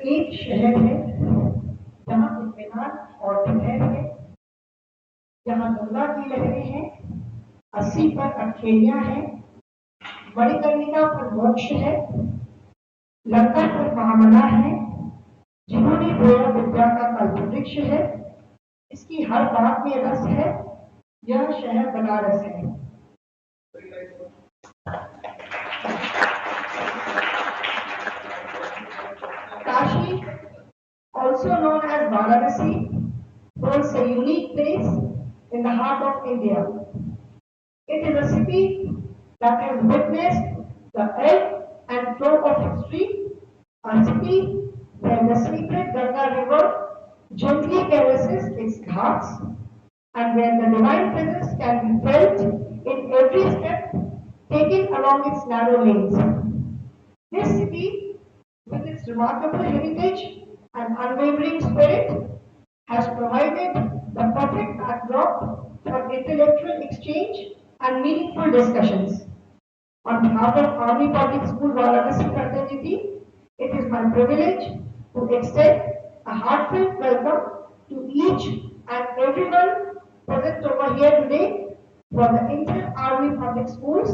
एक शहर है जहाँ इत्मीनान और ठहर है, जहाँ गंगा की लहरें हैं, अस्सी पर अखेलियां हैं, मणिकर्णिका पर मोक्ष है, लंका पर महामना है, जिन्होंने बोया विद्या का कल्पवृक्ष है, इसकी हर बात में रस है, यह शहर बनारस है। Kashi, also known as Varnasi, holds a unique place in the heart of India. It is a city that has witnessed the ebb and flow of history, a city where the sacred Ganga River gently caresses its ghats, and where the divine presence can be felt in every step taken along its narrow lanes. This city, with its remarkable heritage and unwavering spirit, has provided the perfect backdrop for intellectual exchange and meaningful discussions. On behalf of Army Public School Varanasi fraternity, it is my privilege to extend a heartfelt welcome to each and everyone present over here today for the Intra Army Public Schools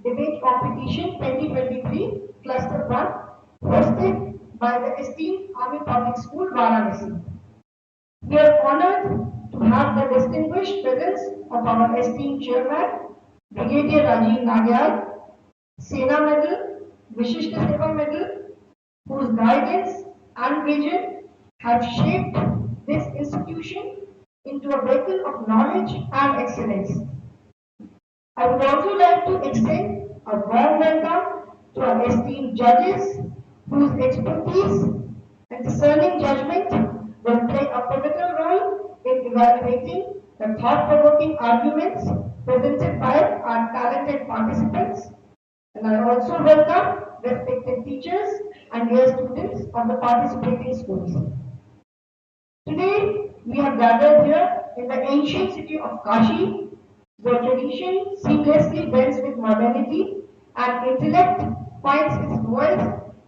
Debate Competition 2023 Cluster 1, hosted by the esteemed Army Public School Varanasi. We are honored to have the distinguished presence of our esteemed chairman, Brigadier Rajiv Nagyar, Sena Medal, Vishishta Seva Medal, whose guidance and vision have shaped this institution into a beacon of knowledge and excellence. I would also like to extend a warm welcome to our esteemed judges whose expertise and discerning judgment will play a pivotal role in evaluating the thought-provoking arguments presented by our talented participants, and I also welcome respected teachers and dear students of the participating schools. Today, we are gathered here in the ancient city of Kashi, where tradition seamlessly blends with modernity and intellect finds its voice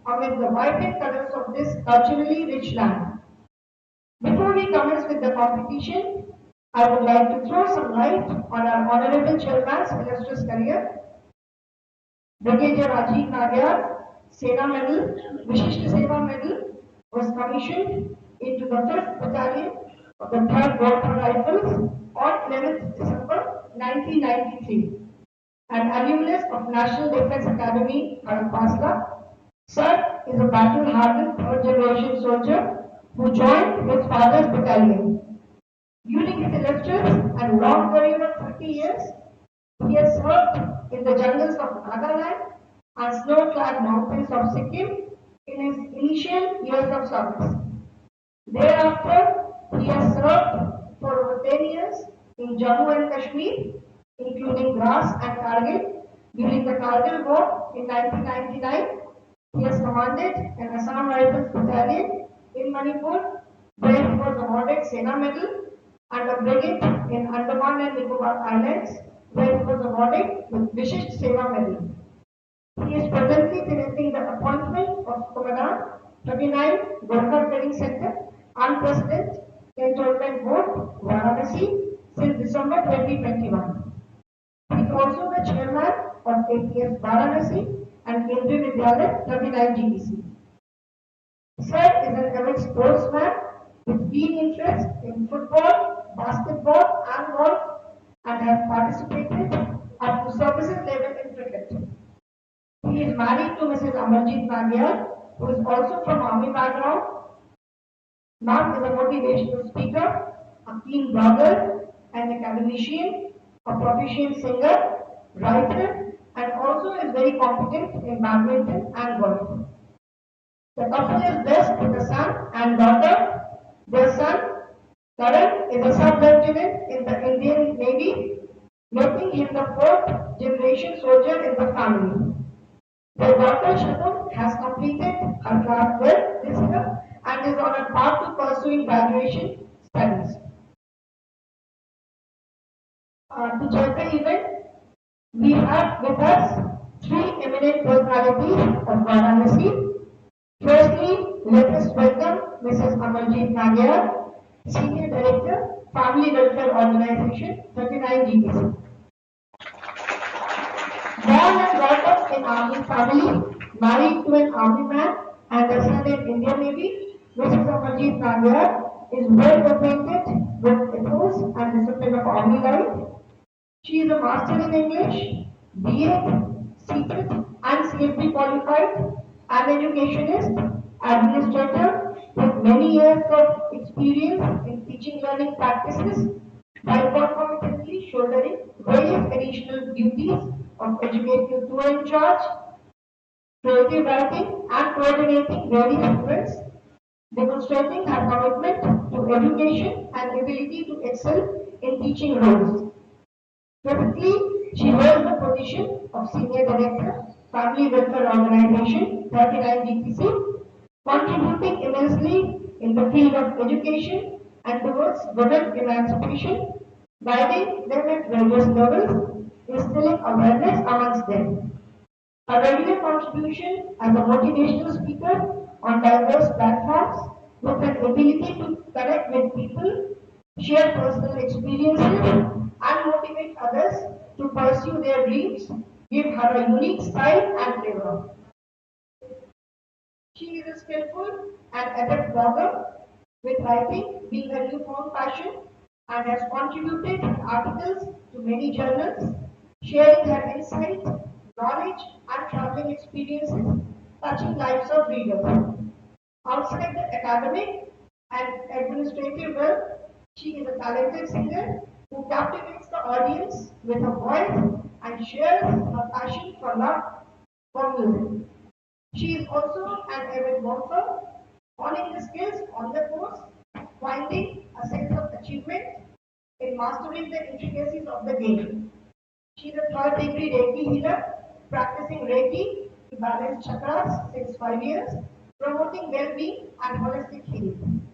amid the vibrant colors of this culturally rich land. Before we commence with the competition, I would like to throw some light on our Honorable Chairman's illustrious career. Brigadier Rajiv Nagar, Sena Medal, Vishisht Seva Medal was commissioned into the 5th Battalion of the 3rd Warfare Rifles on 11th December 1993. An alumnus of National Defence Academy, Karakwasla, Sir is a battle-hardened third-generation soldier who joined his father's battalion. During his illustrious and long career of 30 years, he has served in the jungles of Nagaland and snow-clad mountains of Sikkim in his initial years of service. Thereafter, he has served for over 10 years in Jammu and Kashmir, including Dras and Kargil. During the Kargil War in 1999, he has commanded an Assam Rifles Battalion in Manipur, where he was awarded Sena Medal, and a brigade in Andaman and Nicobar Islands, where he was awarded with Vishisht Seva Medal. He is presently directing the appointment of Commandant 39 Gorkha Training Center and President Cantonment Board, Varnasi, since December 2021. He is also the chairman of APS Varnasi and Kendriya Vidyalaya 39 GDC. Sir is an avid sportsman with keen interest in football, basketball, and golf, and has participated up to services level in cricket. He is married to Mrs. Amarjit Nagiar, who is also from army background. Ma'am is a motivational speaker, a keen blogger, an academician, a proficient singer, writer, and also is very competent in badminton and golf. The couple is blessed with a son and daughter. Their son, Karan, is a sub-lieutenant in the Indian Navy, making him the 4th generation soldier in the family. Their daughter, Shanum, has completed her class 12 this year and is on a path to pursuing graduation studies. To judge the event, we have with us 3 eminent personalities of Varnasi. Firstly, let us welcome Mrs. Amarjit Nagiar, Senior Director, Family Welfare Organization, 39 GDC. Born and brought up in Army family, married to an Army man and a son in Indian Navy, Mrs. Amarjit Nagiar is well acquainted with ethos and discipline of Army life. She is a Master in English, BA, CTET and CFP qualified, an educationist, administrator with many years of experience in teaching learning practices, while concomitantly shouldering various additional duties of educational tour in charge, creative writing, and coordinating various students, demonstrating her commitment to education and ability to excel in teaching roles. Presently, she holds the position of Senior Director, Family Welfare Organization, 39 GPC, contributing immensely in the field of education and towards women emancipation, guiding them at various levels, instilling awareness amongst them. Her regular contribution as a motivational speaker on diverse platforms with an ability to connect with people, share personal experiences, and motivate others to pursue their dreams give her a unique style and flavor. She is a skillful and adept blogger, with writing being her newfound passion, and has contributed articles to many journals, sharing her insight, knowledge, and traveling experiences touching lives of readers. Outside the academic and administrative realm, she is a talented singer who captivates the audience with her voice and shares her passion for love for music. She is also an avid golfer, honing the skills on the course, finding a sense of achievement in mastering the intricacies of the game. She's a third degree Reiki healer, practicing Reiki to balance chakras since 5 years, promoting well-being and holistic healing.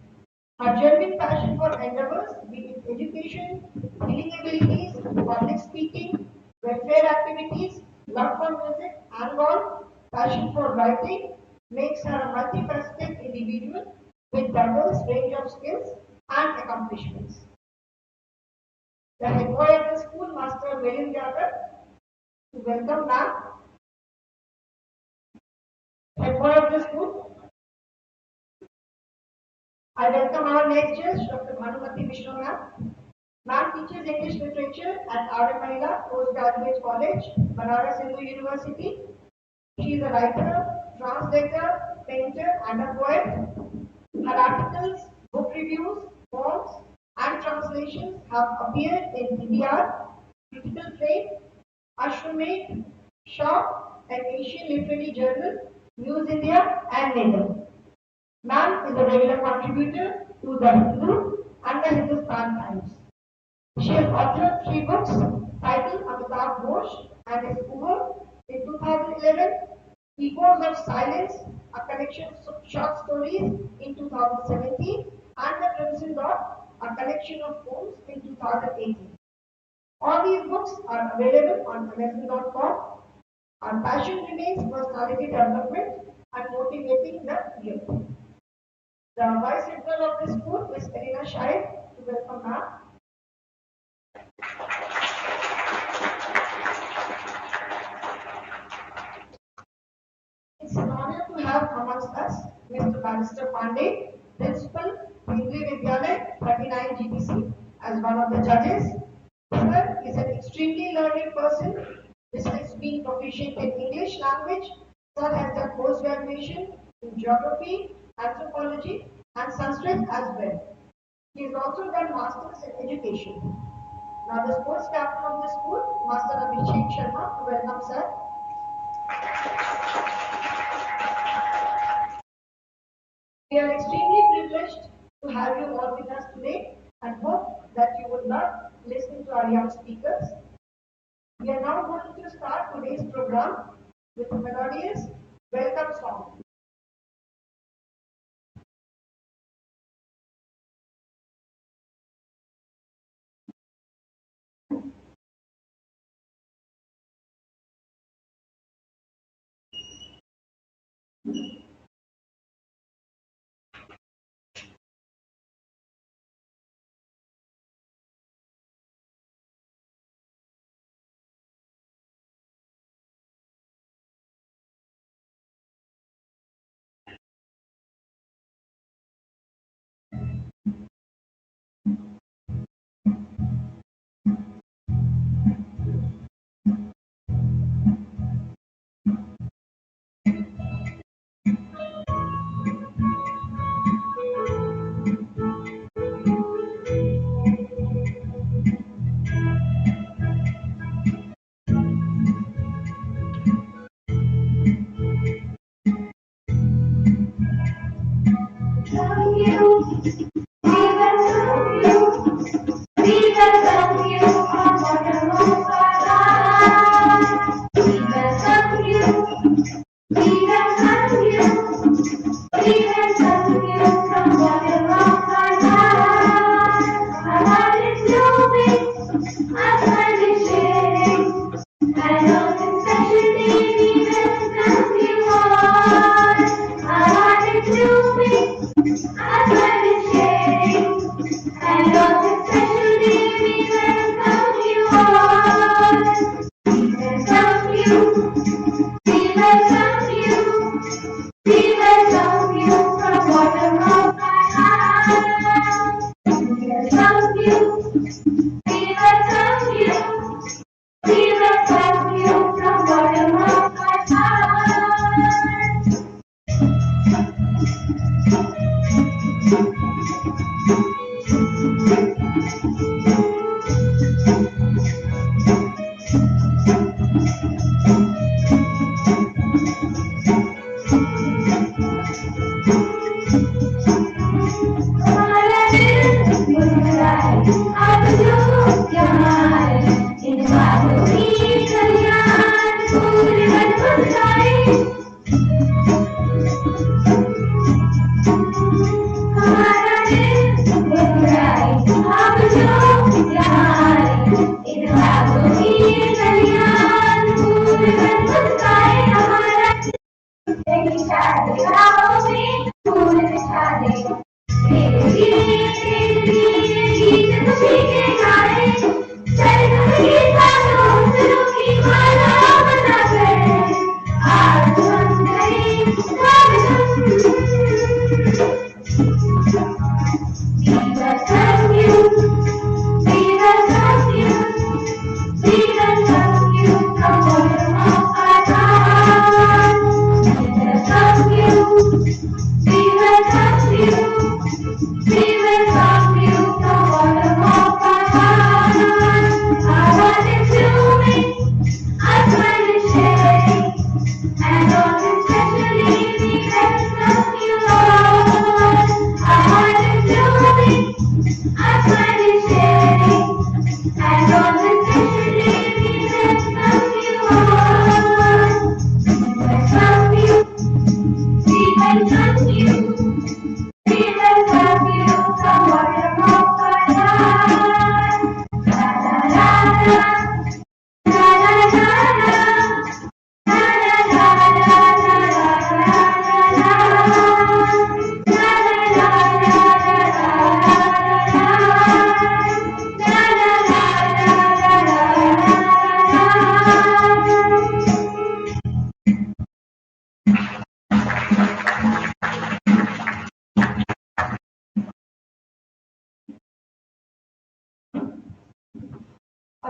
Her genuine passion for endeavors, be it education, healing abilities, public speaking, welfare activities, love for music, and all, passion for writing, makes her a multifaceted individual with diverse range of skills and accomplishments. The head boy of the school, Master Melin Jadar, to welcome ma'am, head boy of the school. I welcome our next judge, Dr. Bhanumati Vishnu ma'am. Ma'am teaches English literature at R.M. Mahila Postgraduate College, Banaras Hindu University. She is a writer, translator, painter, and a poet. Her articles, book reviews, poems, and translations have appeared in DBR, Critical Trade, Ashramate, Shop, and Asian Literary Journal, News India, and Nature. Ma'am is a regular contributor to the Hindu and the Hindustan Times. She has authored three books titled Amitabh Ghosh and his Uber in 2011, Echoes of Silence, a collection of short stories in 2017, and The Crimson Dot, a collection of poems in 2018. All these books are available on Amazon.com. Our passion remains personality development and motivating the youth. The vice principal of this school is Elena Shahid to welcome her. It's an honor to have amongst us Mr. Barrister Pandey, Principal, Indri Vidyalaya, 39 GPC, as one of the judges. Sir is an extremely learned person. Besides being proficient in English language, Sir has done post-graduation in geography, anthropology, and Sanskrit as well. He has also done masters in education. Now the sports captain of the school, Master Abhishek Sharma, welcome sir. We are extremely privileged to have you all with us today and hope that you would love listening to our young speakers. We are now going to start today's program with a melodious welcome song.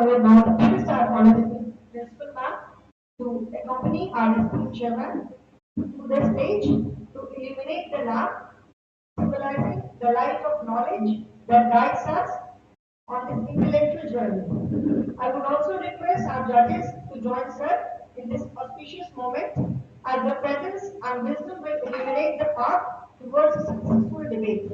I would now request our honorable principal ma'am to accompany our esteemed chairman to the stage to illuminate the lamp, symbolizing the light of knowledge that guides us on this intellectual journey. I would also request our judges to join sir in this auspicious moment as their presence and wisdom will illuminate the path towards a successful debate.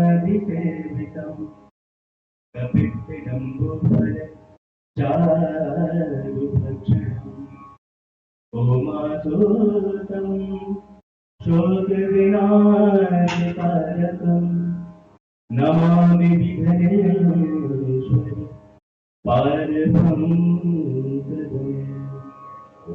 भूतगणाधिसेवितं कपित्थजम्बुफलचारुभक्षणम् ओमासुतं शोकविनाशकारकं Namami विघ्नेश्वरि पारभं तदे ॐ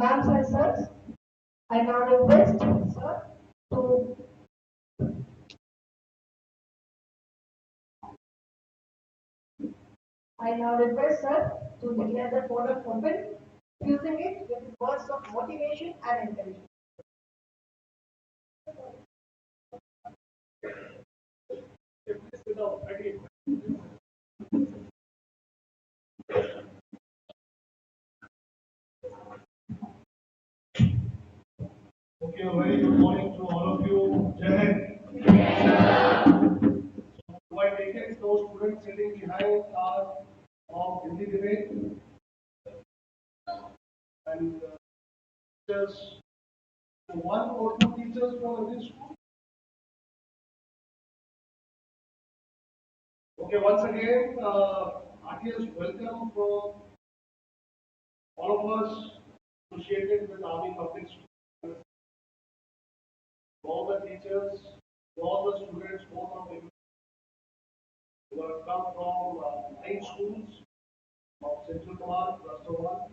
Ma'ams and sirs, I now request sir to I now request sir to declare the forum open, fusing it with words of motivation and encouragement. Okay, a very good morning to all of you. Jai So, by taking those students sitting behind are of Hindi debate and teachers, so one or two teachers from every school. Okay, once again, heartiest welcome from all of us associated with Army Public School, all the teachers, all the students, both of them who have come from 9 schools of Central Command, Cluster 1.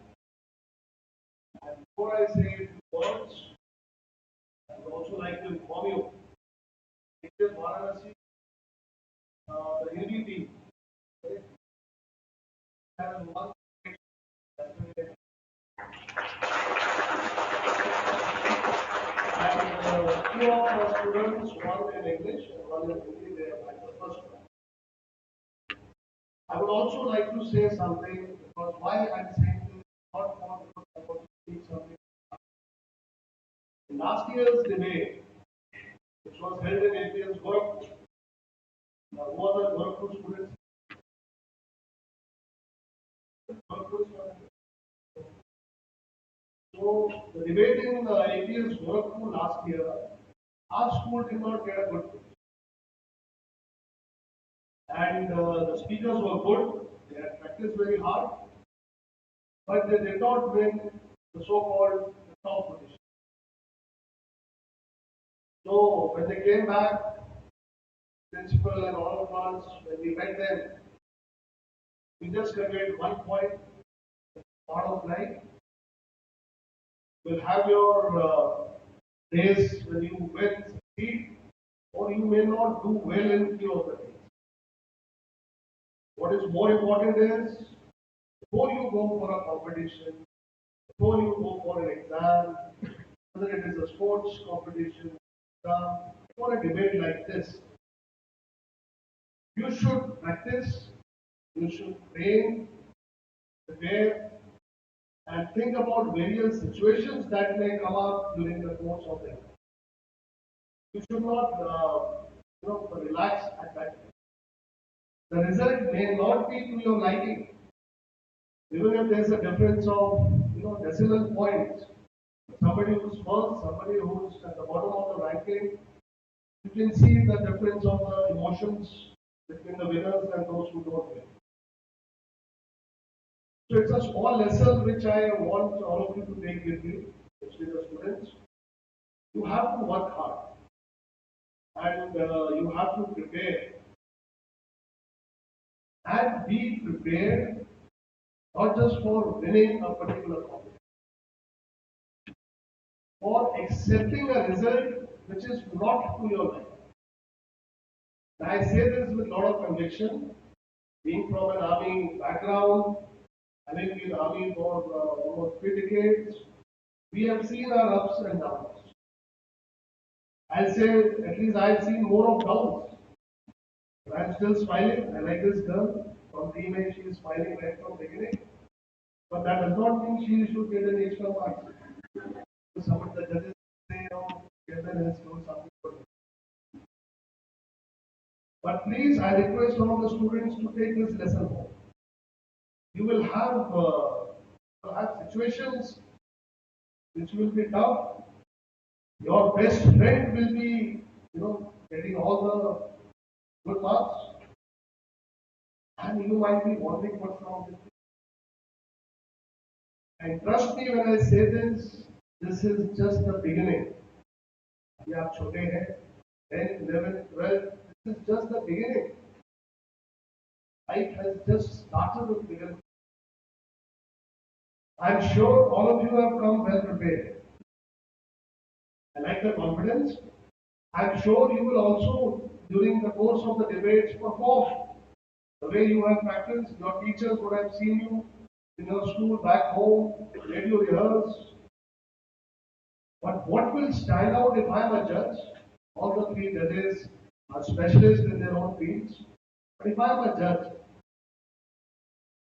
And before I say a few words, I would also like to inform you, it is Varnasi, the Hindi team, okay, has one and two of our students, one in English and one in Hindi, they are like the first one. I would also like to say something because why I'm saying this, not for because I want to speak something. In last year's debate, which was held in APL's work, who are the workful students? Workful students. So the debate in APL's workful last year, our school did not get a good position. And the speakers were good, they had practiced very hard, but they did not win the so-called top position. So when they came back, principal and all of us, when we met them, we just conveyed one point, part of life. You'll have your days when you will succeed, or you may not do well in few of the days. What is more important is, before you go for a competition, before you go for an exam, whether it is a sports competition, exam, or a debate like this, you should practice, you should train, prepare, and think about various situations that may come up during the course of the exam. You should not, relax at that time. The result may not be to your liking, even if there's a difference of, decimal points. Somebody who's first, somebody who's at the bottom of the ranking, you can see the difference of the emotions between the winners and those who don't win. So it's a small lesson which I want all of you to take with you, especially the students. You have to work hard and you have to prepare and be prepared not just for winning a particular competition, for accepting a result which is not to your liking. And I say this with a lot of conviction, being from an army background, having been army for almost 3 decades, we have seen our ups and downs. I'll say at least I've seen more of downs. But I'm still smiling. I like this girl from team A. She is smiling right from the beginning. But that does not mean she should get an extra mark. Some of the judges say, oh, Kevin has done something good. But please, I request all the students to take this lesson home. You will have situations which will be tough. Your best friend will be, getting all the good marks, and you might be wondering what's wrong with you. And trust me when I say this is just the beginning. We are छोटे हैं, 10, 11, 12. This is just the beginning. Life has just started with beginning. I'm sure all of you have come well prepared. I like the confidence. I'm sure you will also, during the course of the debates, perform the way you have practiced. Your teachers would have seen you in your school, back home, made you rehearse. But what will stand out if I'm a judge? All the three judges are specialists in their own fields. But if I'm a judge,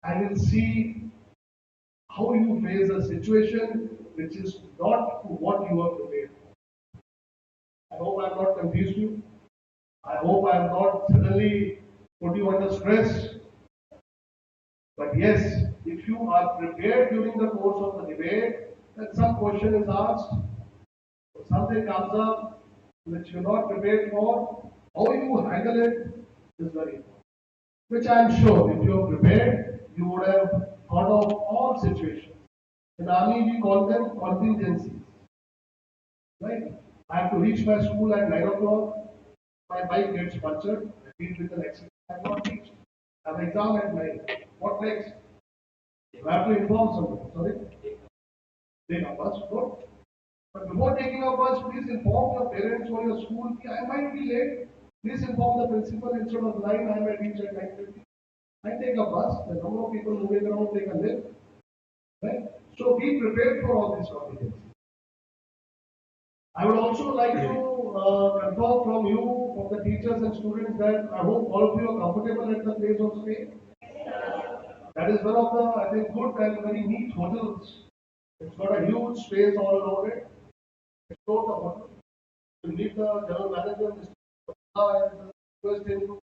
I will see how you face a situation which is not what you are prepared for. I hope I have not confused you. I hope I have not suddenly put you under stress. But yes, if you are prepared during the course of the debate, that some question is asked, or something comes up which you're not prepared for, how you handle it is very important. Which I'm sure if you're prepared, you would have thought of all situations. In army, we call them contingencies. Right? I have to reach my school at 9 o'clock. My bike gets punctured. I meet with an accident. I have not reached. I have an exam at 9. What next? I have to inform someone. Sorry? Take a bus. Good. But before taking a bus, please inform your parents or your school. I might be late. Please inform the principal instead of 9, I might reach at 9:50. I take a bus. The number of people moving around take a lift. Right? So be prepared for all these contingencies. I would also like to confirm from you, from the teachers and students, that I hope all of you are comfortable at the place of stay. That is one of the, I think, good and very neat hotels. It's got a huge space all around it. Explore the hotel. You meet the general manager, Mr. And request him to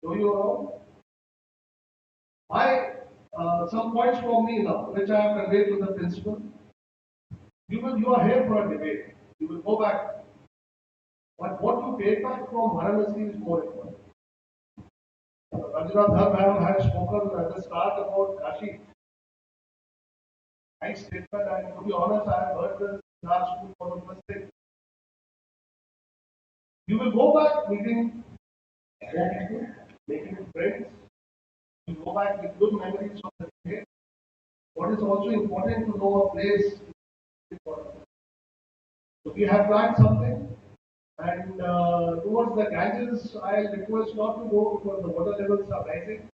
show you around. Some points from me now, which I have conveyed to the principal. You are here for a debate. You will go back. But what you take back from Varnasi is more important. Ranjana Dhar ma'am had spoken at the start about Kashi. Nice statement, and to be honest, I have heard this in our school for the first time. You will go back meeting more people, making friends. You go back with good memories of the day. What is also important to know a place. So we have planned something, and towards the Ganges, I request not to go because the water levels are rising.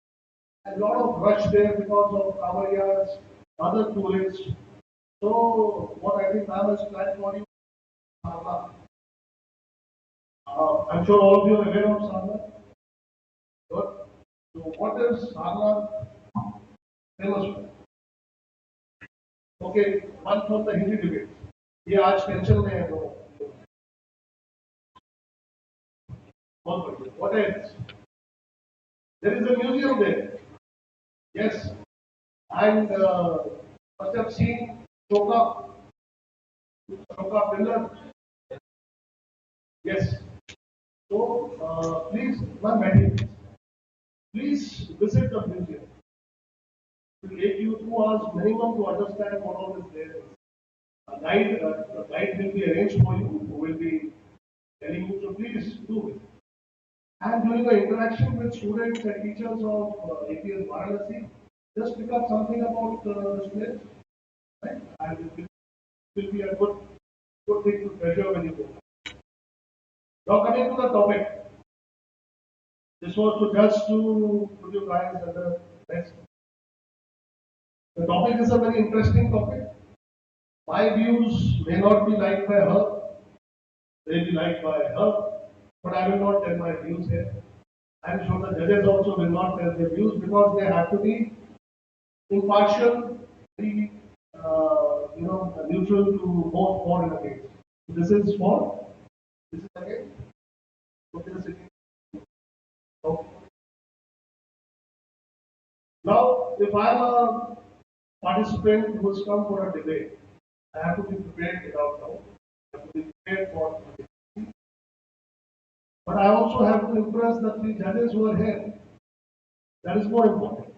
A lot of rush there because of Kamariyas, other tourists. So what I think I must plan for you, Sarna. I'm sure all of you are aware of Sarna. Good. So what is Sarna famous for? Okay, one from the Hindi debate. ये आज tension में है वो. What else? There is a museum there. Yes. And must have seen Choka pillar. Yes. So please, one minute. please visit the museum. It will take you 2 hours minimum to understand what all is there. A guide will be arranged for you who will be telling you to please do it. And during the interaction with students and teachers of APS Varnasi, just pick up something about this place, right? And it will be a good thing to treasure when you go. Now coming to the topic, this was just to put you guys under rest. The topic is a very interesting topic. My views may not be liked by her, may be liked by her, but I will not tell my views here. I'm sure the judges also will not tell their views because they have to be impartial, very, neutral to both for and against. This is for, this is against. What is it? Okay. Now, if I am a participant who has come for a debate, I have to be prepared without doubt. I have to be prepared for it. But I also have to impress the three judges who are here. That is more important.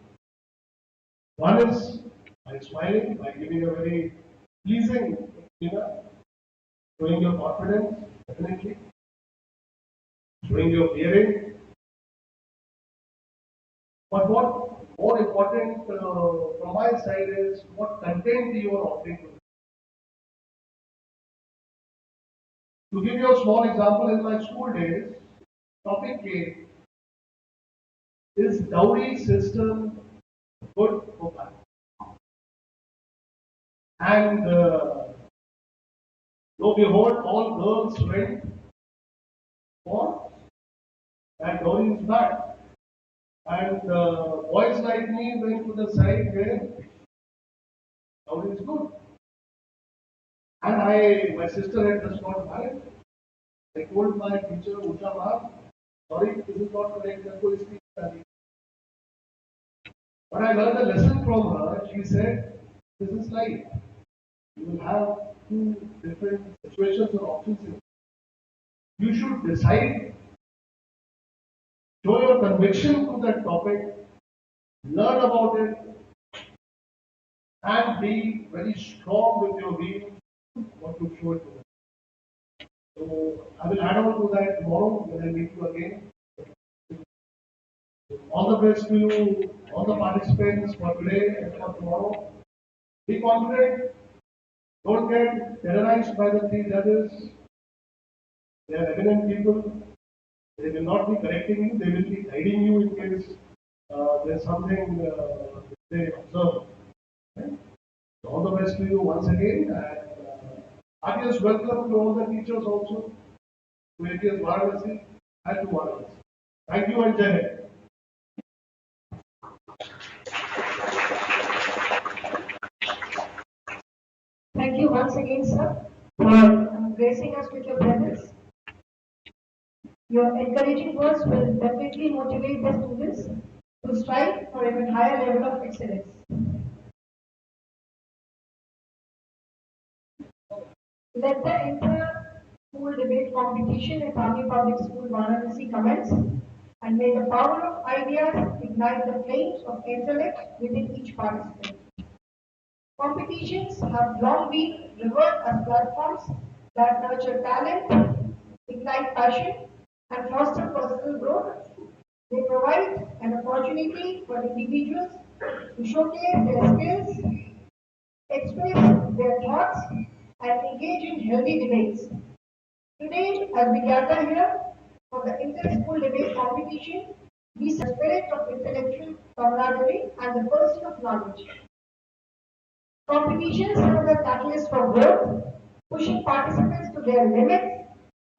One is by smiling, by giving a very pleasing demeanor, showing your confidence, definitely, showing your hearing. But what more important from my side is what content you are offering to me. To give you a small example, in my school days, topic A is dowry system good or bad? And lo and behold, all girls went for and dowry is bad. And boys like me went to the side where dowry is good. And my sister had just got married. I told my teacher, Usha ma'am, sorry, this is not correct. But I learned a lesson from her. She said, this is life. You will have two different situations or options. You should decide, show your conviction to that topic, learn about it, and be very strong with your view, what you show it to them. So I will add on to that tomorrow when I meet you again. All the best to you, all the participants for today and for tomorrow. Be confident. Don't get terrorized by the three judges. They are eminent people. They will not be correcting you. They will be guiding you in case there's something they observe. Okay? So all the best to you once again. And heartiest welcome to all the teachers also, to APS Varnasi and to Varnasi. Thank you and Jai Hind. Thank you once again, sir, for gracing us with your presence. Your encouraging words will definitely motivate the students to strive for even higher level of excellence. Let the inter-school debate competition at Army Public School Varnasi commence, and may the power of ideas ignite the flames of intellect within each participant. Competitions have long been revered as platforms that nurture talent, ignite passion, and foster personal growth. They provide an opportunity for individuals to showcase their skills, express their thoughts, and engage in healthy debates. Today, as we gather here for the inter-school debate competition, we see the spirit of intellectual camaraderie and the pursuit of knowledge. Competitions serve as catalyst for growth, pushing participants to their limits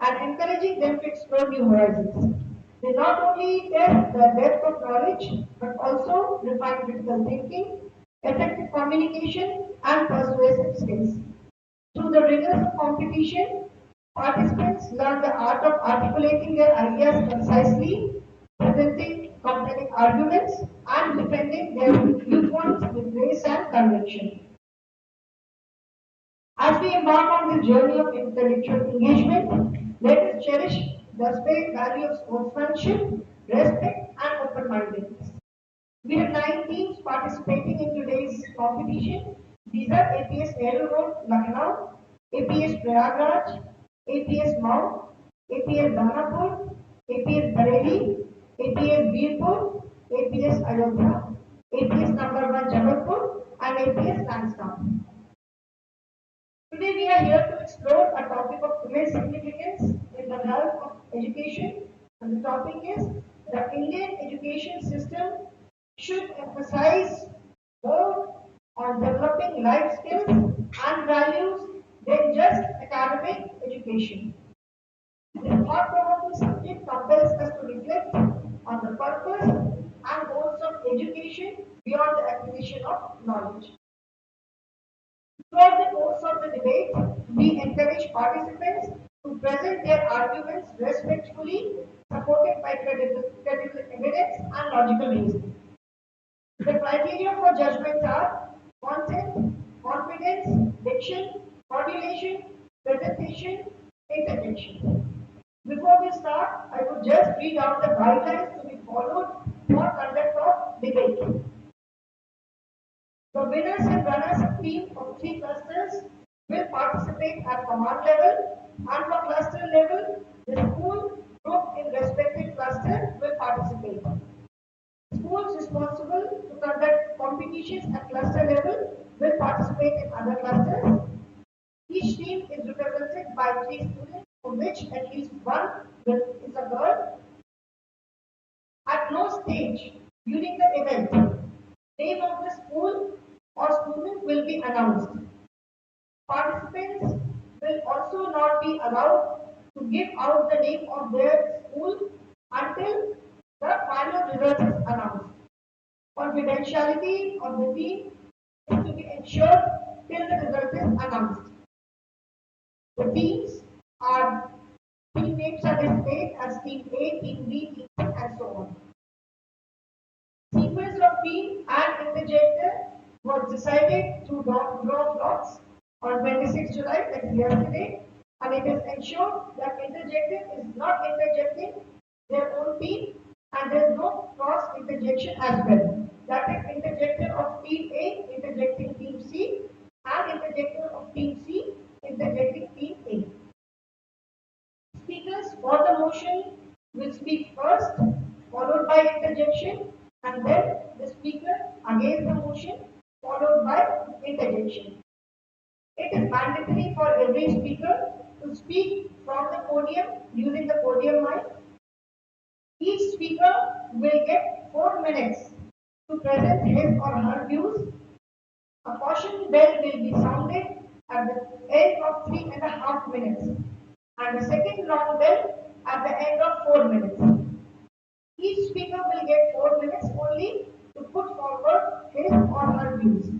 and encouraging them to explore new horizons. They not only test the depth of knowledge, but also refine critical thinking, effective communication, and persuasive skills. Through the rigors of competition, participants learn the art of articulating their ideas concisely, presenting compelling arguments, and defending their viewpoints with grace and conviction. As we embark on this journey of intellectual engagement, let us cherish the spirit value of sportsmanship, respect, and open-mindedness. We have 9 teams participating in today's competition. These are APS Nehru Road, Lucknow, APS Prayagraj, APS Mount, APS Danapur, APS Bareilly, APS Birpur, APS Ayodhya, APS number 1 Jabalpur, and APS Lansdowne. Today we are here to explore a topic of immense significance in the realm of education, and the topic is the Indian education system should emphasize more on developing life skills and values than just academic education. This thought-provoking subject compels us to reflect on the purpose and goals of education beyond the acquisition of knowledge. Throughout the course of the debate, we encourage participants to present their arguments respectfully, supported by credible evidence and logical reasoning. The criteria for judgments are content, confidence, diction, modulation, presentation, interjection. Before we start, I would just read out the guidelines to be followed for conduct of debate. The winners and runners team of 3 clusters will participate at command level, and for cluster level, the school group in respective cluster will participate. Schools responsible to conduct competitions at cluster level will participate in other clusters. Each team is represented by 3 students, of which at least one is a girl. At no stage during the event, name of the school or student will be announced. Participants will also not be allowed to give out the name of their school until the final result is announced. Confidentiality of the team is to be ensured till the result is announced. The teams are team names are displayed as Team A, Team B, Team C, and so on. Sequence of team and interjector was decided through draw lots on 26 July, that is yesterday, and it is ensured that interjector is not interjecting their own team and there is no cross interjection as well. That is interjector of team A interjecting team C and interjector of team C interjecting team A. Speakers for the motion will speak first, followed by interjection, and then the speaker against the motion, followed by interjection. It is mandatory for every speaker to speak from the podium using the podium mic. Each speaker will get 4 minutes to present his or her views. A caution bell will be sounded at the end of 3.5 minutes, and a second long bell at the end of 4 minutes. Each speaker will get 4 minutes only to put forward his or her views.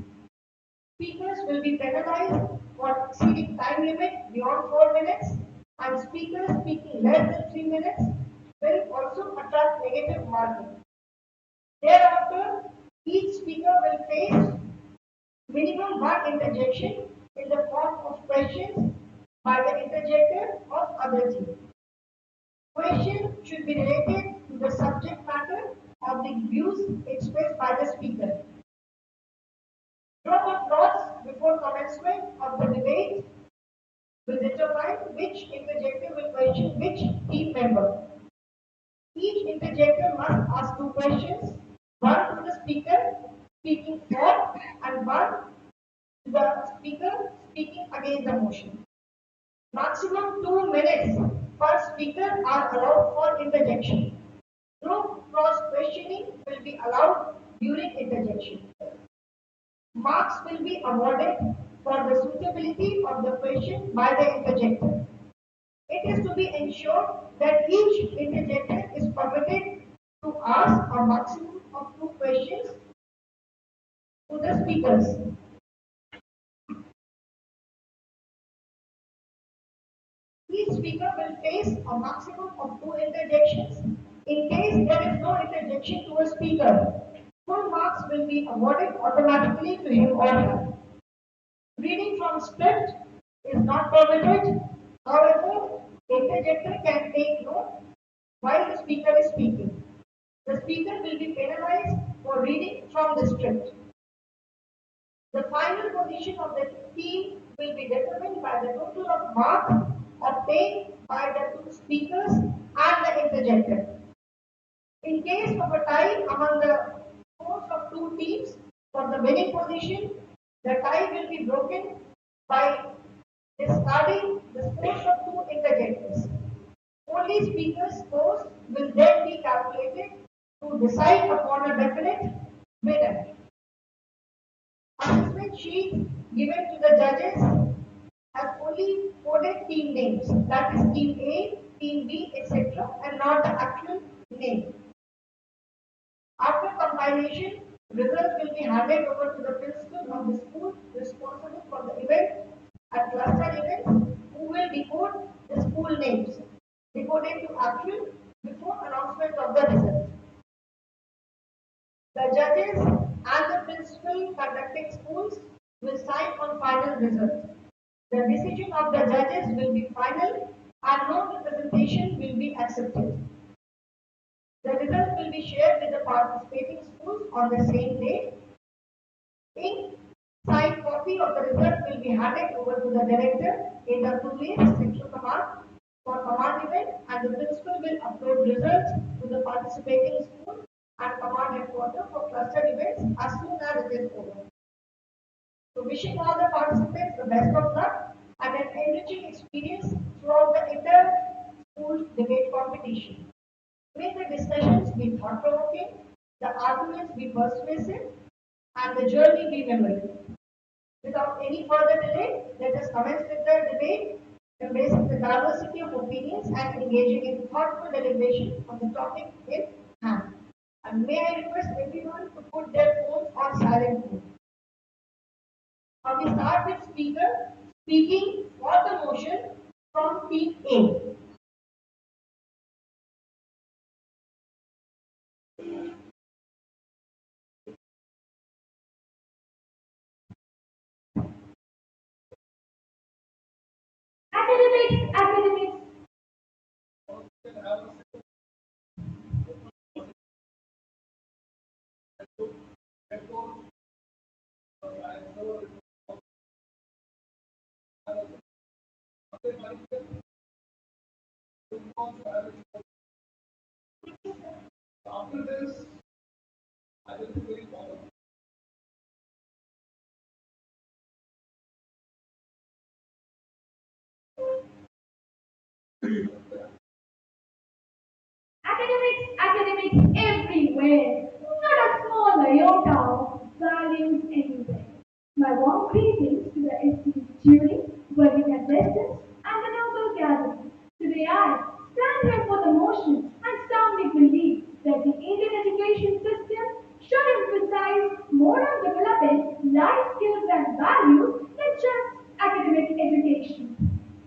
Speakers will be penalized for exceeding time limit beyond 4 minutes, and speakers speaking less than 3 minutes will also attract negative marking. Thereafter, each speaker will face minimum 1 interjection in the form of questions by the interjector of other team. Questions should be related to the subject matter of the views expressed by the speaker. Draw of lots before commencement of the debate will determine which interjector will question which team member. Each interjector must ask 2 questions, one to the speaker speaking for and one to the speaker speaking against the motion. Maximum 2 minutes per speaker are allowed for interjection. No cross questioning will be allowed during interjection. Marks will be awarded for the suitability of the question by the interjector. It is to be ensured that each interjector is permitted to ask a maximum of 2 questions to the speakers. Each speaker will face a maximum of 2 interjections. In case there is no interjection to a speaker, full marks will be awarded automatically to him or her. Reading from script is not permitted. However, the interjector can take note while the speaker is speaking. The speaker will be penalized for reading from the script. The final position of the team will be determined by the total of marks obtained by the two speakers and the interjector. In case of a tie among the scores of two teams for the winning position, the tie will be broken by discarding the scores of two interjectors. Only speakers' scores will then be calculated to decide upon a definite winner. Assessment sheets given to the judges have only coded team names, that is team A, team B, etc., and not the actual name. After compilation, results will be handed over to the principal of the school responsible for the event and cluster events who will decode the school names, decoded to actual before announcement of the results. The judges and the principal conducting schools will sign on final results. The decision of the judges will be final and no representation will be accepted. The results will be shared with the participating schools on the same day. Ink signed copy of the result will be handed over to the director in the Publice Central Command for command event, and the principal will upload results to the participating school and command headquarters for cluster events as soon as it is over. So wishing all the participants the best of luck and an enriching experience throughout the inter-school debate competition. May the discussions be thought-provoking, the arguments be persuasive, and the journey be memorable. Without any further delay, let us commence with the debate, embracing the diversity of opinions and engaging in thoughtful deliberation on the topic in hand. And may I request everyone to put their phones on silent mode. Now we start with speaker speaking for the motion from team A. Academics, academics. After this, I will be very formal. Academics, academics everywhere. Not a small iota of values anywhere. My warm greetings to the esteemed jury, worthy contestants, and the noble gathering. Today I stand here for the motion and soundly believe that the Indian education system should emphasize more on developing life skills and values than just academic education.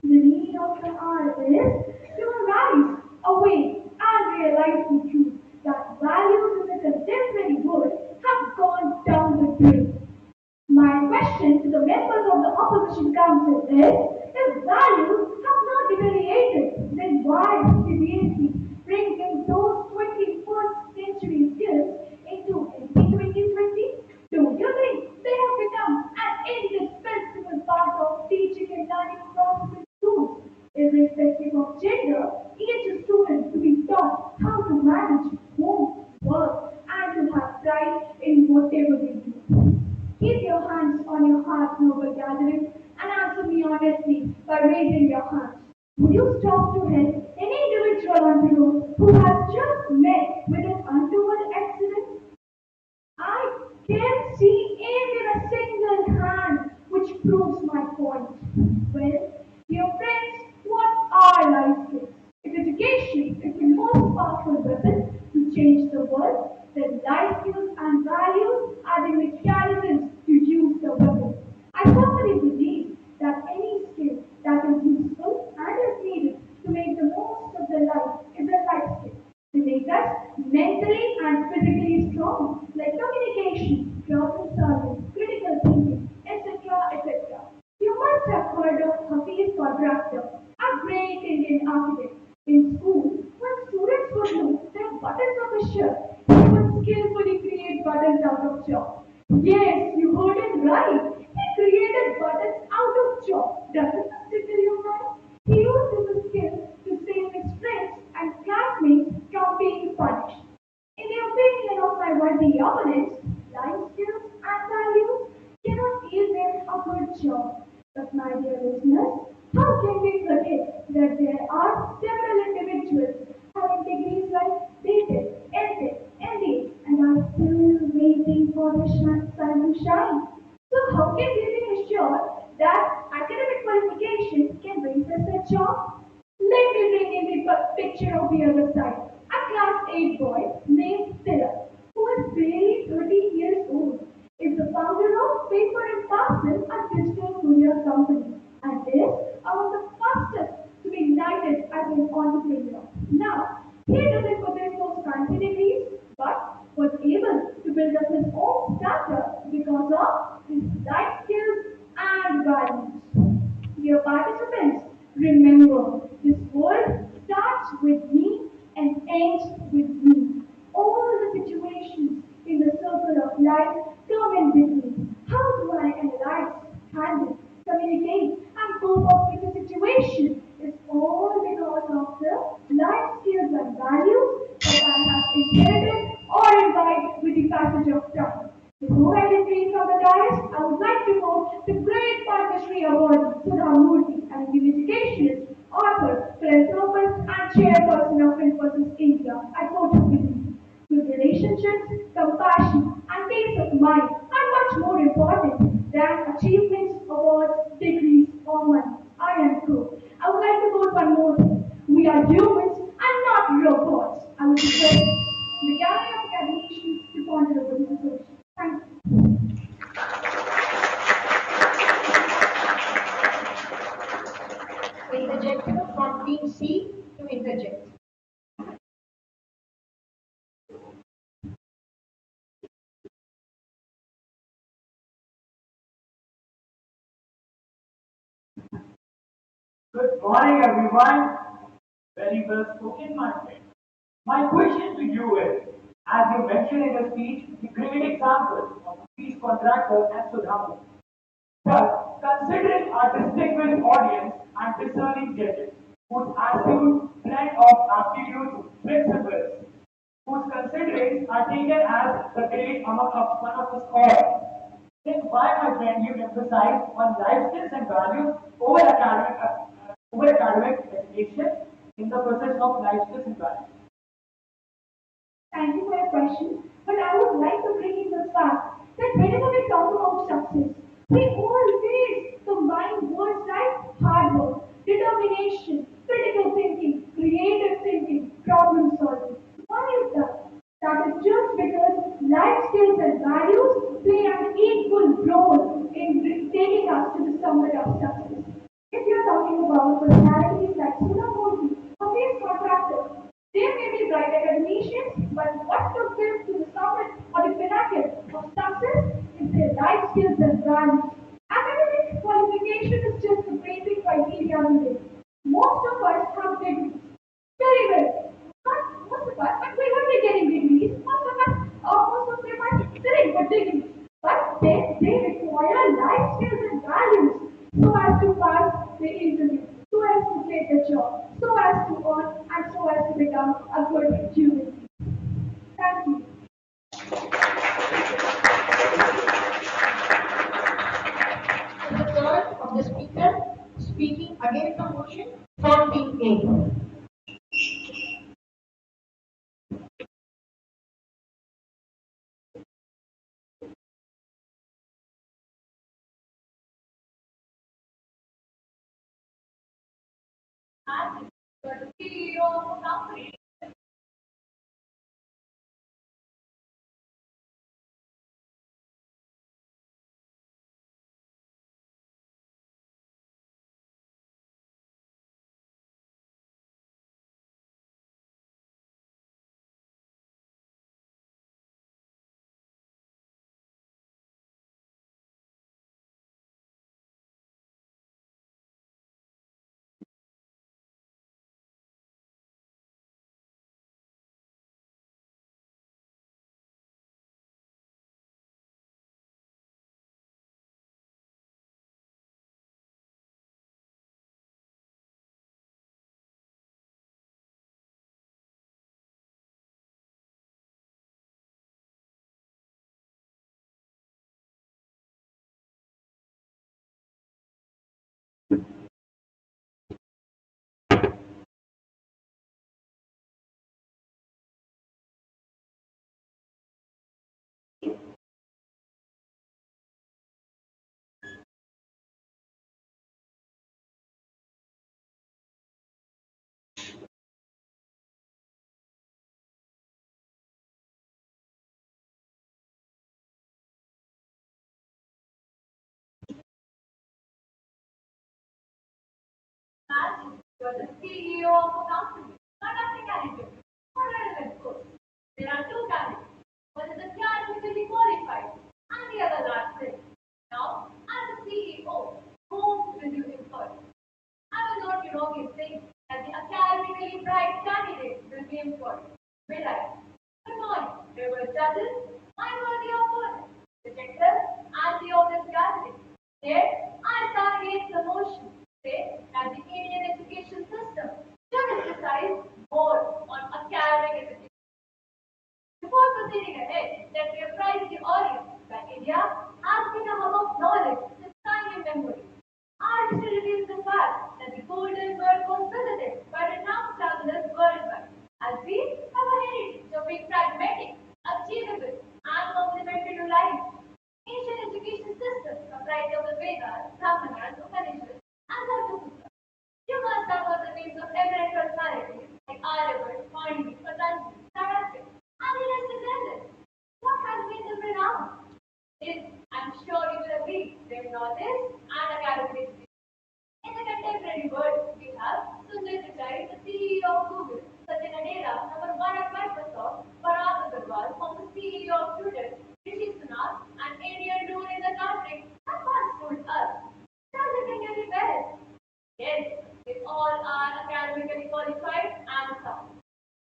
The need of the hour is to arise, awake, and realize the truth that values in the contemporary world have gone down the drain. My question to the members of the opposition council is, if values have not deteriorated, then why seriously bring in those 21st century skills into 2020? Don't you think they have become an indispensable part of teaching and learning process in schools? Irrespective of gender, each student to be taught how to manage home, work, and to have pride in whatever they do. Keep your hands on your heart, noble gathering, and answer me honestly by raising your hands. Would you stop to help any individual on the road who has just met with an untoward accident? I can't see even a single hand, which proves my point. Well, dear friends, what are life skills? If education is the most powerful weapon to change the world, then life skills and values are the mechanisms to use the weapon. I firmly believe that any skill that is useful and is needed to make the most of the life is a life skill to make us mentally and physically strong, like communication, problem solving, critical thinking, etc. etc. You must have heard of Hafiz Quadractor, a great Indian architect. In school, when students would lose their buttons of a shirt, good job. But my dear listeners, how can we forget that there are several individuals having degrees like BTech, MTech, MBA and are still waiting for the sun to shine? So how can we be assured that academic qualifications can bring us a job? Let me bring in the picture of the other side. A class 8 boy named Tilak, who is barely 13 years old, is the founder of Paper and Parcel, a digital courier company, and is among the fastest to be knighted as an entrepreneur. Now, he doesn't possess those fancy degrees, but was able to build up his own startup because of his life skills and values. Dear participants, remember this world starts with me and ends with me. All the situations in the circle of life come in between. How do I analyze, handle, communicate, and cope up with the situation is all because of the life skills and values that I have inherited or imbibed with the passage of time. Before I retreat from the dais, I would like to quote the great Padma Award Sudha Murthy, an Indian educationist, author, philanthropist, and chairperson of Infosys India. I quote her belief. Good relationships, compassion, and peace of mind are much more important than achievements, awards, degrees, or money. I am true. I would like to quote one more thing. We are humans and not robots. I would request the Gallery of Academicians to ponder over this question. Thank you. Interjector from team C to interject. Good morning, everyone. Very well spoken, my friend. My question to you is, as you mentioned in the speech, the great example of a peace contractor and Sudhamu. But considering our distinguished audience and discerning judges, whose absolute blend of aptitudes, principles, whose considerations are taken as the great among one of us all, then why, my friend, you emphasize on life skills and values over academic education in the process of life skills and values? Thank you for your question, but I would like to bring in the fact that whenever we talk about success, we always combine words like hard work, determination, critical thinking, creative thinking, problem solving. Why is that? That is just because life skills and values play an equal role in taking us to the summit of success. If you're talking about personalities like Sudha Murthy, a face contractor, they may be bright academicians, but what took them to the summit or the pinnacle of success is their life skills and values. Academic qualification is just the basic criteria today. Most of us have degrees. Very well. Not most of us, but we will be getting degrees. Most of them are sitting with degrees. But they require life skills and values so as to pass the interview, so as to get the job, so as to earn, and so as to become a good human being. Thank you. To the turn of the speaker speaking against the motion from team A. Imagine you're the CEO of a company, conducting an interview for a relevant post. There are two candidates. One is academically qualified and the other lacks it. Now, as the CEO, whom will you employ? I will not be wrong in saying that the academically bright candidate will be employed. Will I? Good morning. There were judges, mine were the opponents, the rejectors, and the honest candidate. There, I stand against the motion to say that the Indian education system should emphasize more on academic education. Before proceeding ahead, let me apprise the audience that India has been a hub of knowledge since time immemorial. Our history reveals the fact that the Golden Bird was visited by renowned travelers worldwide, as we have a heritage of being pragmatic, achievable, and complementary to life. Ancient education systems comprised of the Vedas, Brahmanas, Upanishads, and Dharma. You must have heard the names of eminent personalities like Aryabhat, Pandit, Patanjali, Saraswati, and the rest is endless. What has made them renowned? Is, I'm sure you will agree, their knowledge and academic education. In the contemporary world, we have Sundar Pichai, the CEO of Google, Satya Nadella, number one at Microsoft, Parag Agarwal, former CEO of Twitter, Rishi Sunak, an Indian rule in the country, have once told us. Does it make any better? Yes, they all are academically qualified and sound.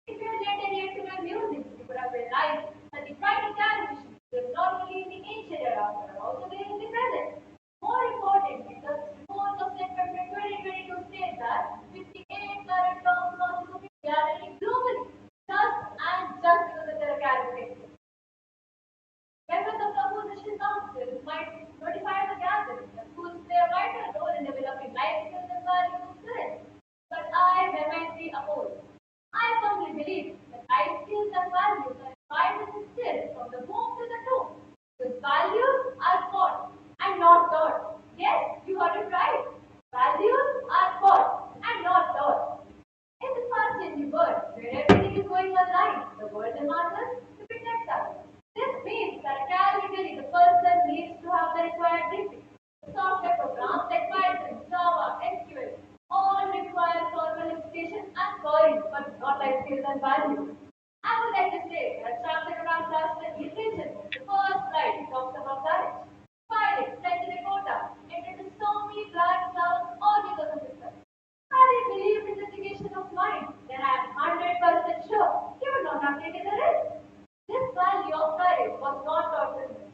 If you had let any to music, you would have realized that the bright academicians were not only in the ancient era, but are also there in the present. More importantly, the report of September 2022 states that 58 current top launches of India are running globally, just because of their academic excellence. Members of the opposition council might notify the gathering that schools play a vital role in developing life skills and values of students. But I vehemently oppose. I firmly believe that life skills and values are required and instilled from the womb to the tomb. Because values are taught and not taught. Yes, you heard it right. Values are taught and not taught. In this fast-changing world, where everything is going online, the world demands us to be tech-savvy. This means that academically the person needs to have the required degree. Software programs like Python, Java, SQL all require formal education and sorry, but not life skills and values. I would like to say that chapter around classical literature, the first slide talks about courage. Pilot sent in a quota, it is so many black clouds all because of this. Had he believed his education of mine, then I am 100% sure he would not have taken the risk. This value of courage was not taught to him,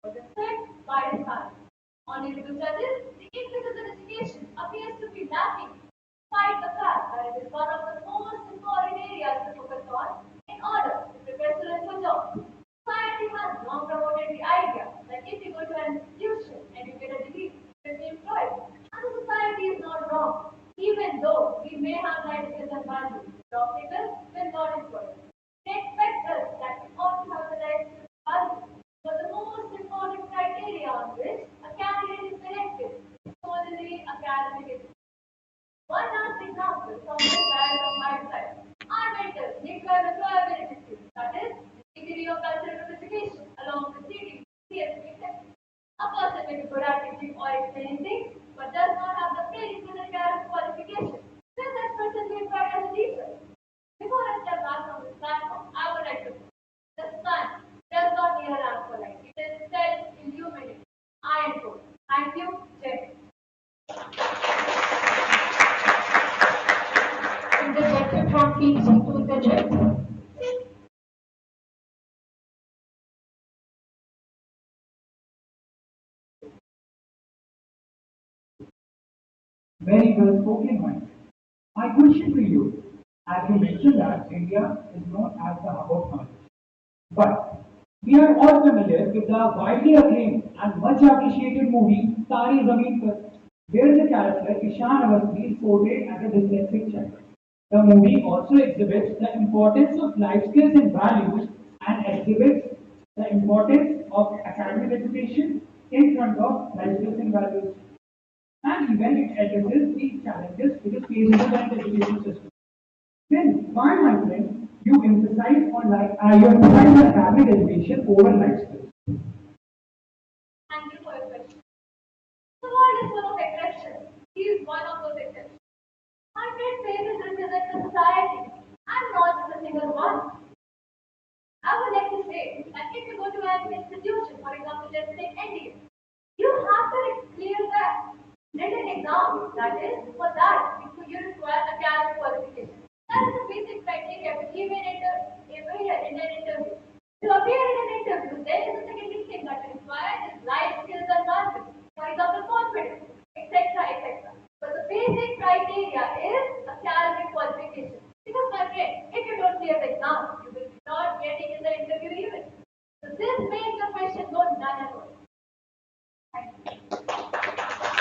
but instead by his parents. On individual judges, the emphasis on education appears to be lacking, despite the fact that it is one of the most important areas to focus on in order to prepare students for jobs. Society has long promoted the idea that if you go to an institution and you get a degree, you will be employed. And the society is not wrong. Even though we may have ideas and values, job seekers will not employ us. They expect us that we ought to have the right to value. But the most important criteria on which a candidate is selected is solely academic education. One last example from the side of my side. Our mentors require employability skills, that is, the degree of cultural education, along with CT, CSP, etc. A person may be good at teaching or explaining things, but does not have the prerequisite academic qualification. Will that person be employed as a teacher? Before I step back from this platform, I would like to say the sun does not need a lamp for light. It is self-illuminating. I am told. Thank you, Jay. Interjected from Keats to interject. Very well spoken, Mike. My question to you, as you mentioned that India is known as the hub of knowledge, but we are all familiar with the widely acclaimed and much appreciated movie Tare Zameen Par. There the character Ishan Awasthi is portrayed as a dyslexic child. The movie also exhibits the importance of life skills and values and exhibits the importance of academic education in front of life skills and values. And even it addresses the challenges which is faced in the current education system. Then, why, my friend, you emphasize the academic education over life skills? Thank you for your question. The world is full of exceptions. He is one of those exceptions. My friend faces represent the society. I'm not just a single one. I would like to say that if you go to an institution, for example, let's take NDA, you have to clear the written exam. That is, for that, you require academic qualification. That is the basic criteria to even enter in an interview. To appear in an interview, there is a secondary thing that is required is life skills and values. For example, confidence, etc., etc. But the basic criteria is academic qualification. Because my friend, if you don't clear the exam, you will be not getting in the interview even. So this makes the question go none at all. Thank you.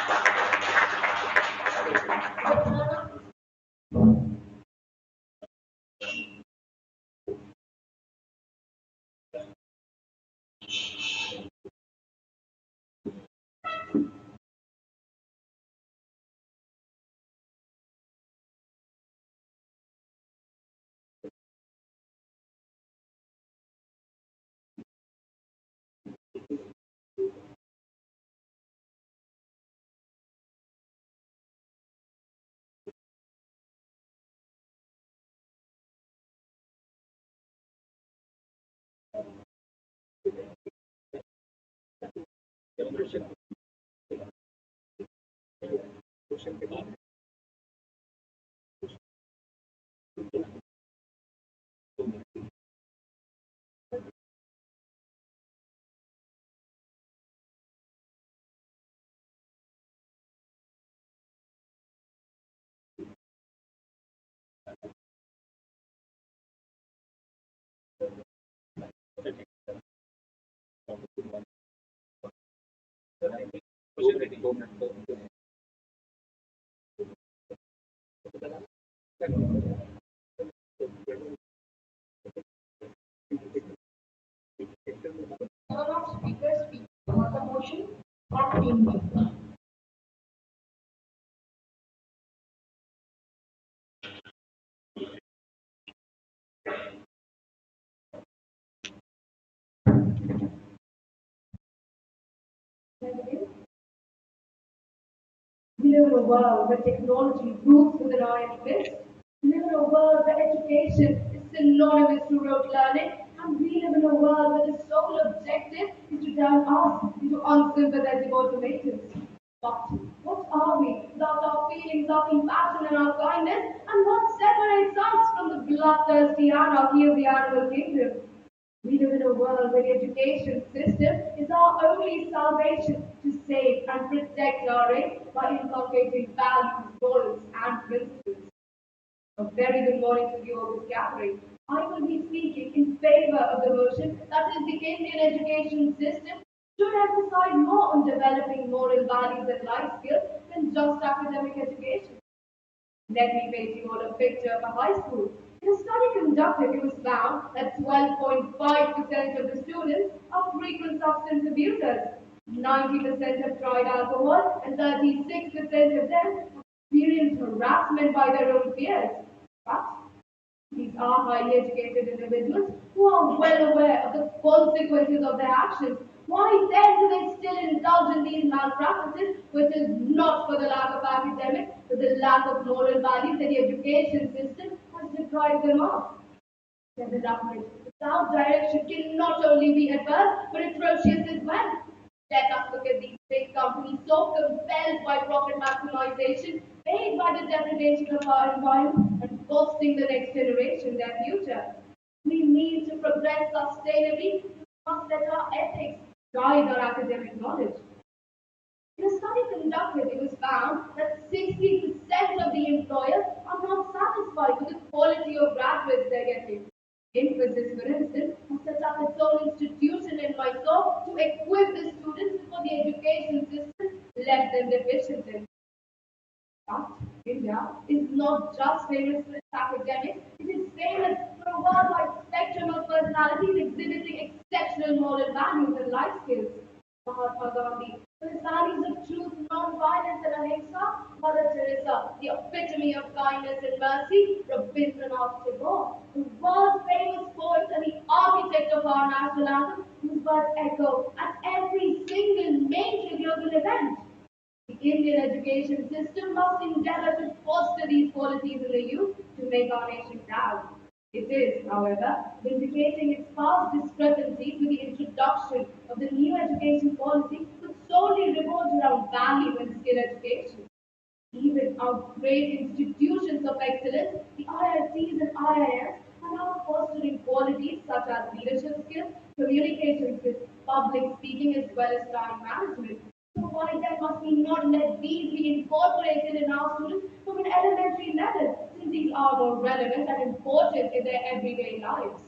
Turn off speakers speak on the motion or team. We live in a world where technology moves with an iron fist. We live in a world where education is synonymous to rote learning. And we live in a world where the sole objective is to turn us into unsympathetic automatons. But what are we without our feelings, our compassion, and our kindness? And what separates us from the bloodthirsty anarchy of the animal kingdom? We live in a world where the education system is our only salvation to save and protect our race by inculcating values, morals, and principles. A very good morning to you all this gathering. I will be speaking in favor of the motion that is the Indian education system should emphasize more on developing moral values and life skills than just academic education. Let me paint you all a picture of a high school. In a study conducted, it was found that 12.5% of the students are frequent substance abusers. 90% have tried alcohol, and 36% of them experience harassment by their own peers. But these are highly educated individuals who are well aware of the consequences of their actions. Why then do they still indulge in these malpractices, which is not for the lack of academics, but the lack of moral values that the education system has deprived them of? Development without direction can not only be adverse, but atrocious as well. Let us look at these big companies so compelled by profit maximization, paid by the degradation of our environment, and costing the next generation their future. We need to progress sustainably. We must let our ethics guide our academic knowledge. In a study conducted, it was found that 60% of the employers are not satisfied with the quality of graduates they're getting. Emphasis, for instance, has set up its own institution in Mysore to equip the students before the education system left them deficient in. But India is not just famous for its academics, it is famous for a worldwide spectrum of personalities exhibiting exceptional moral values and life skills. Mahatma Gandhi, for his values of truth, non-violence, and ahimsa; Mother Teresa, the epitome of kindness and mercy; Rabindranath Tagore, the world famous poet and the architect of our national anthem, whose words echo at every single major global event. The Indian education system must endeavor to foster these qualities in the youth to make our nation proud. It is, however, vindicating its past discrepancies with the introduction of the new education policy which solely revolves around value and skill education. Even our great institutions of excellence, the IITs and IIMs, are now fostering qualities such as leadership skills, communication skills, public speaking, as well as time management. So why then must we not let these be incorporated in our students from an elementary level, since these are more relevant and important in their everyday lives?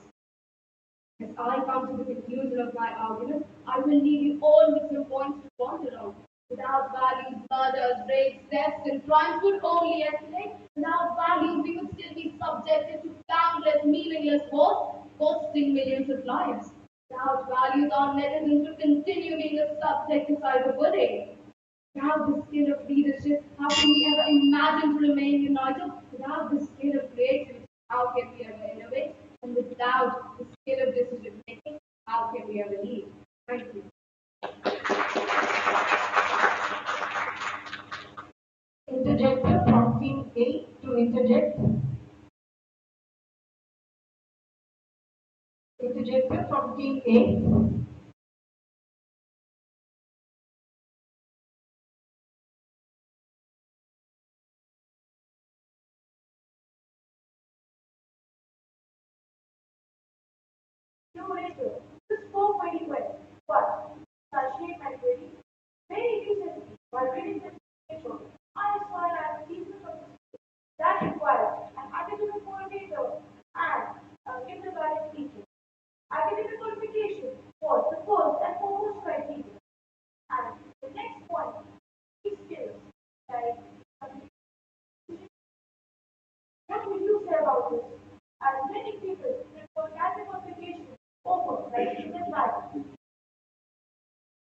As I come to the conclusion of my argument, I will leave you all with some points to ponder on. Without values, murders, rapes, deaths, and crimes would only escalate. Without values, we would still be subjected to countless meaningless wars, costing millions of lives. Without values, our netizens would continue being a subject to cyberbullying. Without the skill of leadership, how can we ever imagine to remain united? Without the skill of creativity, how can we ever innovate? And without the skill of decision making, how can we ever lead? Thank you. Interjector from team A to interject. Interjector from team A. No later, the spoke very well, but such shape and beauty, very recently, while reading the literature, I saw that pieces of the that requires an academic coordinator and a kindergarten teacher. Academic qualification was the first and foremost criteria. And the next point is skills, like what would you say about this? As many people prefer academic qualification over like business life.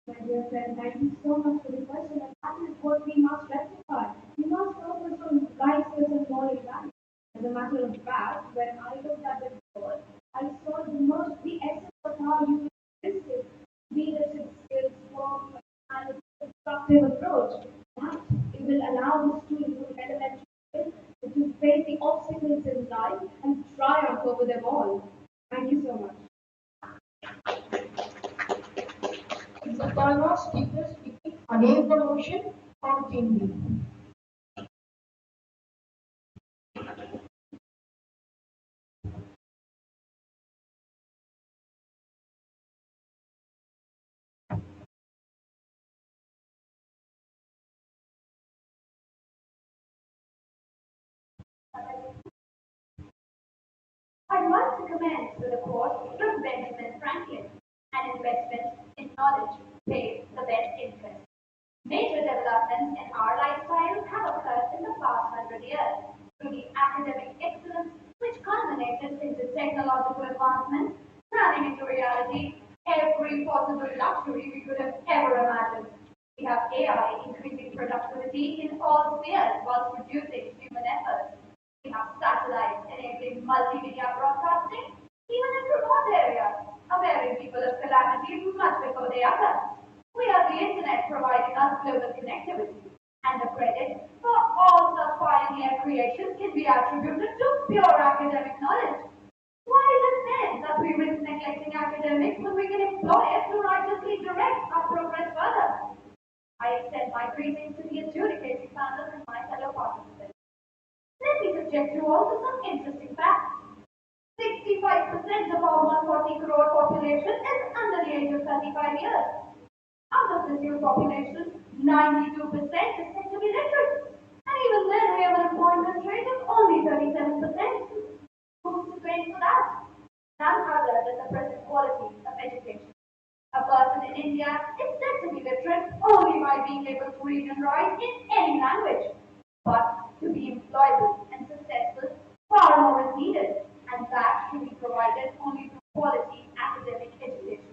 My dear friend, thank you so much for the question, and that is what we must rectify. We must focus on life skills and moral values. As a matter of fact, when I looked at the report, I saw the essence of how you existed, leadership skills, work, and a constructive approach. That it will allow the student from elementary skills to face the obstacles in life and triumph over them all. Thank you so much. It's the turn of speaker speaking against the motion from team B. I'd like to commence with a quote from Benjamin Franklin: "An investment in knowledge pays the best interest." Major developments in our lifestyle have occurred in the past 100 years through the academic excellence which culminated into technological advancements, turning into reality every possible luxury we could have ever imagined. We have AI increasing productivity in all spheres whilst reducing human effort. We have satellites enabling multimedia broadcasting, even in remote areas, awareing people of calamities much before they occur. We have the internet providing us global connectivity, and the credit for all such pioneer creations can be attributed to pure academic knowledge. Why is it then that we risk neglecting academics when we can employ it to righteously direct our progress further? I extend my greetings to the adjudicating panel and my fellow participants. Let me subject you all to some interesting facts. 65% of our 140 crore population is under the age of 35 years. Out of this youth population, 92% is said to be literate. And even then, we have an employment rate of only 37%. Who's to blame for that? None other than the present quality of education. A person in India is said to be literate only by being able to read and write in any language. But employable, and successful, far more is needed, and that should be provided only through quality academic education.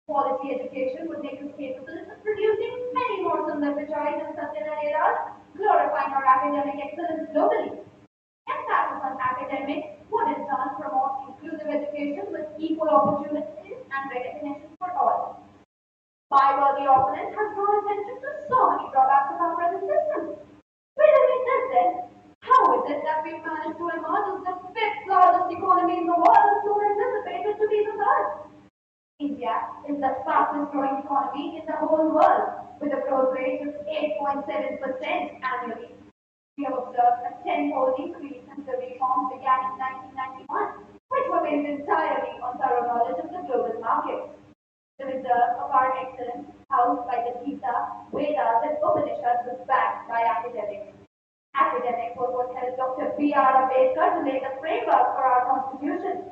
Quality education would make us capable of producing many more Sundar Pichais and Satya Nadelas, glorifying our academic excellence globally. Emphasis on academics would in turn promote inclusive education with equal opportunities and recognition for all. My worthy opponent has drawn attention to so many drawbacks of our present system. Whether it does then, how is it that we've managed to emerge as the fifth largest economy in the world and soon anticipated to be the third? India is the fastest growing economy in the whole world, with a growth rate of 8.7% annually. We have observed a tenfold increase since the reforms began in 1991, which were based entirely on thorough knowledge of the global market. The reserve of our excellence, housed by the Gita, Vedas, and Upanishads, was backed by academics. Academics was what helped Dr. B.R. Ambedkar to lay the framework for our constitution.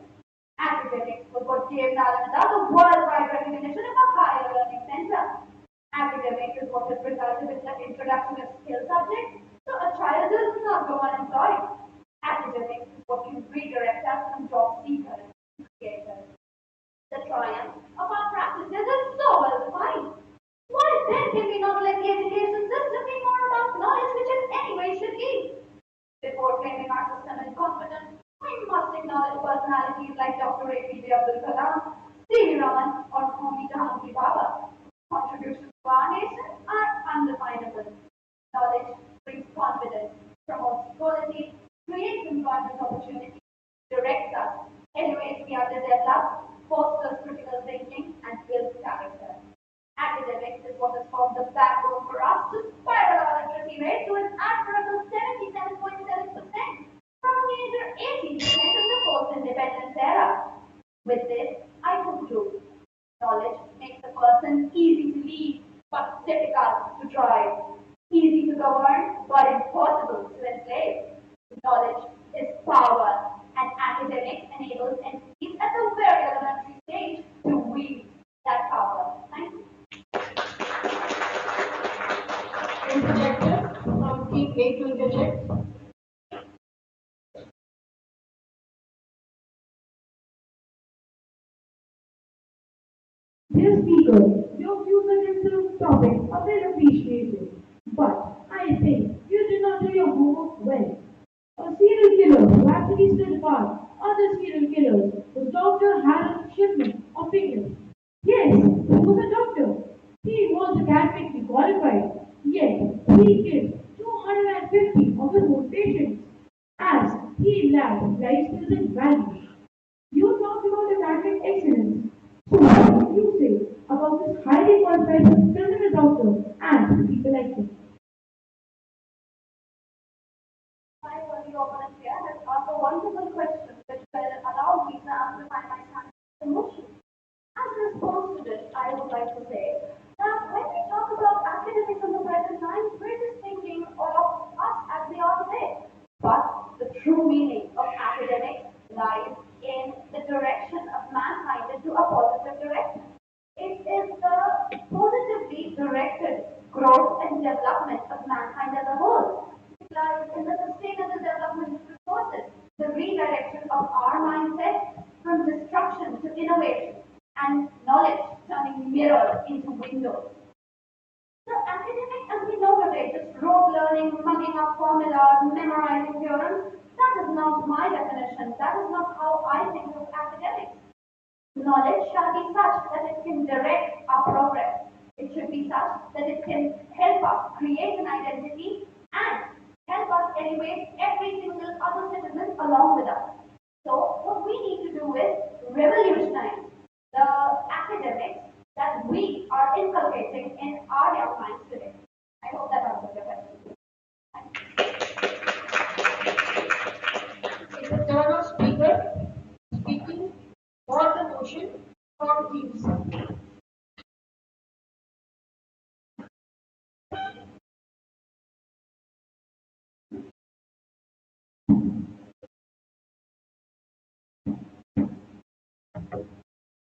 Academics was what gave Nalanda the worldwide recognition of a higher learning center. Academics is what has resulted in the introduction of skill subjects, so a child does not go unemployed. Academics is what can redirect us from job seekers to creators. The triumph of our practices is so well defined. Why then can we not let the education system be more about knowledge, which in any way should be? Before claiming our system is competent, we must acknowledge personalities like Dr. APJ Abdul Kalam, C.V. Raman, or Homi Jahangi Baba. Contributions to our nation are undefinable. Knowledge brings confidence, promotes equality, creates employment opportunities, directs us, elevates the underdeveloped, fosters critical thinking, and builds character. Academics is what has formed the backbone for us to spiral our literacy rate to an admirable 77.7% from a major 80% in the post-independence era. With this, I conclude. Knowledge makes a person easy to lead, but difficult to drive. Easy to govern, but impossible to enslave. Knowledge is power, and academics enables entities at the very elementary stage to wield that power. Thank you. Interjector from Team A to interject. Dear Speaker, your views on this topic are well appreciated, but I think you did not do your homework well. A serial killer who actually stood apart other serial killers was Dr. Harold Shipman of England. Yes, he was a doctor. He was academically qualified, yet he killed 250 of his own patients as he lacked life skills and values. You talked about academic excellence. So what do you say about this highly qualified criminal doctor and people like him? My worthy opponent here has asked a wonderful question which will allow me to amplify my scientific emotion. As a response to this, I would like to say that when we talk about academics in the present times, we're just thinking of us as they are today. But the true meaning of academics lies in the direction of mankind into a positive direction. It is the positively directed growth and development of mankind as a whole. It lies in the sustainable development of resources, the redirection of our mindset from destruction to innovation, and knowledge turning mirrors into windows. So academic, as we know today, just rote learning, mugging up formulas, memorizing theorems, that is not my definition. That is not how I think of academics. Knowledge shall be such that it can direct our progress. It should be such that it can help us create an identity and help us elevate every single other citizen along with us. So what we need to do is revolutionize the academics that we are inculcating in our young minds today. I hope that answers your question. It's the turn of speaker speaking for the motion from Team C.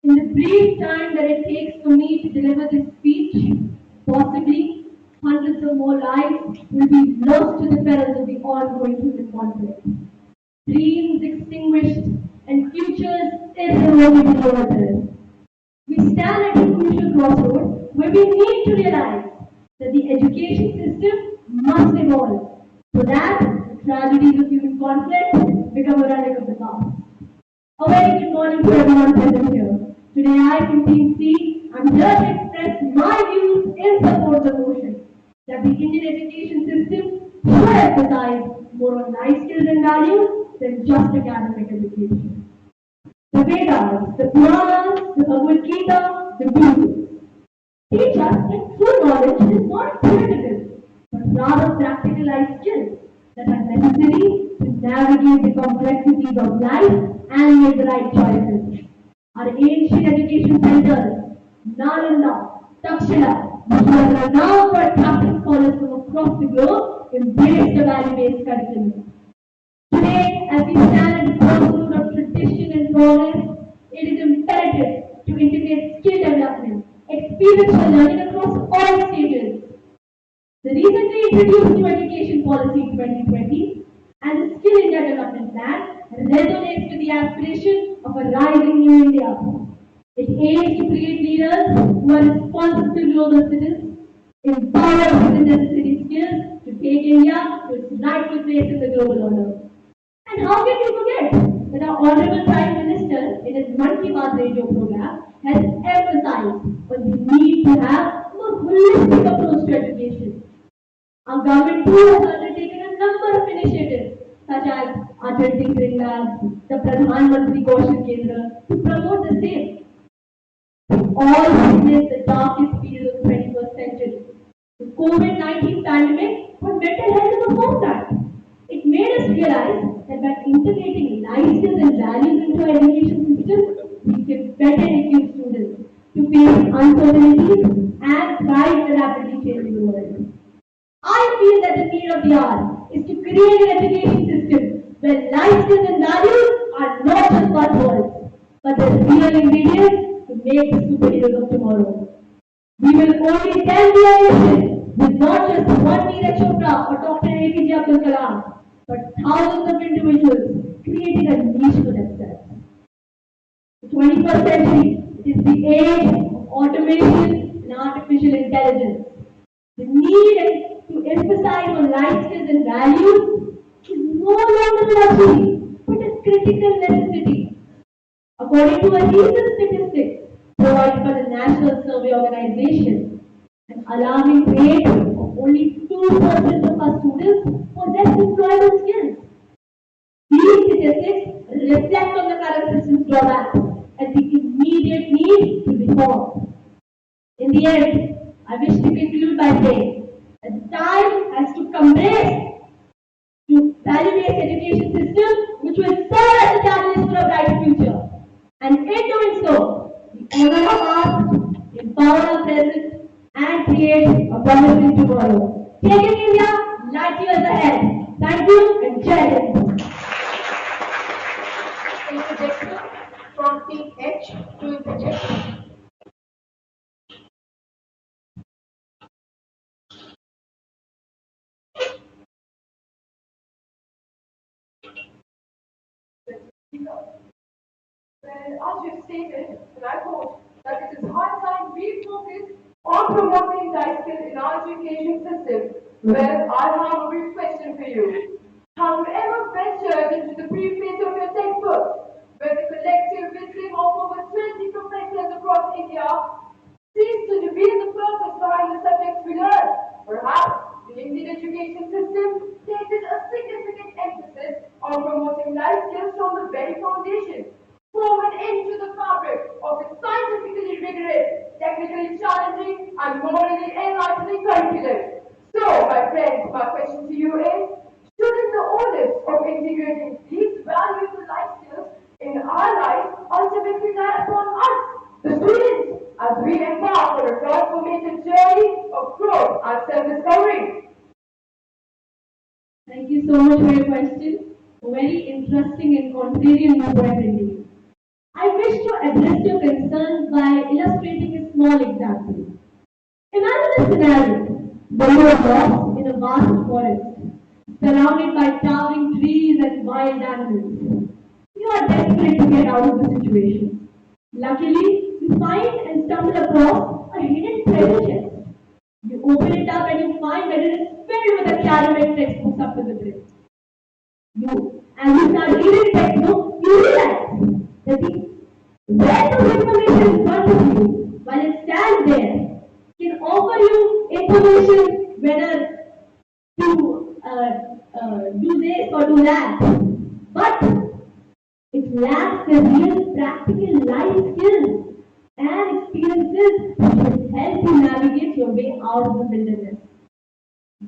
In the brief time that it takes for me to deliver this speech, possibly hundreds or more lives will be lost to the perils of the ongoing human conflict. Dreams extinguished and futures irrevocably altered. We stand at a crucial crossroad where we need to realize that the education system must evolve so that the tragedies of human conflict become a relic of the past. A very good morning to everyone present here. Today I, from Team C, am here to express my views in support of the motion that the Indian education system should emphasize more on life skills and values than just academic education. The Vedas, the Puranas, the Bhagavad Gita, the Gurus teach us that true knowledge is not theoretical, but rather practical life skills that are necessary to navigate the complexities of life and make the right choices. Our ancient education centers, Nalanda, Takshila, which were renowned for attracting scholars from across the globe, embraced a value-based curriculum. Today, as we stand at the crossroads of tradition and progress, it is imperative to integrate skill development, experiential learning across all stages. The recently introduced New Education Policy 2020 and the Skill India Development Plan resonates with the aspiration of a rising new India. It aims to create leaders who are responsible global citizens, empowered with the necessary skills to take India to its rightful place in the global order. And how can we forget that our Honorable Prime Minister in his Mann Ki Baat radio program has emphasized on the need to have a more holistic approach to education. Our government too has undertaken a number of initiatives such as Atal Tinkering Labs, the Pradhan Mantri Kaushan Kendra to promote the same. We all witnessed the darkest period of the 21st century. The COVID-19 pandemic put mental health in the forefront. It made us realize that by integrating life skills and values into our education system, we can better equip students to face uncertainties and thrive in a rapidly changing world. I feel that the need of the hour is to create an education system where life skills and values are not just buzzwords, but the real ingredients to make the superheroes of tomorrow. We will only then be a nation with not just one Neeraj Chopra or Dr. APJ Abdul Kalam, but thousands of individuals creating a niche for themselves. The 21st century is the age of automation and artificial intelligence. The need to emphasize on life skills and values is no longer a luxury, but a critical necessity. According to a recent statistic provided by the National Survey Organization, an alarming rate of only 2% of our students possess employment skills. These statistics reflect on the current system's drawbacks and the immediate need to reform. In the end, I wish to conclude by saying that the time has to embrace to value-based education system which will serve as a catalyst for a bright future. And in doing so, we honor our past, empower our present, and create a promising tomorrow. Taking India light years ahead. Thank you and Jai Hind. Interjection from Team H to interject. As you stated, and I quote, that it is high time we focus on promoting life skills in our education system. Well, I have a brief question for you. Have you ever ventured into the preface of your textbook, where the collective wisdom of over 20 professors across India seems to reveal the purpose behind the subjects we learn? Perhaps the Indian education system places a significant emphasis on promoting life skills from the very foundation, woven into the fabric of its scientifically rigorous, technically challenging, and morally enlightening curriculum. So, my friends, my question to you is, shouldn't the onus of integrating these valuable life skills in our lives ultimately lie upon us, the students, as we embark on a transformative journey of growth and self-discovery? Thank you so much for your question. A very interesting and contrarian viewpoint indeed. I wish to address your concerns by illustrating a small example. Imagine a scenario When you are lost in a vast forest, surrounded by towering trees and wild animals, you are desperate to get out of the situation. Luckily, you find and stumble across a hidden treasure chest. You open it up and you find that it is filled with academic textbooks up to the brim. As you start reading the textbook, you realize that the wealth of information in front of you, while it stands there, can offer you information whether to do this or do that. But it lacks the real practical life skills and experiences which will help you navigate your way out of the wilderness.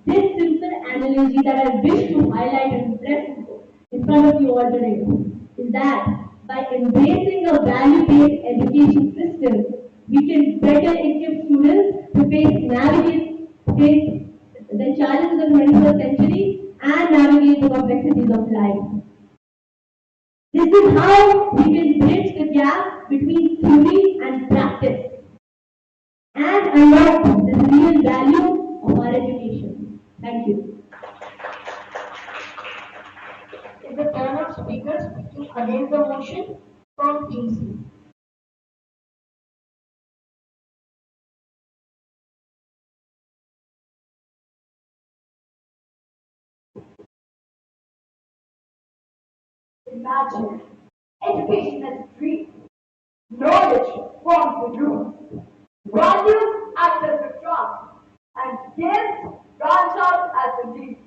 This simple analogy that I wish to highlight and impress in front of you all today is that by embracing a value-based education system, we can better equip students to face the challenges of the 21st century and navigate the complexities of life. This is how we can bridge the gap between theory and practice and unlock the real value of our education. Thank you. It's the turn of speakers speaking against the motion from Team C. Imagine education as a dream. Knowledge forms the roots. Values act as the trunk. And skills branch out as the leaves.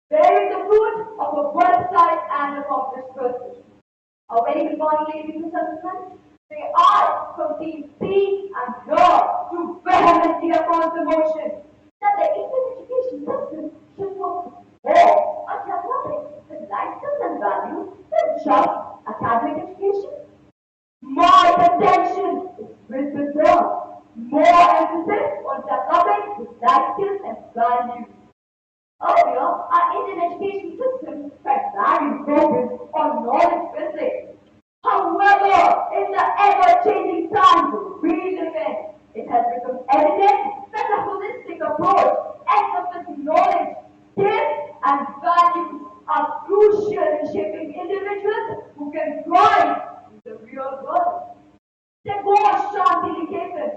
Bearing the fruit of a versatile and accomplished person. A very good morning, ladies and gentlemen. They are from Team C and here to vehemently oppose the motion that the Indian education system should focus more on developing the life skills and values than just academic education. My attention is with the term. More emphasis on developing the life skills and values. Earlier, our Indian education system had very focus on knowledge building. However, in the ever-changing times we live in, it has become evident that a holistic approach encompassing knowledge, skills, and values are crucial in shaping individuals who can thrive in the real world. Tagore Shanti has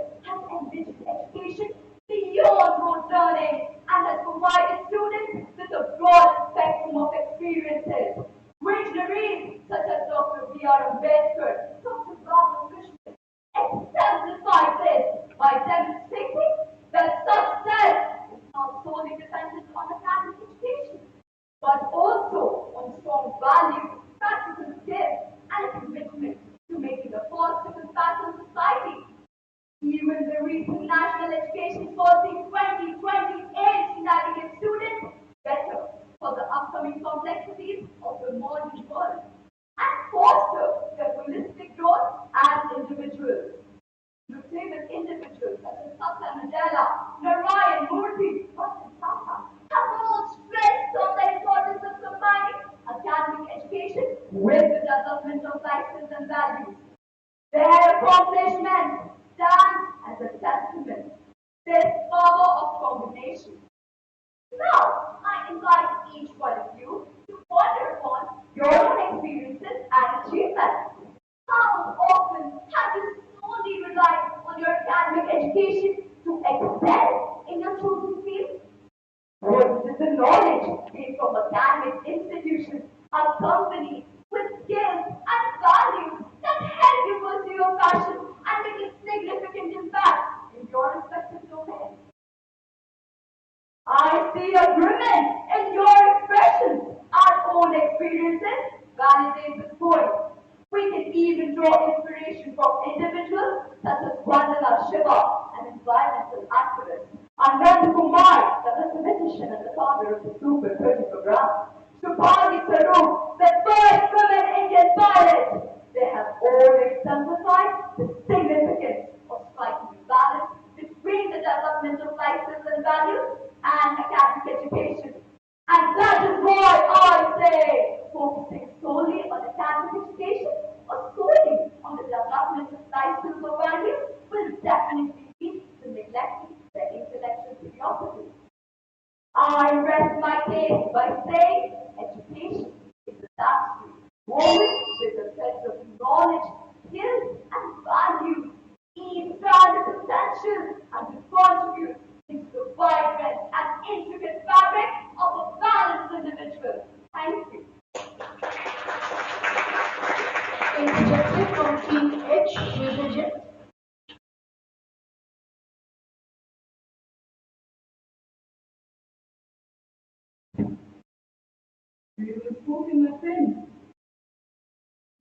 envisioned education beyond rote learning and has provided students with a broad spectrum of experiences. Visionaries such as Dr. B.R. Ambedkar, Dr. Ramakrishnan exemplify this by demonstrating that success is not solely dependent on academic education, but also on strong values, practical skills, and a commitment to making a positive impact on society. Even the recent National Education Policy 2020 aims to navigate students better for the upcoming complexities of the modern world and foster their holistic growth as individuals. Notable individuals such as Satya Nadella, Narayan Murthy, Ratan Tata have all stressed on the importance of combining academic education with the development of life skills and values. Their accomplishments stand as a testament to this power of combination. Now, I invite each one of you to ponder upon your own experiences and achievements. How often have you solely relied on your academic education to excel in your chosen field? Or is the knowledge gained from academic institutions accompanied with skills and values that help you pursue your passion and make a significant impact in your respective domain? I see agreement in your expressions. Our own experiences validate this point. We can even draw inspiration from individuals such as Vandana Shiva, an environmental activist, Anand Kumar, the mathematician and the founder of the Super 30 program, Shubhali Sarup, the first women Indian pilot. They have all exemplified the significance of striking a balance between the development of life skills and values and academic education. And that is why I say focusing solely on academic education or solely on the development of life skills or values will definitely lead to neglecting the intellectual curiosity. I rest my case by saying education is a tapestry woven with a sense of knowledge, skills, and values. Each strand is essential and it contributes into the vibrant and intricate fabric of a balanced individual. Thank you. Interjected from Team H, Shweta. You have spoken, my friend.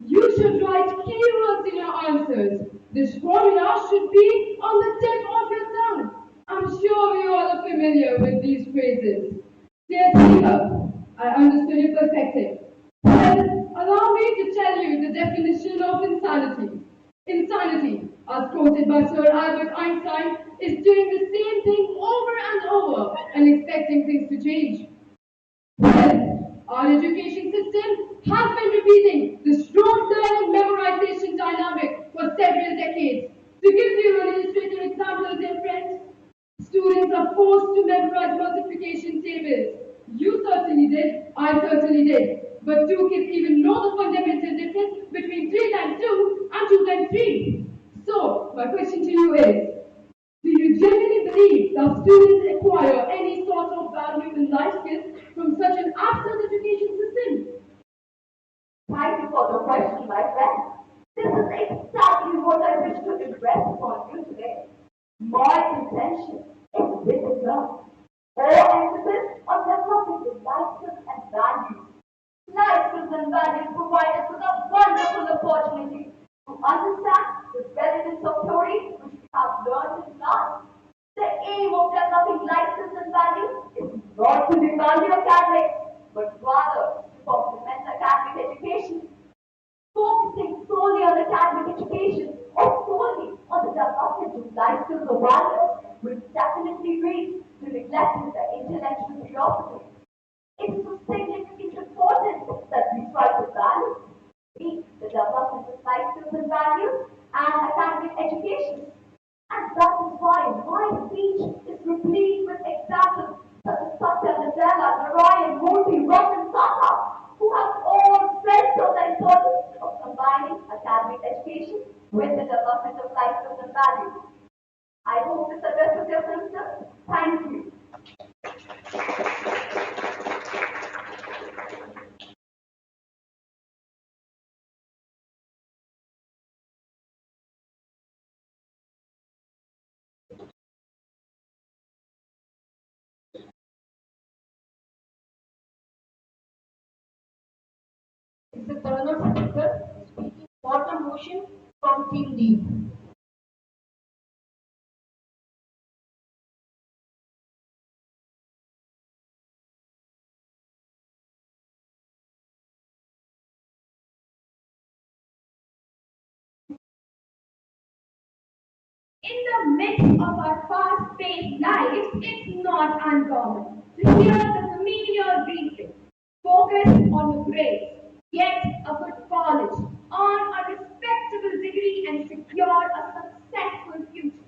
You should write keywords in your answers. This formula should be on the tip of your tongue. I'm sure you all are familiar with these phrases. Dear speaker, I understood your perspective. Well, allow me to tell you the definition of insanity. Insanity, as quoted by Sir Albert Einstein, is doing the same thing over and over and expecting things to change. Well, our education system has been repeating the strong learning memorization dynamic for several decades. To give you an illustrative example, dear friends, students are forced to memorize multiplication tables. You certainly did, I certainly did. But do kids even know the fundamental difference between 3 times 2 and 2 times 3? So, my question to you is, do you genuinely believe that students acquire any sort of value in life skills from such an absurd education system? Thank you for the question, my friend. This is exactly what I wish to impress upon you today. My intention is with love. More emphasis on developing the life skills and values. Life skills and values provide us with a wonderful opportunity to understand the relevance of theory which we have learned in class. The aim of developing life skills and values is not to devalue academics, but rather to complement academic education. Focusing solely on academic education or solely on the development of life skills or values will definitely lead to neglecting the intellectual curiosity. It is of significant importance that we try to balance the development of life skills and values and academic education. And that is why my speech is replete with examples such as Satya Nadella, Narayan, Murthy, Ratan Tata, who have all stressed on the importance of combining academic education with the development of life skills and values. I hope this addresses your concern. Thank you. It's the turn of speaker speaking water motion from Team D. In the midst of our fast-paced lives, it's not uncommon to hear the familiar refrain. Focus on your grades, get a good college, earn a respectable degree, and secure a successful future.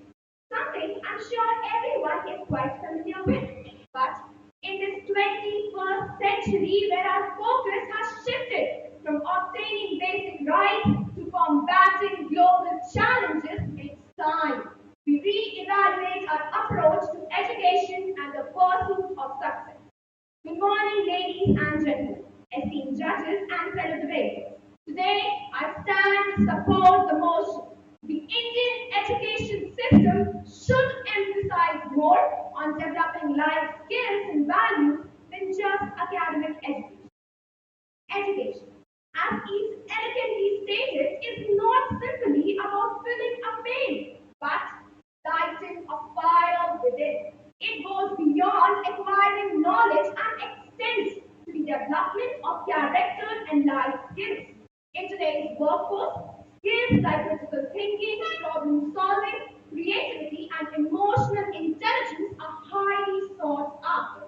Something I'm sure everyone is quite familiar with. But in this 21st century, where our focus has shifted from obtaining basic rights to combating global challenges, it's time we re-evaluate our approach to education and the pursuit of success. Good morning, ladies and gentlemen, esteemed judges and fellow debaters. Today, I stand to support the motion. The Indian education system should emphasize more on developing life skills and values than just academic education. Education, as is elegantly stated, is not simply about filling a page, but lighting a fire within. It goes beyond acquiring knowledge and extends to the development of character and life skills. In today's workforce, skills like critical thinking, problem solving, creativity, and emotional intelligence are highly sought after.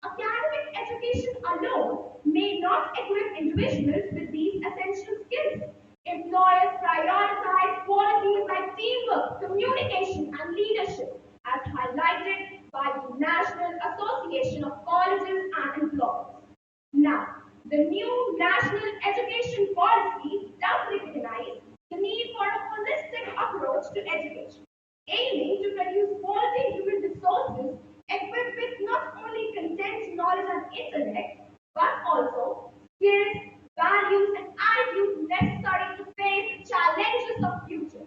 Academic education alone may not equip individuals with these essential skills. Employers prioritize qualities like teamwork, communication, and leadership, as highlighted by the National Association of Now, the new national education policy does recognize the need for a holistic approach to education, aiming to produce quality human resources equipped with not only content, knowledge, and intellect, but also skills, values, and attitudes necessary to face the challenges of future.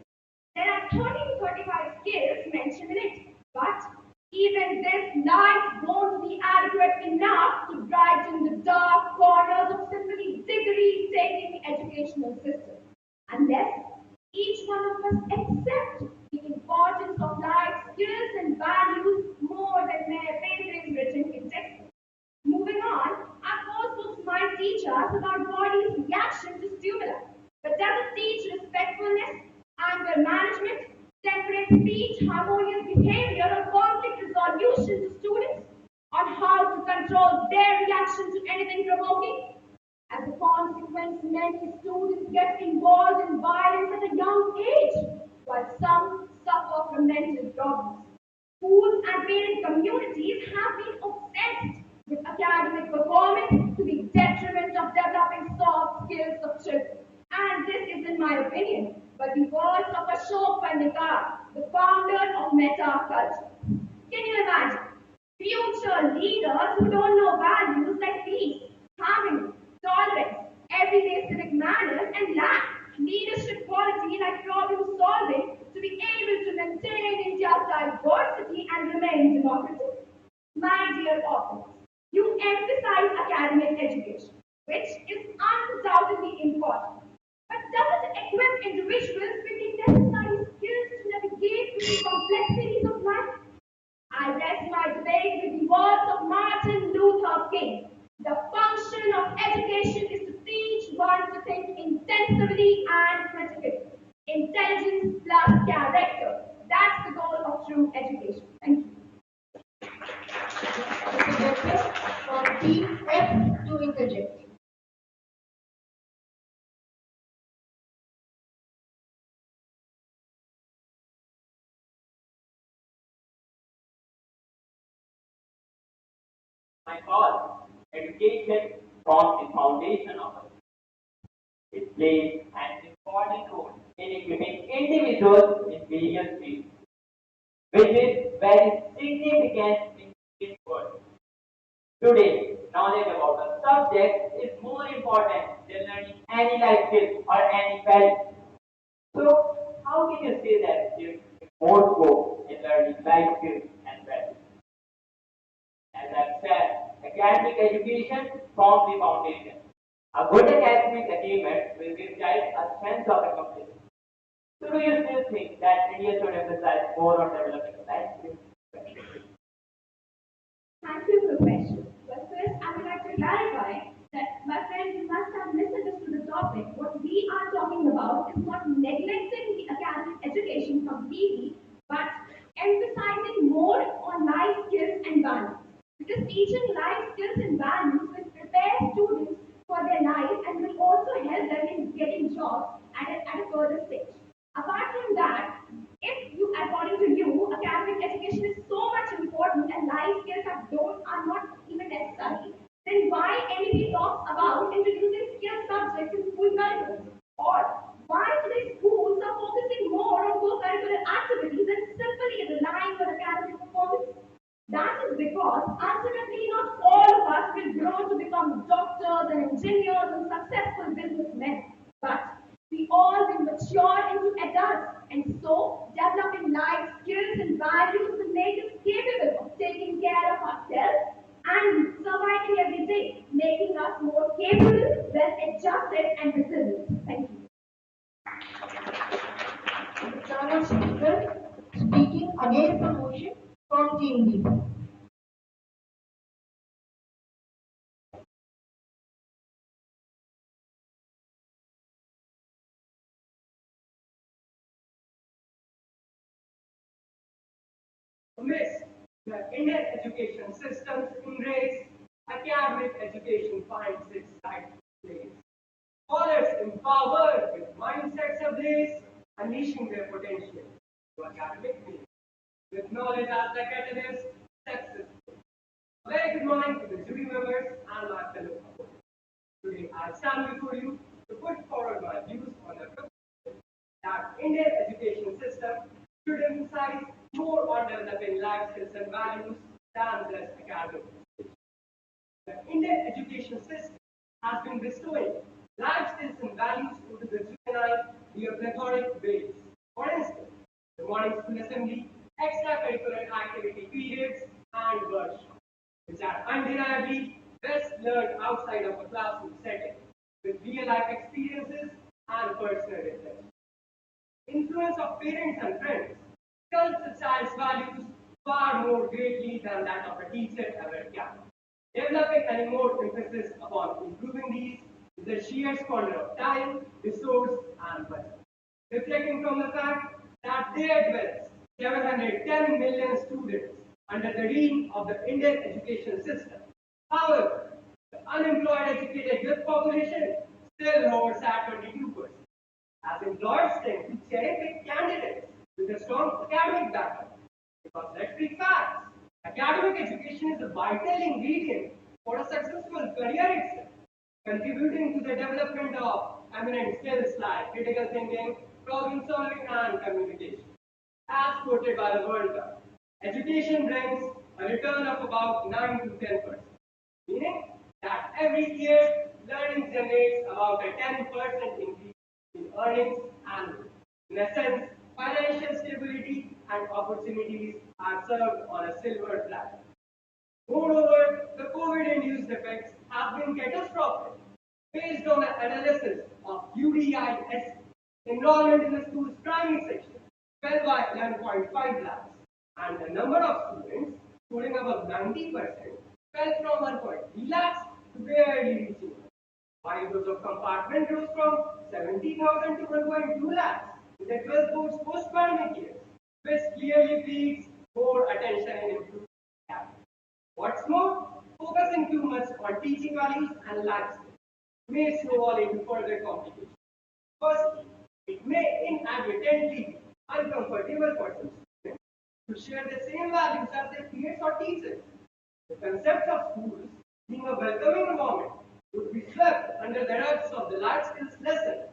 There are 30 to 35 skills mentioned in it, but even this light won't be adequate enough to brighten the dark corners of simply degree-taking educational system, unless each one of us accepts the importance of life skills and values more than mere papers written in textbooks. Moving on, our course books might teach us about body's reaction to stimuli, but does it teach respectfulness, anger management, temperate speech, harmonious behavior, or conflict resolution to students on how to control their reaction to anything provoking? As a consequence, many students get involved in violence at a young age, while some suffer from mental problems. Schools and parent communities have been obsessed with academic performance to the detriment of developing soft skills of children. And this isn't my opinion, but the words of Ashok Pandikar, the founder of Meta Culture. Can you imagine? Future leaders who don't know values like peace, harmony, tolerance, everyday civic manners, and lack leadership quality like problem solving to be able to maintain India's diversity and remain democratic. My dear authors, you emphasize academic education, which is undoubtedly important. But does it equip individuals with the necessary skills to navigate through the complexities of life? I rest my debate with the words of Martin Luther King. The function of education is to teach one to think intensively and critically. Intelligence plus character. That's the goal of true education. Thank you. Mr. from Team F to interject. My God, education forms the foundation of us. It plays an important role in equipping individuals in various fields, which is very significant in this world. Today, knowledge about a subject is more important than learning any life skill or any value. So, how can you say that there is more scope in learning life skills and values? As I've said, academic education forms the foundation. A good academic achievement will give child a sense of accomplishment. So, do you still think that India should emphasize more on developing life skills? Thank you for the question. But first, I would like to clarify that my friend, you must have misunderstood the topic. What we are talking about is not neglecting the academic education completely, but emphasizing more on life skills and values. Because teaching life skills and values will prepare students for their life and will also help them in getting jobs at a further stage. Apart from that, if you, according to you, academic education is so much important and life skills are not even necessary, then why NEP talks about introducing skill subjects in school curriculum? Or why today schools are focusing more on co-curricular activities than simply relying on academic performance? That is because ultimately not all of us will grow to become doctors and engineers and successful businessmen. But we all will mature into adults, and so developing life skills and values will make us capable of taking care of ourselves and surviving every day, making us more capable, well adjusted, and resilient. Thank you. The turn of speaker speaking against the motion from Team B. Miss, the Indian education systems embrace academic education finds its right place. Scholars empowered with mindsets ablaze, unleashing their potential to academic means. With knowledge as the catalyst, success. A very good morning to the jury members and my fellow I stand before you to put forward my views on the proposal that Indian education system should emphasize more on developing life skills and values than just academic. The Indian education system has been bestowing life skills and values into the juvenile via plethoric ways. For instance, the morning school assembly, extracurricular activity periods, and workshops, which are undeniably best learned outside of a classroom setting with real life experiences and personal reflection. Influence of parents and friends sculpts a child's values far more greatly than that of a teacher ever can. Developing any more emphasis upon improving these is a sheer squander of time, resource, and budget. Reflecting from the fact that there dwells 710 million students under the reign of the Indian education system. However, the unemployed educated youth population still hovers at 22%, as employers tend to cherry-pick candidates with a strong academic background. Because let's be facts, academic education is a vital ingredient for a successful career itself, contributing to the development of eminent skills like critical thinking, problem solving, and communication. As quoted by the World Cup, education brings a return of about 9 to 10%, meaning that every year learning generates about a 10% increase in earnings annually. In essence, financial stability and opportunities are served on a silver platter. Moreover, the COVID-induced effects have been catastrophic. Based on an analysis of UDIS, enrollment in the school's primary section fell by 11.5 lakhs, and the number of students scoring above 90% fell from 1.3 lakhs to barely reaching. While those of compartment rose from 70,000 to 1.2 lakhs in the 12 board's post-pandemic years, which clearly pleads more attention and improved academics. What's more, focusing too much on teaching values and life skills may snowball into further complications. Firstly, it may inadvertently be uncomfortable for some students to share the same values as their peers or teachers. The concept of schools being a welcoming environment would be swept under the rugs of the life skills lesson.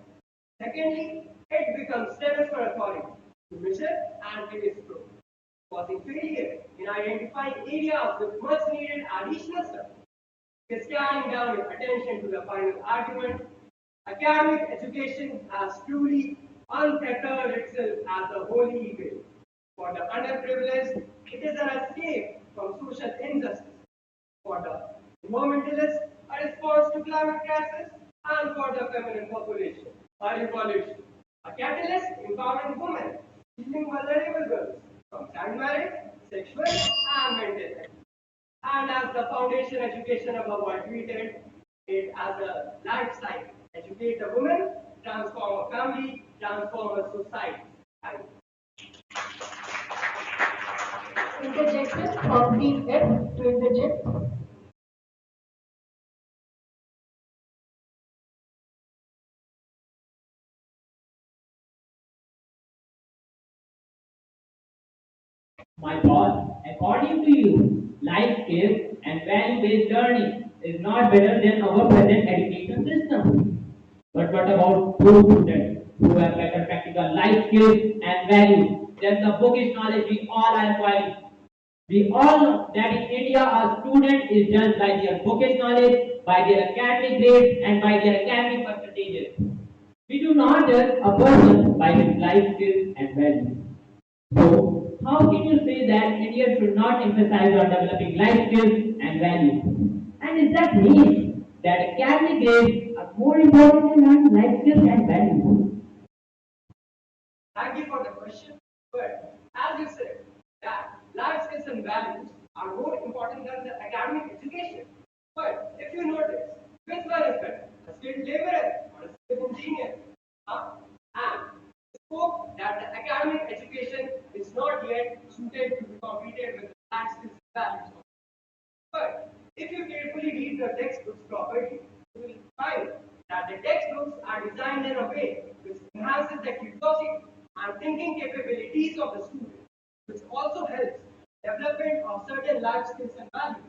Secondly, it becomes status for authority to measure and praise progress, causing failure in identifying areas with much needed additional support. Scanning down your attention to the final argument, academic education has truly untethered itself as a holy grail. For the underprivileged, it is an escape from social injustice. For the environmentalists, a response to climate crisis, and for the feminine population, a revolution. A catalyst empowering women, healing vulnerable girls from child marriage, sexual, and mental health. And as the foundation education above all treated it as a life cycle. Educate a woman, transform a family, transform a society. Thank you. Interjection from Team F to interject. My boss, according to you, life skills and value-based learning is not better than our present education system. But what about those students who have better practical life skills and values than the bookish knowledge we all are acquiring? We all know that in India, a student is judged by their bookish knowledge, by their academic grades, and by their academic percentages. We do not judge a person by his life skills and values. So, how can you say that India should not emphasize on developing life skills and values? And is that mean that academic grades are more important than life skills and values? Thank you for the question. But as you said, that life skills and values are more important than the academic education. But if you notice, which one is better? A skilled laborer or a skilled engineer? And spoke that the academic education is not yet suited to be competed with life skills and values. But if you carefully read the textbooks properly, you will find that the textbooks are designed in a way which enhances the curiosity and thinking capabilities of the student, which also helps development of certain life skills and values.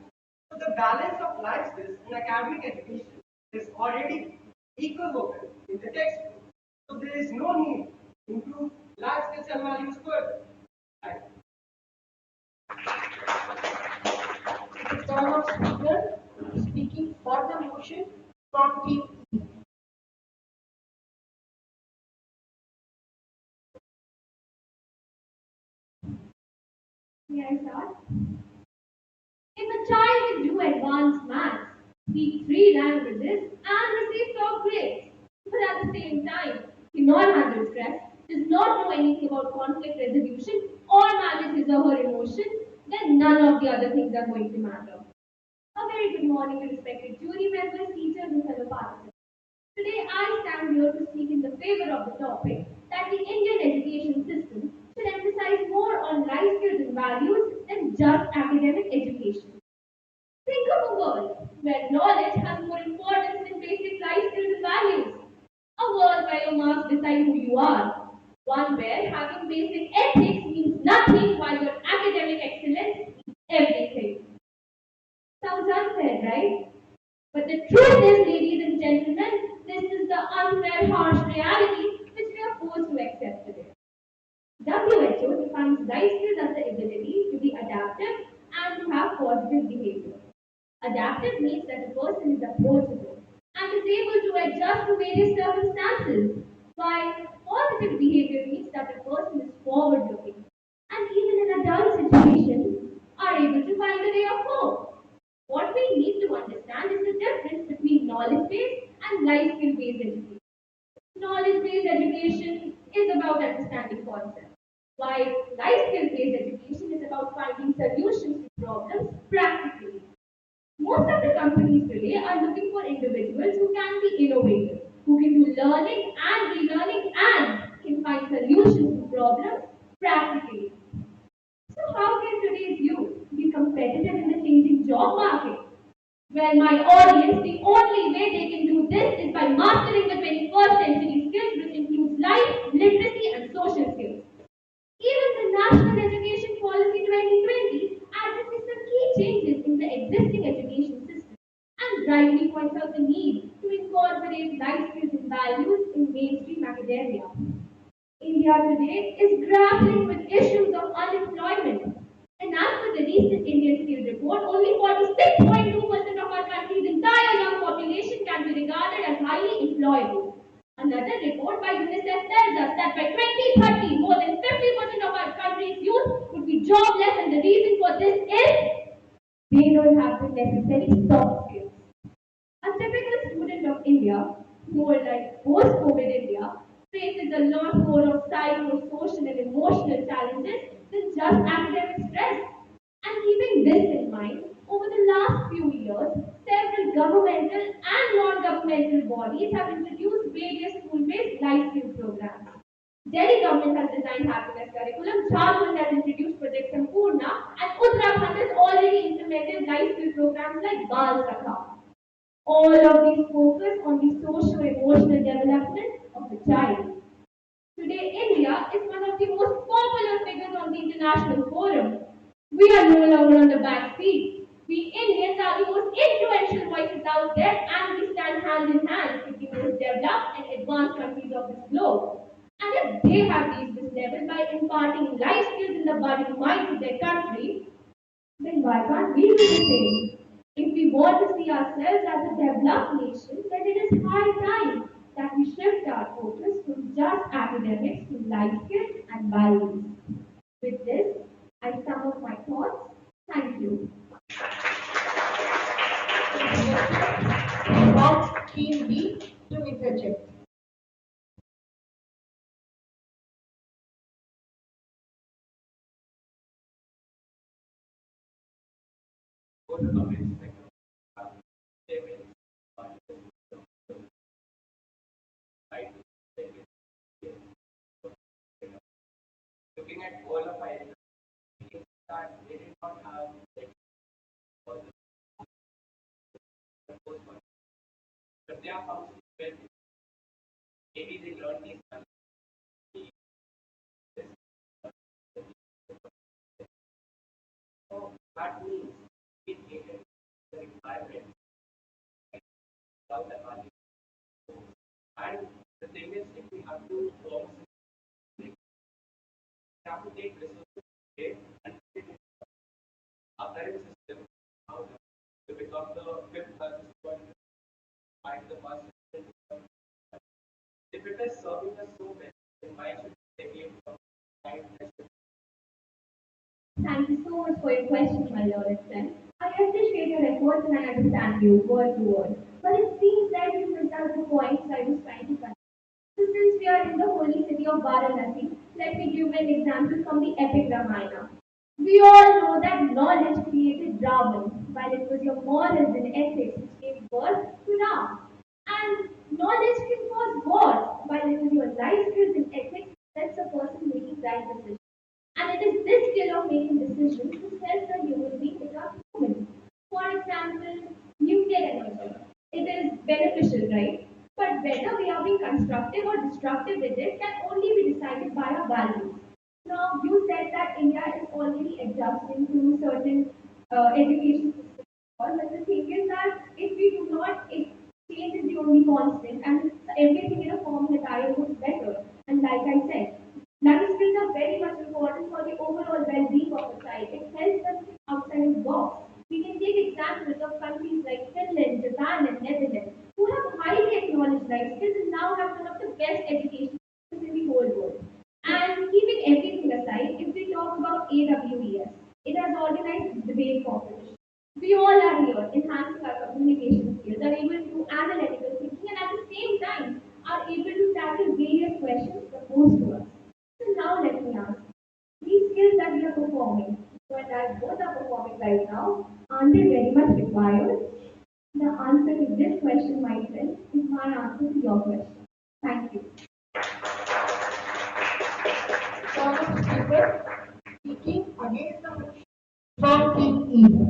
So the balance of life skills and academic education is already equivocal in the textbook. So there is no need to improve life skills and values further. Right. It is turn of speaker speaking for the motion from team E. May I start? If a child can do advanced maths, speak three languages, and receive top grades, but at the same time cannot handle stress, does not know anything about conflict resolution, or manage his or her emotions, then none of the other things are going to matter. A very good morning to respected jury members, teachers, and fellow participants. Today I stand here to speak in the favor of the topic that the Indian education system should emphasize more on life skills and values than just academic education. Think of a world where knowledge has more importance than basic life skills and values. A world where your marks decide who you are. One where having basic ethics means nothing while your academic excellence means everything. Sounds unfair, right? But the truth is, ladies and gentlemen, this is the unfair, harsh reality which we are forced to accept today. WHO defines life skills as the ability to be adaptive and to have positive behavior. Adaptive means that a person is approachable and is able to adjust to various circumstances, while positive behavior means that a person is forward looking and even in adult situations are able to find a way of hope. What we need to understand is the difference between knowledge based and life skill based education. Knowledge based education is about understanding concepts, while life skill based education is about finding solutions to problems practically. Most of the companies today are looking for individuals who can be innovative, who can do learning and relearning and can find solutions to problems practically. So how can today's youth be competitive in the changing job market? Well, my audience, the only way they can do this is by mastering the 21st century skills, which includes life, literacy, and social skills. Even the National Education Policy 2020 addresses some key changes in the existing education system and rightly points out the need to incorporate life skills and values in mainstream academia. India today is grappling with issues of unemployment. And as per the recent Indian Skill Report, only 46.2% of our country's entire young population can be regarded as highly employable. Another report by UNICEF tells us that by 2030, more than 50% of our country's youth would be jobless, and the reason for this is they don't have the necessary soft skills. A typical student of India, more like post-COVID India, faces a lot more of psycho-social and emotional challenges than just academic stress. And keeping this in mind, over the last few years, several governmental and non-governmental bodies have introduced various school-based life skill programs. Delhi government has designed happiness curriculum, Jharkhand has introduced Project Sampurna, and Uttarakhand has already implemented life skill programs like Bal Sakha. All of these focus on the socio-emotional development of the child. Today, India is one of the most popular figures on the international forum. We are no longer on the back seat. We Indians are the most influential voices out there, and we stand hand in hand with the most developed and advanced countries of this globe. And if they have reached this level by imparting life skills in the budding minds of their country, then why can't we do the same? If we want to see ourselves as a developed nation, then it is high time that we shift our focus from just academics to life skills and values. With this, I sum up my thoughts. Thank you. Invites team B to interject. Both the comments like they will try to take it here. Looking at all of our education that they did not have that all the course one. But they are found well. Maybe they learn these values. So that means it created the environment without the to firms, we have to take resources today and put it in our current system. How to become the fifth largest one, find the first system. If it is serving us so well, then why should we deviate from find Thank you so much for your question, my learned friend. I appreciate your efforts and I understand you word to word. But it seems like you missed out the points I was trying to convey. So since we are in the holy city of Varanasi, let me give an example from the epic Ramayana. We all know that knowledge created Ravan, while it was your morals and ethics which gave birth to Ram. And knowledge can cause wars, while it is your life skills and ethics that helps a person making right decisions. And it is this skill of making decisions which helps a human being become human. For example, nuclear energy. It is beneficial, right? But whether we are being constructive or destructive with it can only be decided by our values. Now, you said that India is already adjusting to certain education systems. But the thing is that if we do not, if change is the only constant, and everything in a form that I was better. And like I said, life skills are very much important for the overall well-being of a child. It helps them think outside the box. We can take examples of countries like Finland, Japan, and Netherlands, who have highly acknowledged life skills and now have one of the best education systems in the whole world. And keeping everything aside, if we talk about AWES, it has organized debate competition. We all are here enhancing our communication skills, are able to do analytical thinking, and at the same time are able to tackle various questions proposed to us. So now let me ask, these skills that we are performing, you and I both are performing right now, aren't they very much required? The answer to this question, my friend, is my answer to your question. Thank you. Thomas Speaker speaking against the from King E.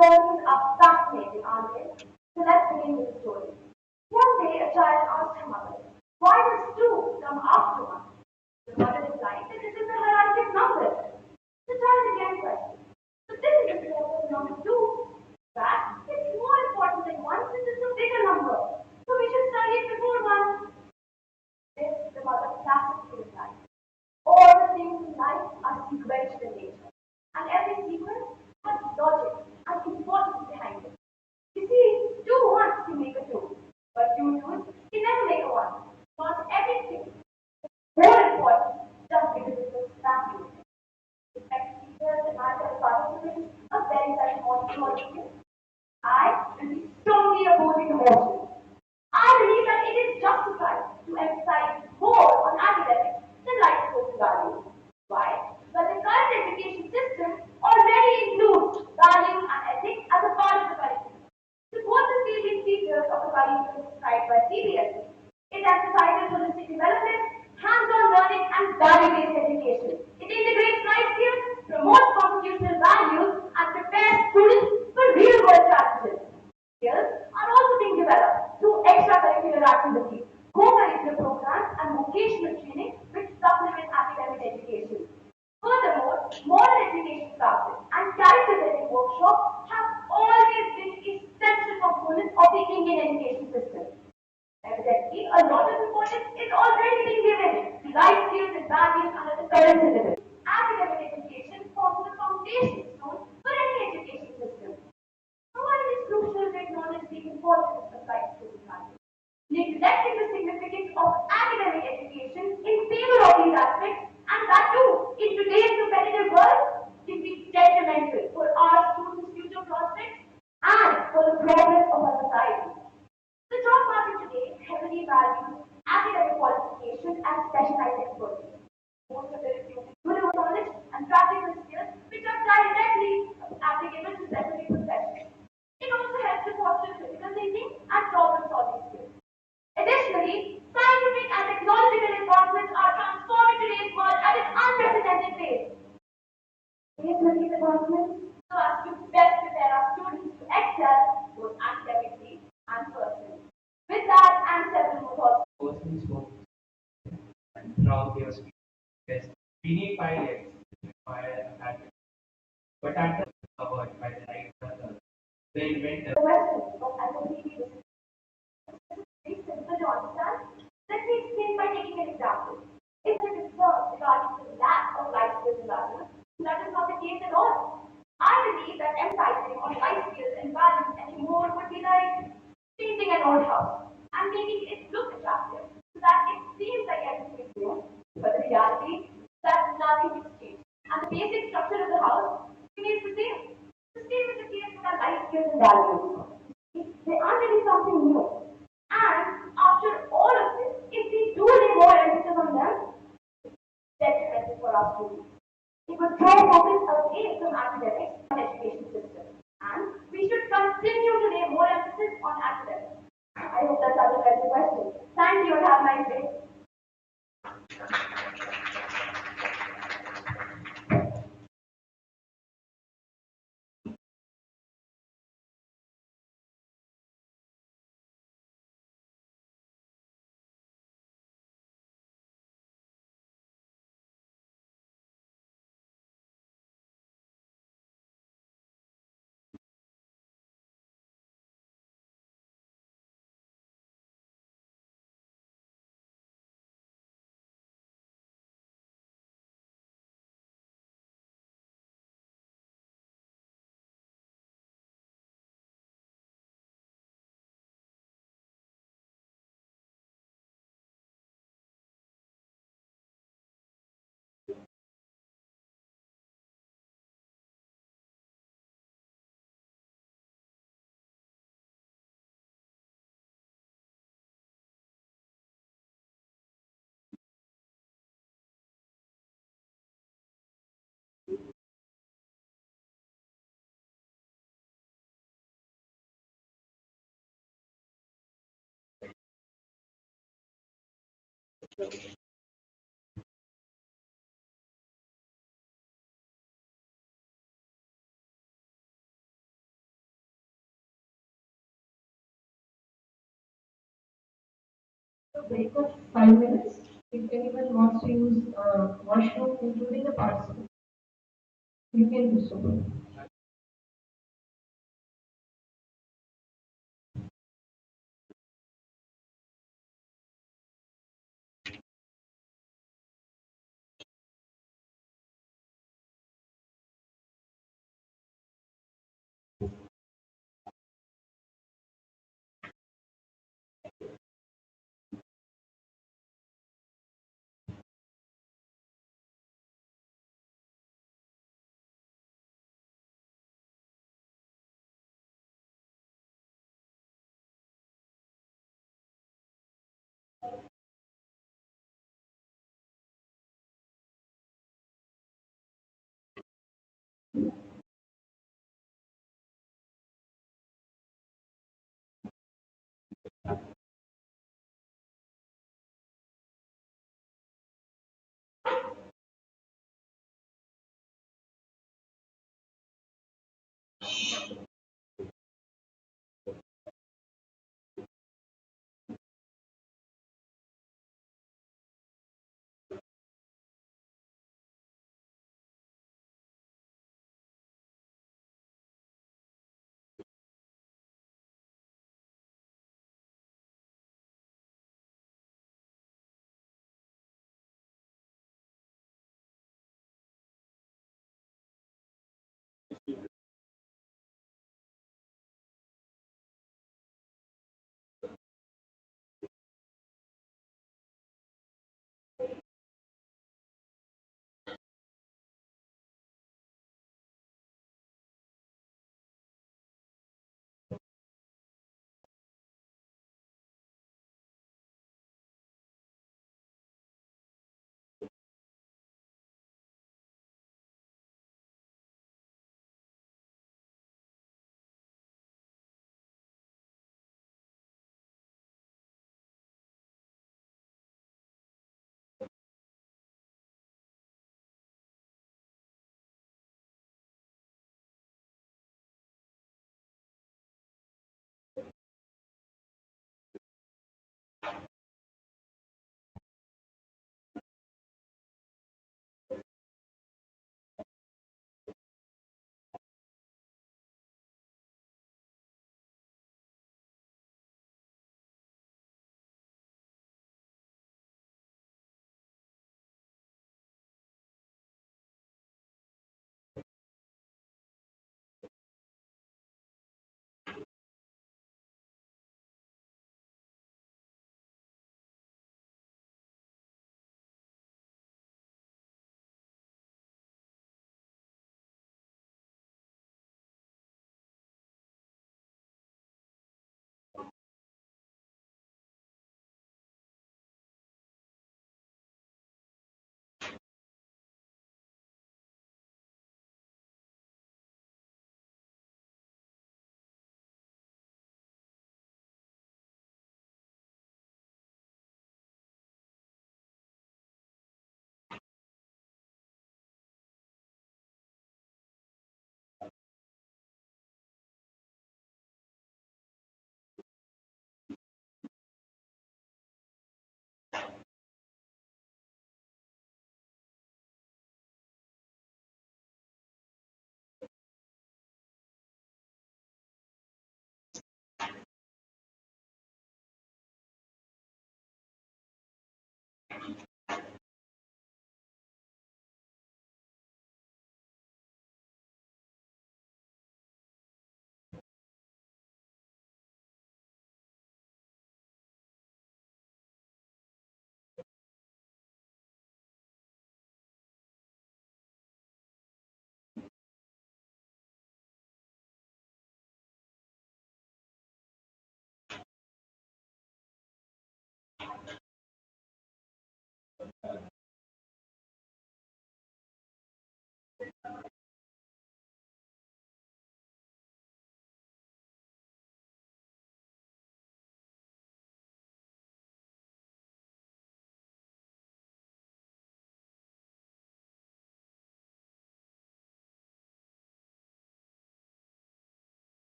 Stories are fascinating, aren't they? So let's begin with the story. One day, a child asked her mother, "Why does two come after one?" The mother replied that it is a hierarchy of numbers. The child again questioned, "But this is the same as number two. That is more important than one since it's a bigger number. So we should study it before one." This the mother placidly replied. All the things in life are sequential in nature, and every sequence has logic and importance behind it. You see, two ones can make a two, but two twos can never make a one. Not everything is more important just because it was fascinating. Respected teachers and my fellow participants, a very very morning to all of you. I will be strongly opposing the motion. I believe that it is justified to emphasize more on academics than life skills and values. Why? Well, the current education system already includes values and ethics as a part of the curriculum. Suppose the salient features of the curriculum described by CBSE. It emphasizes holistic development, hands-on learning, and value-based education. It integrates life skills, promotes constitutional values, and prepares students for real-world challenges. Skills are also being developed through extracurricular activities, co-curricular programs, and vocational training which supplement academic education. Furthermore, moral education classes and character building workshops have always been essential components of the Indian education system. Evidently, a lot of importance is already being given to life skills and values under the current syllabus. Academic education forms the foundation stone for any education system. However, it is crucial to acknowledge the importance of life skills and values. Neglecting the significance of academic education in favor of these aspects, and that too in today's competitive world, can be detrimental for our students' future prospects and for the progress of our society. The job market today heavily values academic qualifications and specialized expertise. Most of the recruiting universal knowledge and practical skills which are directly applicable to specific professions. It also helps to foster critical thinking and problem solving skills. Additionally, scientific and technological advancements are transforming today's world at a facility department so as to best prepare our students to excel both academically and personally. With that and several more thoughts. Personally spoken and throughout their speech. Yes, we need pilots to require a pattern, but that is covered by the right brother, the inventor. Question, but I completely disagree. It's simple to understand. Let me explain by taking an example. If there is concern regarding the lack of life skills in values, that is not the case at all. I believe that emphasizing on life skills and values anymore would be like painting an old house and making it look attractive so that it seems like everything is new. But the reality is that nothing has changed. And the basic structure of the house remains the same. The same is the case with our life skills and values. They aren't really something new. And after all of this, if we do lay more emphasis on them, detrimental for our students. It would draw focus away from academics and education system. And we should continue to lay more emphasis on academics. I hope that satisfies the question. Thank you and have a nice day. A break of 5 minutes. If anyone wants to use washroom, including the parcel, you can do so.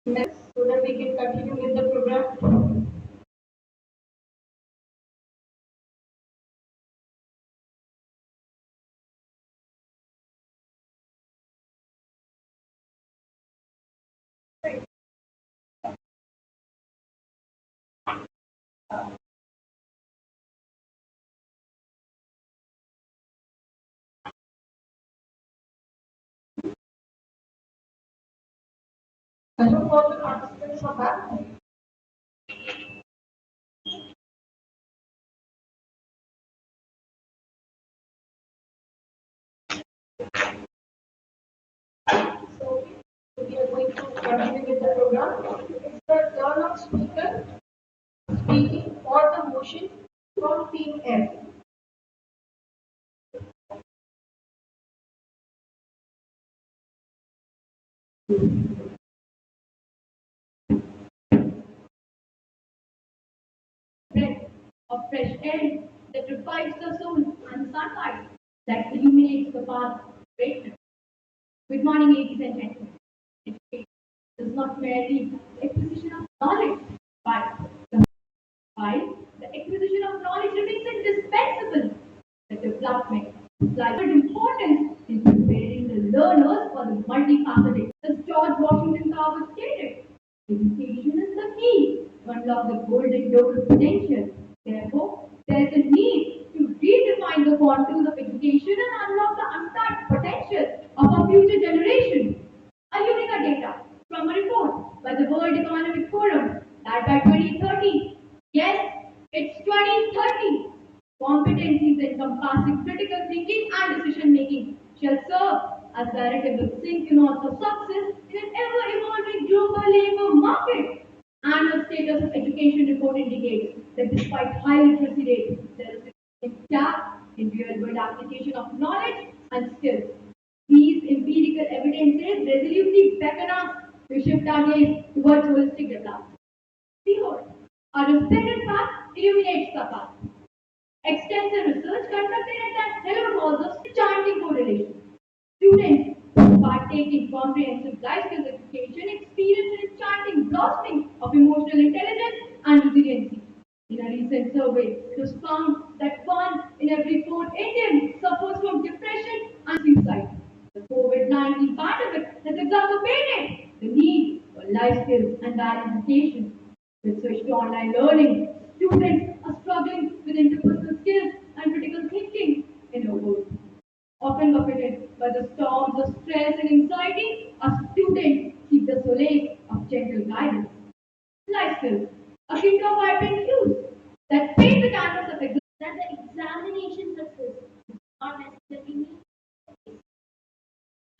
Next, so that we can continue with the program. I hope all the participants are back. So we are going to continue with the program. It's the turn of speaker speaking for the motion from team F. Breath of fresh air that revives the soul and sunlight that illuminates the path of greatness. Good morning, ladies and gentlemen. Education is not merely the acquisition of knowledge, but while the acquisition of knowledge remains indispensable, the development of life importance in preparing the learners for the multifaceted. As George Washington Carver stated, education is the key to unlock the golden door of potential. Therefore, there is a need to redefine the contours of education and unlock the untapped potential of our future generation. A Unica data from a report by the World Economic Forum that by 2030, yes, it's 2030, competencies encompassing critical thinking and decision making shall serve as veritable synchronous of success in an ever-evolving global labor market. Annual status of education report indicates that despite high literacy rates, there is a gap in real-world application of knowledge and skills. These empirical evidences resolutely beckon us to shift our gaze towards holistic development. Behold, a repeated path illuminates the path. Extensive research conducted at the Hello Halls of chanting correlation. Students who partake in comprehensive life skills education experience an enchanting blossoming of emotional intelligence and resiliency. In a recent survey, it was found that one in every four Indians suffers from depression and suicide. The COVID-19 pandemic has exacerbated the need for life skills and value education. With switch to online learning, students are struggling with interpersonal skills and critical thinking in a world often buffeted by the storms of stress and anxiety. A student seeks the solace of gentle guidance. Life skills, akin to a vibrant hues that paint the canvas of existence. That the examination success does not necessarily mean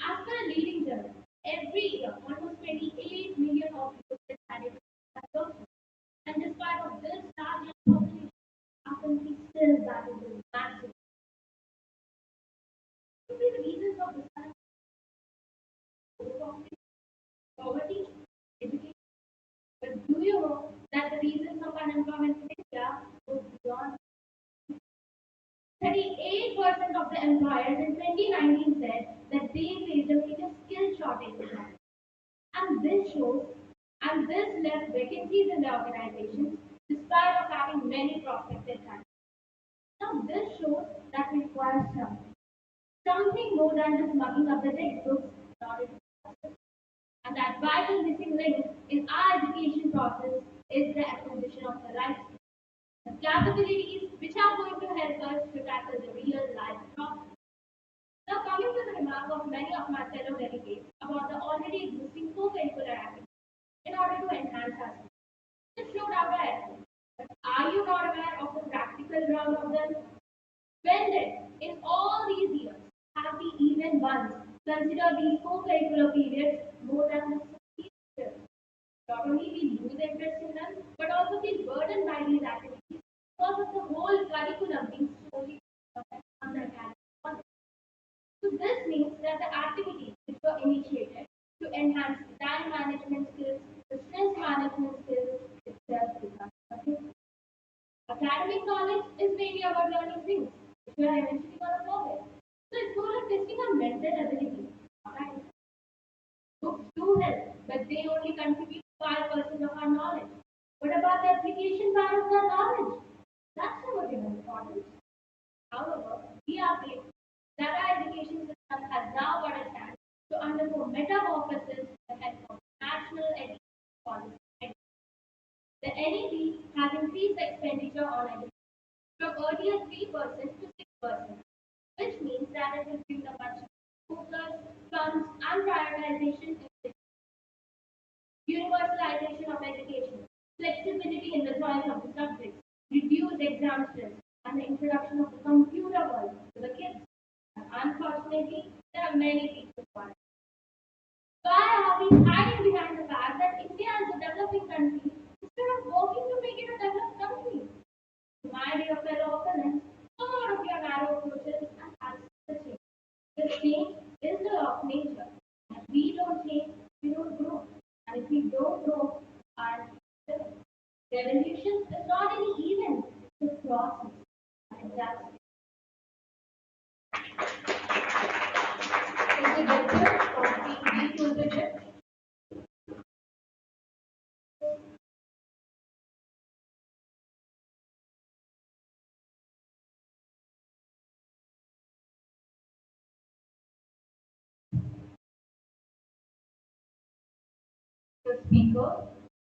as per a leading journal, every year almost 28 million of students study at and despite of this large young population, our country still battles with massive. What could be the reasons of this overpopulation, poverty, education? But do you know that the reasons of unemployment in India goes beyond 38% of the employers in 2019 said that they faced a major skill shortage in India. And this shows, and this left vacancies in the organizations despite of having many prospective candidates. Now this shows that we require something more than just mugging up the textbooks in order to succeed. And that vital missing link in our education process is the acquisition of the right skills, the capabilities which are going to help us to tackle the real life problems. Now, coming to the remark of many of my fellow delegates about the already existing co-curricular activities in order to enhance our skills. This no doubt are excellent, but are you not aware of the practical basketball ground of them? When did, in all these years, have we even once considered these co-curricular periods more than necessary? Not only we lose interest in them, but also feel burdened by these activities because of the whole curriculum being solely on the academic content. So this means that the activities which were initiated to enhance the time management skills, the stress management skills itself become nothing. Academic knowledge is mainly about learning things which we are eventually going to forget. So it's more like testing our mental ability. Right? Books do help, but they only contribute 5% of our knowledge. What about the application part of that knowledge? That's never given importance. However, we are pleased that our education system has now got a chance to undergo metamorphosis with the help of National Education Policy. The NEP has increased the expenditure on education from earlier 3% to 6%, which means that it will bring the budget focus, funds, and prioritization in the universalization of education, flexibility in the choice of the subjects, reduced exam stress, and the introduction of the computer world to the kids. And unfortunately, there are many people who are. Why are we hiding behind the fact that India is a developing country instead of working to make it a developed country? My dear fellow opponents, come out of your narrow approaches and ask the change. The change is the law of nature. If we don't change, we don't grow. And if we don't grow, our revolution is not an event, it's a process. And that's Is it better or being equal to it? The speaker,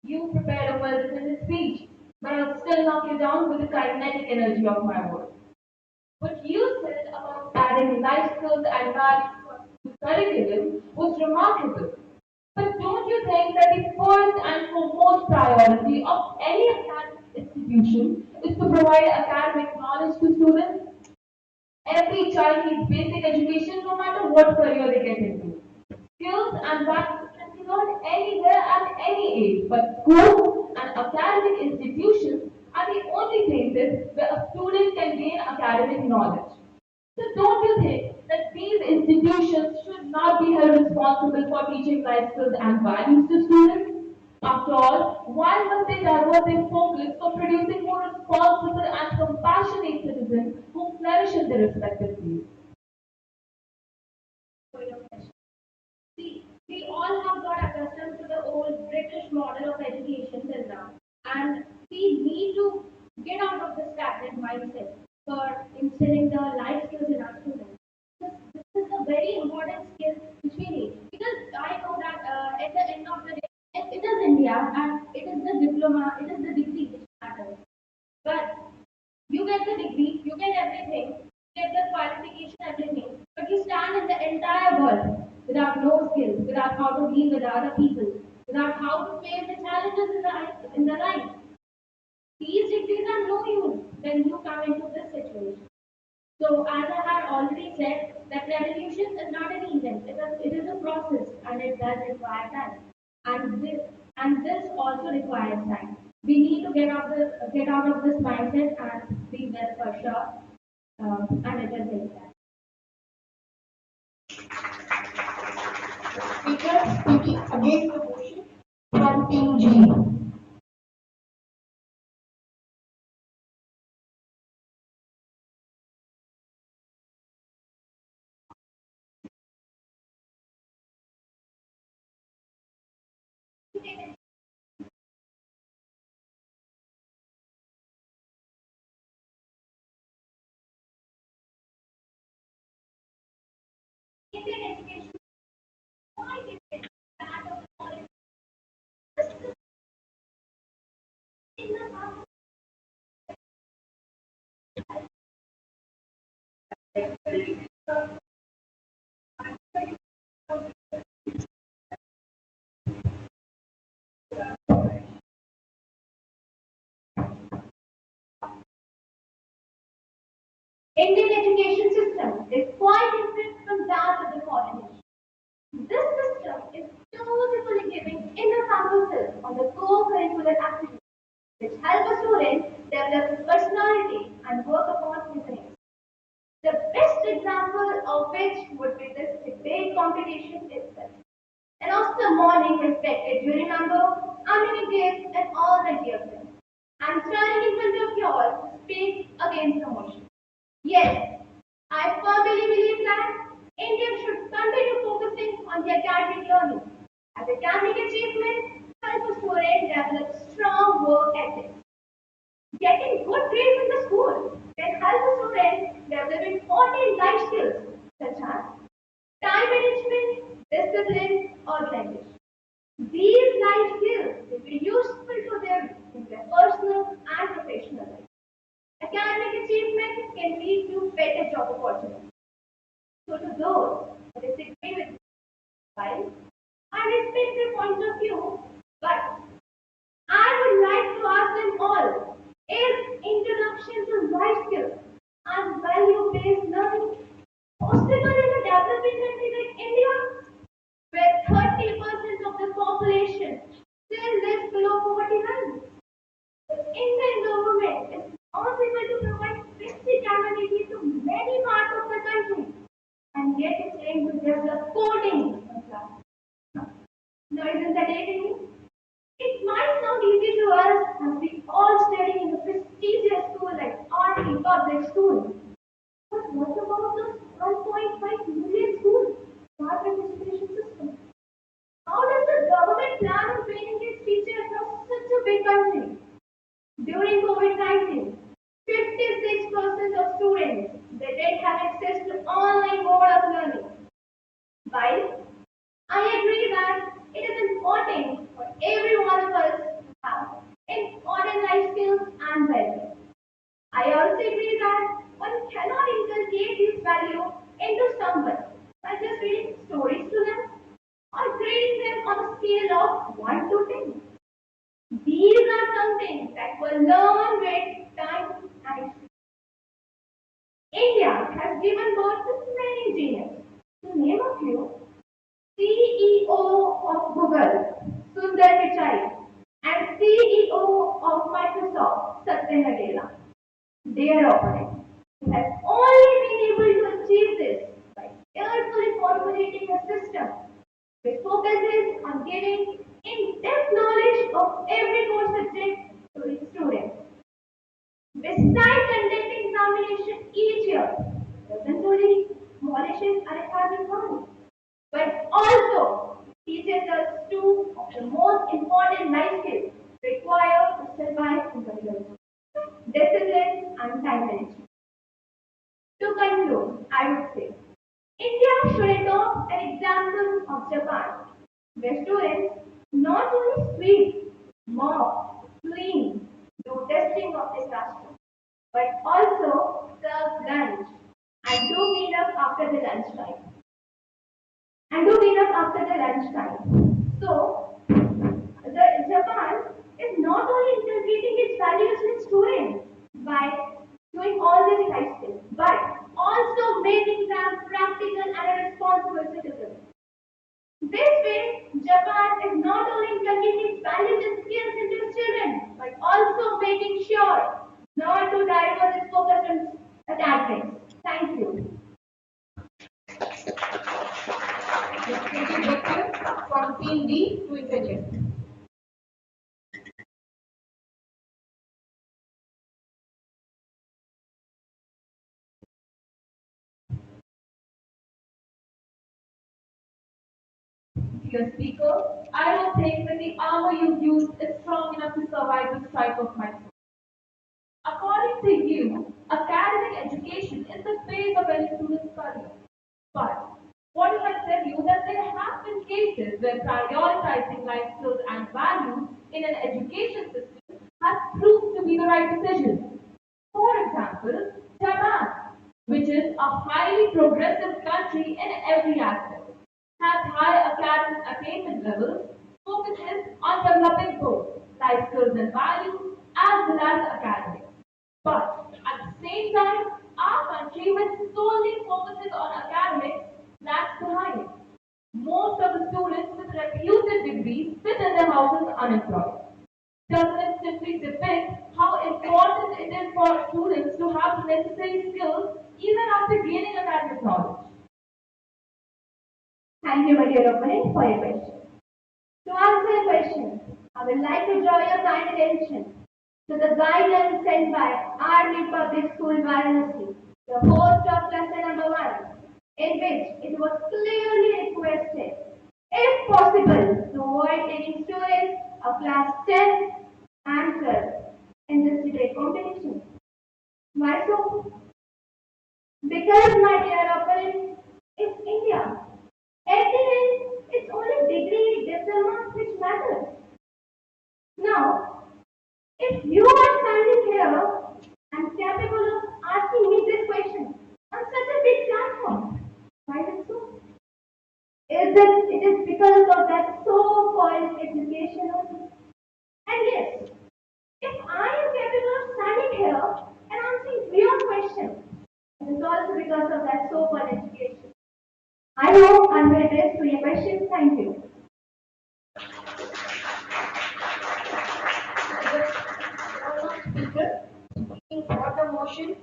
you prepared a well-written speech, but I'll still knock you down with the kinetic energy of my words. What you said about adding life skills and values to curriculum was remarkable. But don't you think that the first and foremost priority of any academic institution is to provide academic knowledge to students? Every child needs basic education no matter what career they get into. Skills and values can be learned anywhere at any age, but schools and academic institutions are the only places where a student can gain academic knowledge. So don't you think that these institutions should not be held responsible for teaching life skills and values to students? After all, why must they divert their focus for producing more responsible and compassionate citizens who flourish in their respective fields? See, we all have got accustomed to the old British model of education till now, and we need to get out of the stagnant mindset for instilling the life skills in our students. This is a very important skill which we need because I know that at the end of the day, it is India and it is the diploma, it is the degree which matters. But you get the degree, you get everything, you get the qualification, everything, but you stand in the entire world without no skills, without how to deal with other people, without how to face the challenges in the life. These degrees are no use when you come into this situation. So, as I had already said, that revolution is not an event; it is a process, and it does require time. And this also requires time. We need to get out of this mindset and be well for sure, and it will take time. Speaker speaking against the motion from Team G. Indian education, why is it that of knowledge is not Indian education system is quite different from that of the foreign nation. This system is beautifully giving enough emphasis on the co-curricular activities which help a student develop his personality and work upon his needs. The best example of which would be this debate competition itself. An Oscar morning respected, you remember? I'm in Indian and all my dear friends. I'm standing in front of you all to speak against the motion. Yes, I firmly believe that India should continue focusing on the academic learning. As academic achievement, help a student develop strong work ethics. Getting good grades in the school can help a student develop important life skills such as time management, discipline, organization. These life skills will be useful to them in their personal and professional life. Academic achievement can lead to better job opportunities. So to those who disagree with me, while I respect their point of view, but I would like to ask them all, is introduction to life skills and value-based learning possible in a developing country like India, where 30% of the population still lives below poverty line? The Indian government is not able to provide basic amenities to many parts of the country, and yet it's aimed to develop coding in class. Now, isn't that dating? It might sound easy to us as we all study in a prestigious school like RT public school. But what about those 1.5 million schools? Private education system. How does the government plan on training its teachers across such a big country? During COVID-19, 56% of students they did have access to online mode of learning. While I agree that it is important for every one of us to have important life skills and values. I also agree that one cannot inculcate these values into someone by just reading stories to them or grading them on a scale of 1 to 10. These are something that will learn with time and experience. India has given birth to many geniuses. To name a few, CEO of Google, Sundar Pichai, and CEO of Microsoft, Satya Nadella. Their opponent has only been able to achieve this by carefully formulating a system which focuses on giving in-depth knowledge of every core subject to its students. Besides conducting examination each year, doesn't only demolishes our academic knowledge, but also teaches us two of the most important life skills required to survive in the real world: discipline and time management. To conclude, I would say India should adopt an example of Japan, where students not only sweep, mop, clean, do testing of the classroom, but also serve lunch and do cleanup after the lunch time. And do cleanup after the lunch time. So, the Japan is not only integrating its values with students by doing all these life skills, but also making them practical and a responsible citizens. This way, Japan is not only inculcating its values and skills into its children, but also making sure not to divert its focus on academics. Thank you. From Team D to interject. Dear Speaker, I don't think that the armor you've used is strong enough to survive the strike of my soul. According to you, academic education is the phase of any student's career. But what if I tell you that there have been cases where prioritizing life skills and values in an education system has proved to be the right decision? For example, Japan, which is a highly progressive country in every aspect, has high academic attainment levels, focuses on developing both life skills and values as well as academics. But at the same time, our country country which solely focuses on academics lags behind. Most of the students with reputed degrees sit in their houses unemployed. Doesn't it simply depict how important it is for students to have the necessary skills even after gaining academic knowledge? Thank you, my dear opponent, for your question. To answer your question, I would like to draw your kind attention to the guidelines sent by Army Public School Varnasi, the host of lesson number 1, in which it was clearly requested, if possible, to avoid taking students of class 10 and 12 in this debate competition. Why so? Because, my dear opponent, it's India. At the end, it's only degree, diploma which matters. Now, if you are standing here and capable of asking me this question on such a big platform, why is it so? It is because of that so-called education only. And yes, if I am capable of standing here and answering your question, it is also because of that so-called education. I hope I'm well addressed to your question. Thank you. Speaker speaking for the motion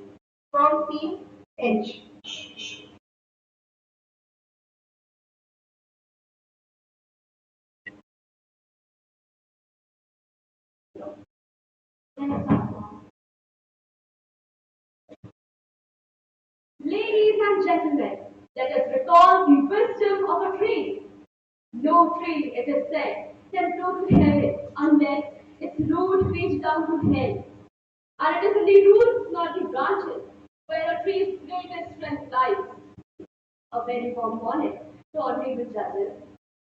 from Team H. Ladies and gentlemen, let us recall the wisdom of a tree. No tree, it is said, can grow to heaven unless its root reach down to hell. And it is in the roots, not the branches, where a tree's greatest strength lies. A very warm morning to honorable judges,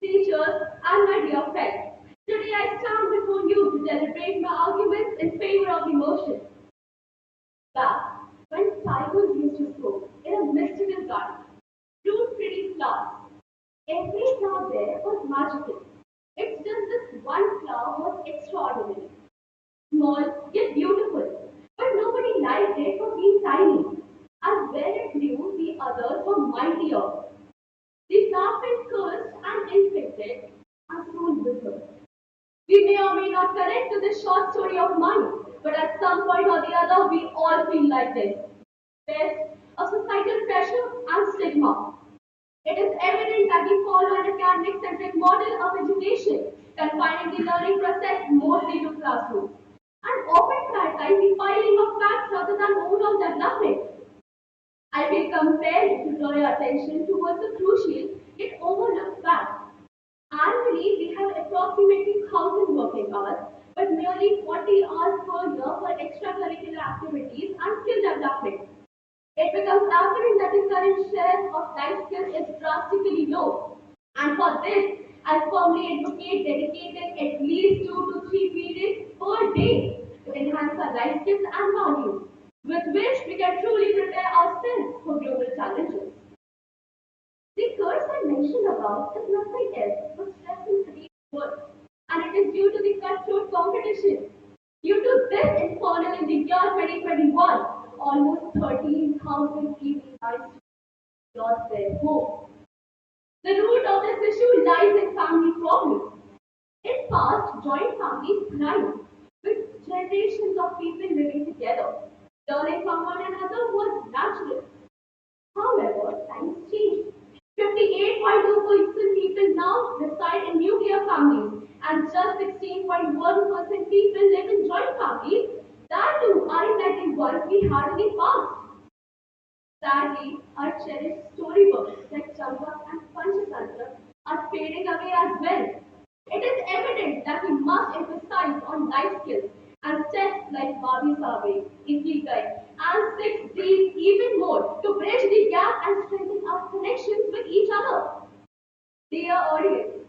teachers, and my dear friends. Today I stand before you to deliberate my arguments in favor of the motion. Back when tigers used to grow in a mystical garden, fruit pretty flowers. Every flower there was magical. It's just this one flower was extraordinary, small yet beautiful, but nobody liked it for being tiny. As well it grew, the others were mightier. The serpent cursed and infected, and soon withered. We may or may not connect to this short story of mine, but at some point or the other, we all feel like this. There's a societal pressure and stigma. It is evident that we follow an academic-centric model of education, confining the learning process mostly to classrooms, and often prioritize the piling of facts rather than overall development. I will compel to draw your attention towards the crucial yet overlooked fact. Annually, we have approximately 1,000 working hours, but nearly 40 hours per year for extracurricular activities and skill development. It becomes apparent that the current share of life skills is drastically low. And for this, I firmly advocate dedicating at least 2 to 3 periods per day to enhance our life skills and values, with which we can truly prepare ourselves for global challenges. The curse I mentioned above is nothing else but stress in today's world, and it is due to the cutthroat competition. Due to this infernal in the year 2021, almost 13,000 people lost their home. The root of this issue lies in family problems. In past, joint families thrived, with generations of people living together. Learning from one another was natural. However, times changed. 58.2% people now reside in nuclear families, and just 16.1% people live in joint families. That too aren't like the ones we had in the past. Sadly, our cherished storybooks like Champa and Panchatantra are fading away as well. It is evident that we must emphasize on life skills and steps like Babi Sabe, Ikigai, and 6 Ds even more to bridge the gap and strengthen our connections with each other. Dear audience,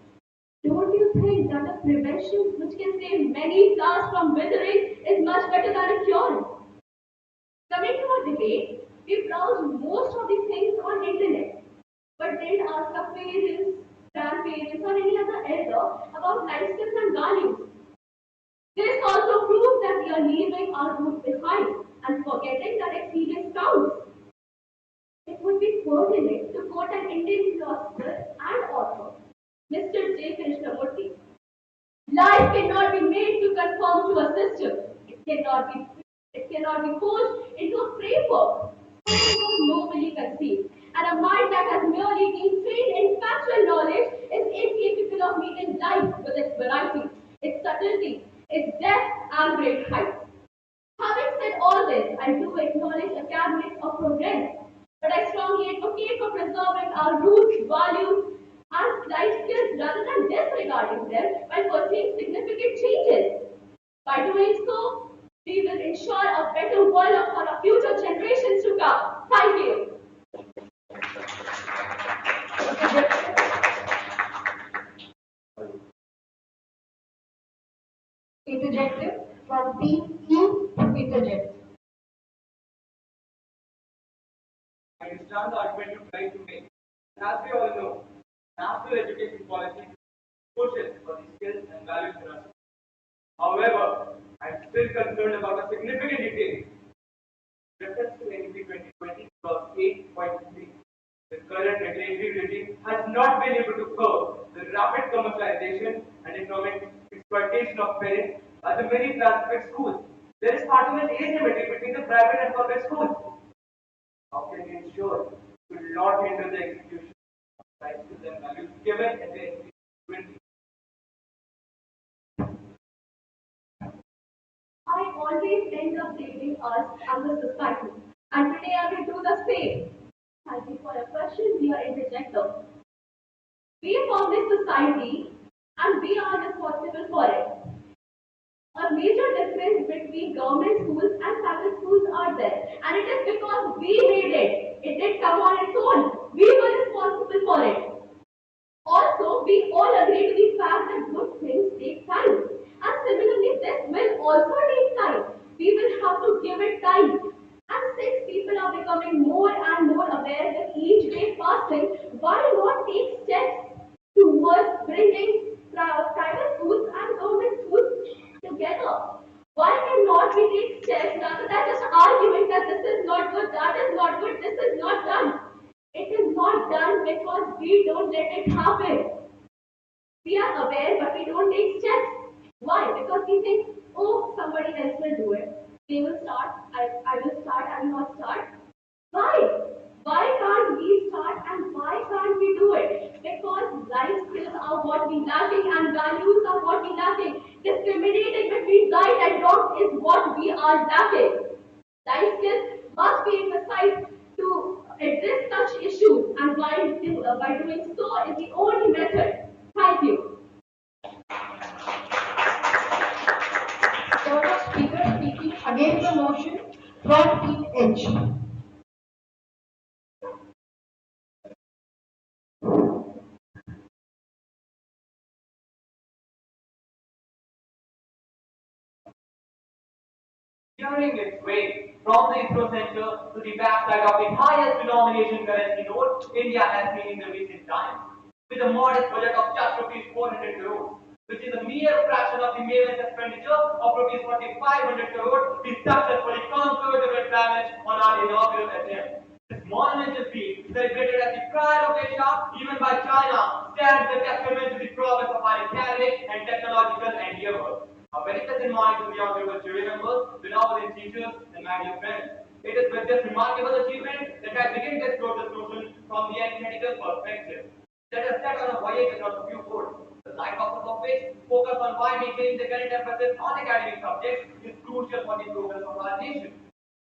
don't you think that a prevention which can save many flowers from withering is much better than a cure? Coming to our debate, we browsed most of the things on internet, but didn't ask our parents, grandparents, or any other elder about life skills and values. This also proves that we are leaving our roots behind and forgetting that experience counts. fortunate to quote an Indian philosopher and author, Mr. J. Krishnamurti. Life cannot be made to conform to a system. It cannot be forced into a framework. Something was nobly conceived. And a mind that has merely been trained in factual knowledge is incapable of meeting life with its variety, its subtlety, its depth and great heights. Having said all this, I do acknowledge academics of progress, but I strongly advocate for preserving our roots, values, and life skills rather than disregarding them while pursuing significant changes. By doing so, we will ensure a better world for our future generations to come. Thank you. Interjective from Team E to interject. I understand the argument you try to make. As we all know, national education policy is crucial for the skills and values in us. However, I am still concerned about a significant detail. Reference to NEP 2020 clause 8.3. The current regulatory regime has not been able to curb the rapid commercialization and economic exploitation of parents at the many private schools. There is fundamental asymmetry between the private and public schools. How can we ensure we will not hinder the execution of life skills and values given in the NEP 2020? I always end up blaming us and the society, and today I will do the same. Thank you for your question, dear interjector. We form this society and we are responsible for it. A major difference between government schools and private schools are there, and it is because we made it. It did come on its own. We were responsible for it. Also, we all agree to the fact that good things take time. And similarly, this will also take time. We will have to give it time. And since people are becoming more and more aware with each day passing, why not take steps towards bringing private schools and government schools together? Why cannot we take steps rather than just arguing that this is not good, that is not good, this is not done? It is not done because we don't let it happen. We are aware, but we don't take steps. Why? Because we think, oh, somebody else will do it. They will start. I will start. I will not start. Why? Why can't we start and why can't we do it? Because life skills are what we lacking and values are what we lacking. Discriminating between right and wrong is what we are lacking. Life skills must be emphasized to address such issues, and by doing so is the only method. Thank you. Further speaker speaking against the motion from Team H. Steering its way from the Intra center to the backside of the highest denomination currency note India has seen in the recent times, with a modest budget of just rupees 400 crores, which is a mere fraction of the Maven's expenditure of rupees 4,500 crores, we successfully conquered the red damage on our inaugural attempt. This monumental feat, celebrated as the pride of Asia, even by China, stands a testament to the progress of our academic and technological endeavors. A very pleasant morning to the honorable jury members, beloved teachers, and my dear friends. It is with this remarkable achievement that I begin to explore this notion from the analytical perspective. Let us set on a voyage across a few ports, the light purpose of which focus on why maintaining the current emphasis on academic subjects is crucial for the progress of our nation.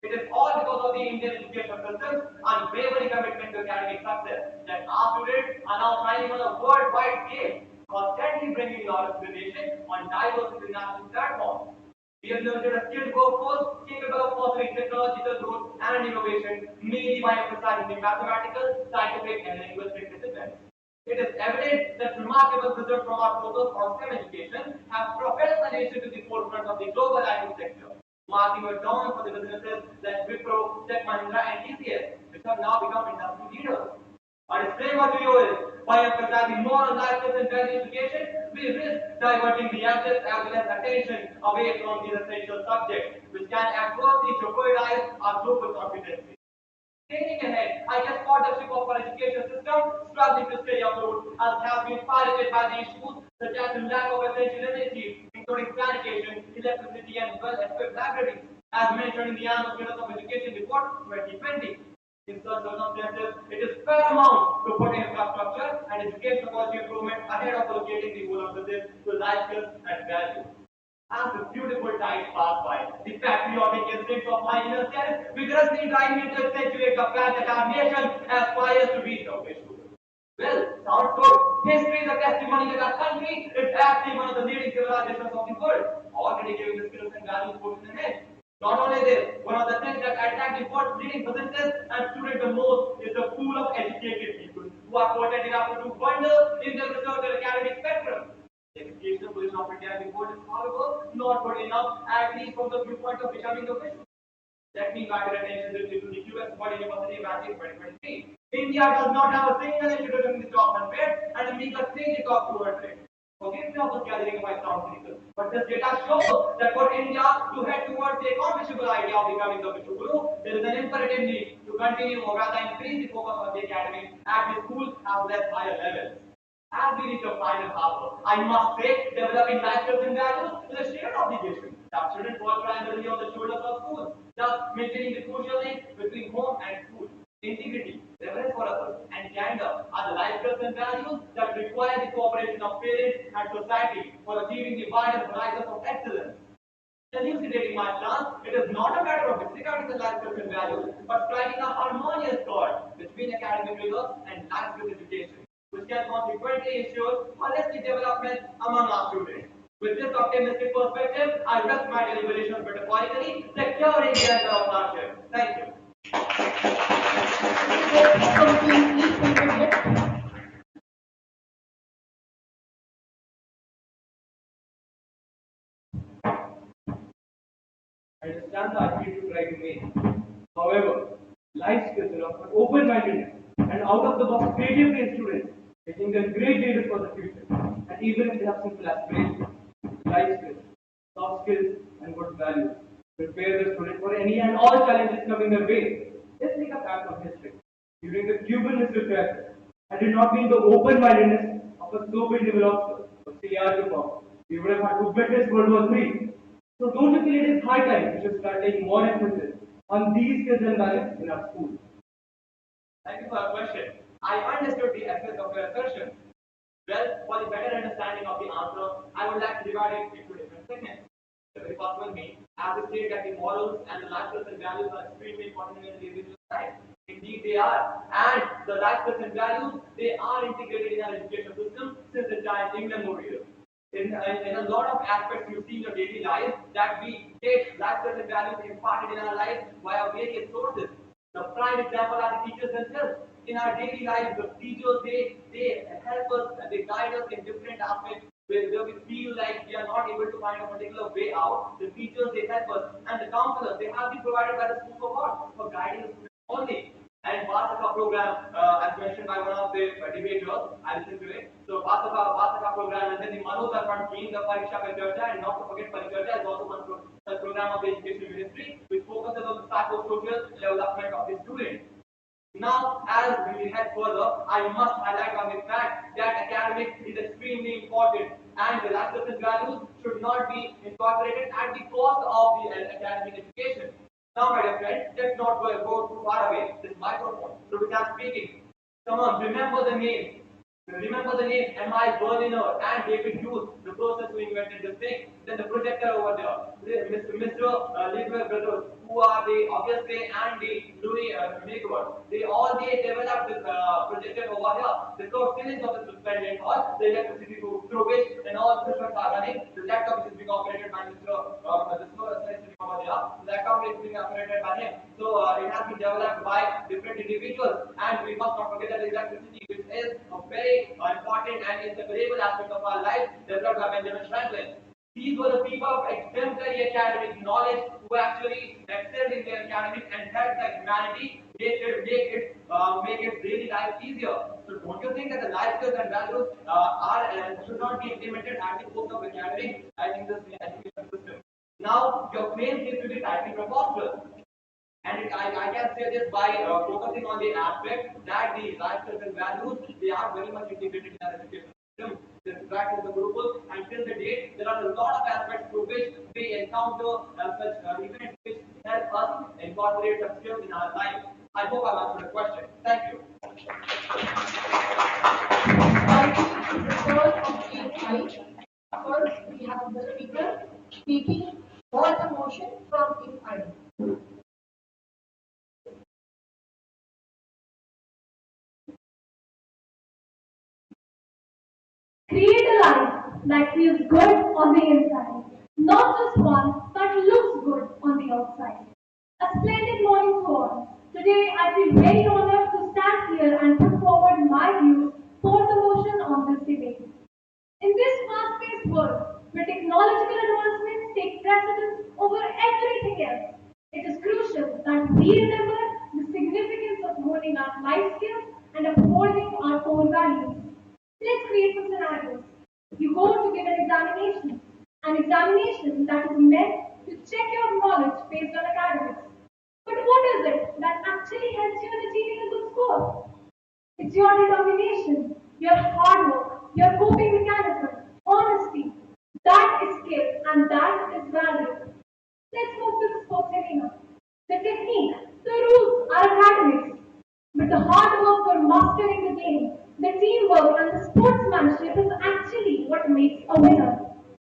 It is all because of the Indian education system's unwavering commitment to academic success that our students are now shining on a worldwide scale, constantly bringing knowledge to the nation on diverse international platforms. We have nurtured a skilled workforce capable of fostering technological growth and innovation, mainly by emphasizing the mathematical, scientific, and linguistic disciplines. It is evident that remarkable results from our focus on STEM education have propelled the nation to the forefront of the global IT sector, marking a dawn for the businesses like Wipro, Tech Mahindra, and TCS, which have now become industry leaders. Our disclaimer to you is, by emphasizing more on life skills and value education, we risk diverting the emphasis as well as attention away from these essential subjects, which can adversely jeopardize our global competency. Thinking ahead, I just authorship of our education system struggling to stay afloat as it has been piloted by the issues such as the lack of essential amenities, including sanitation, electricity, and well-equipped libraries, as mentioned in the Annual Journal of Education Report 2020. In such circumstances, it is paramount to put infrastructure and educational quality improvement ahead of allocating the whole emphasis to life skills and values. As the beautiful tides pass by, the patriotic instincts of my inner self vigorously drive me to accentuate the fact that our nation aspires to be the wish. Well, sounds good. History is a testimony that our country is actually one of the leading civilizations of the world, already giving the skills and values put in it. Not only this, one of the things that attract the world's leading businesses and students the most is the pool of educated people who are quoted enough to do wonders in the research and academic spectrum. The educational position of India in the world is, however, not good enough, at least from the viewpoint of becoming the wish. Let me guide your attention to the US World University Ranking 2023. India does not have a single institution in the top 100 and a meager 3 in the top 200. Forgive me for gathering my sound critical, but this data shows that for India to head towards the accomplishable idea of becoming the Vishnu, there is an imperative need to continue or rather increase the focus on the academy at the school as well as higher levels. As we reach the final hour, I must say, developing life skills and values is a shared obligation that shouldn't fall primarily on the shoulders of schools, thus maintaining the crucial link between home and school. Integrity, reverence for others, and candor are the life skills and values that require the cooperation of parents and society for achieving the wider horizons of excellence. Elucidating my plans, it is not a matter of disregarding the life skills and values, but striking a harmonious chord between academic rigor and life skills education, which can consequently ensure holistic development among our students. With this optimistic perspective, I rest my deliberations metaphorically, securing the answer of hardship. Thank you. I understand the attitude you try to make. However, life skills are open-mindedness and out-of-the-box creativity in students, making them great leaders for the future. And even if they have simple aspirations, life skills, soft skills, and good values prepare the student for any and all challenges coming their way. Let's take a fact from history. During the Cuban Missile Crisis, had it not been the open-mindedness of a so-called developer, of C.R. Bomb, we would have had to witness World War III. So don't you feel it is high time we should start taking more emphasis on these skills and values in our schools? Thank you for your question. I understood the essence of your assertion. Well, for the better understanding of the answer, I would like to divide it into different segments. The very first one being, as we stated that the morals and the life skills and values are extremely important in the individual's life. Indeed, they are. And the life skills and values, they are integrated in our education system since the time immemorial. In a lot of aspects you see in your daily life that we take life skills and values imparted in our life via various sources. The prime example are the teachers themselves. In our daily life, the teachers they help us, they guide us in different aspects where we feel like we are not able to find a particular way out. The teachers they help us, and the counselors they have been provided by the school for what? For guiding the students only. And Vasaka program, as mentioned by one of the debaters, I listened to it. So Vasaka program, and then the Mano Darpan scheme, the Pariksha Pe Charcha, and not to forget Pariksha is also one program of the education ministry, which focuses on the psychosocial development of the student. Now, as we head further, I must highlight on the fact that academics is extremely important and the life skills values should not be incorporated at the cost of the academic education. Now, my dear friend, let's not go too far away. This microphone, so we are speaking. Come on, remember the name. Remember the name M.I. Berliner and David Hughes, the person who invented this thing. Then the projector over there, Mr. Liebler brothers, who are the Auguste and the Louis Maker. They developed this projector over here. The core ceilings of the suspended hall, the electricity through which and all systems are running. The laptop is being operated by Mr. This over there. The laptop is being operated by him. So it has been developed by different individuals, and we must not forget that the electricity, which is a very important and inseparable aspect of our life, developed by Benjamin Franklin. These were the people of exemplary academic knowledge who actually excelled in their academics and helped the humanity make it really life easier. So don't you think that the life skills and values should not be implemented at the cost of academics? I think this education system. Now your claim seems to be tightly preposterous. I can say this by focusing on the aspect that the life skills and values, they are very much integrated in our education system. They interact with the group, and till the date, there are a lot of aspects through which we encounter such events which help us incorporate such skills in our life. I hope I've answered the question. Thank you. Finally, the third of team I. First, we have the speaker speaking all the motion from team I. Create a life that feels good on the inside, not just one that looks good on the outside. A splendid morning to all. Today I feel very honored to stand here and put forward my views for the motion on this debate. In this fast-paced world, where technological advancements take precedence over everything else, it is crucial that we remember the significance of honing our life skills and upholding our core values. Let's create some scenarios. You go to give an examination that is meant to check your knowledge based on academics. But what is it that actually helps you in achieving a good score? It's your determination, your hard work, your coping mechanism, honesty. That is skill and that is value. Let's move to the sports arena. The technique, the rules are academics, but the hard work for mastering the game, the teamwork and the sportsmanship is actually what makes a winner.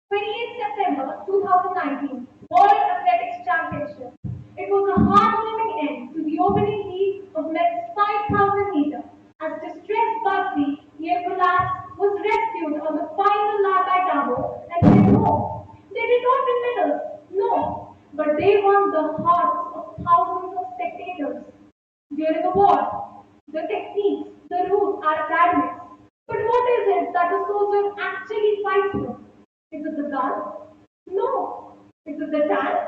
28 September 2019, World Athletics Championship. It was a heartwarming end to the opening heat of men's 5,000 meter as distressed Bugsy near collapse was rescued on the final lap by Tabo and sent home. They did not win medals, no, but they won the hearts of thousands of spectators. During a war, the techniques, the rules are academics. But what is it that a soldier actually fights with? Is it the gun? No. Is it the tank?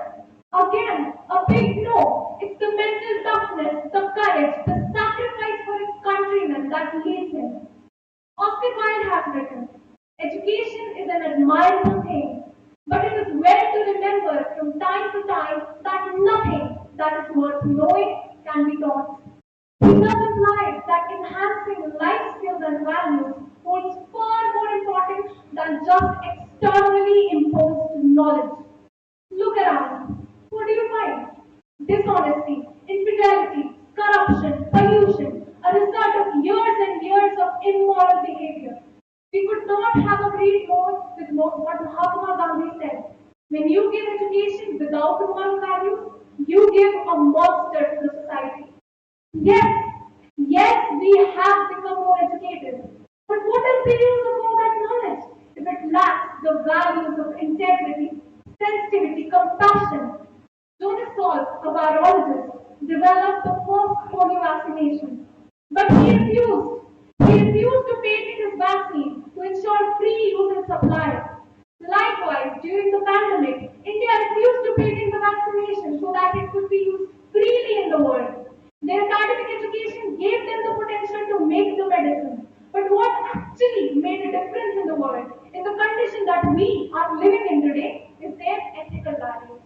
Again, a big no. It's the mental toughness, the courage, the sacrifice for his countrymen that leads him. Oscar Wilde has written, education is an admirable thing, but it is well to remember from time to time that nothing that is worth knowing can be taught. He thus implies that enhancing life skills and values holds far more importance than just externally imposed knowledge. Look around. What do you find? Dishonesty, infidelity, corruption, pollution, a result of years and years of immoral behavior. We could not have agreed more with what Mahatma Gandhi said. When you give education without moral values, you give a monster to the society. Yes, yes, we have become more educated. But what is the use of all that knowledge if it lacks the values of integrity, sensitivity, compassion? Jonas Salk, a virologist, developed the first polio vaccination. But he refused. He refused to patent his vaccine to ensure free use and supply. Likewise, during the pandemic, India refused to patent the vaccination so that it could be used freely in the world. Their academic education gave them the potential to make the medicine. But what actually made a difference in the world, in the condition that we are living in today, is their ethical values.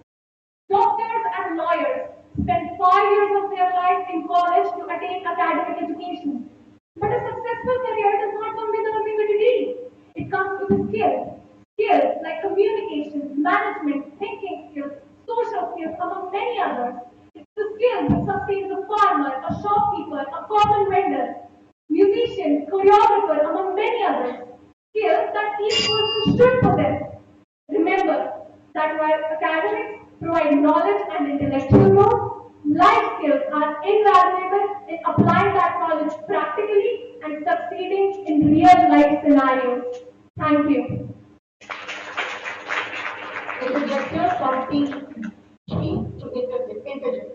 Doctors and lawyers spend 5 years of their life in college to attain academic education. But a successful career does not come with only a degree. It comes with a skill. Skills like communication, management, thinking skills, social skills, among many others. It's the skills that sustains a farmer, a shopkeeper, a common vendor, musician, choreographer, among many others. Skills that each person should possess. Remember that while academics provide knowledge and intellectual growth, life skills are invaluable in applying that knowledge practically and succeeding in real life scenarios. Thank you. Interjector from team G to interject.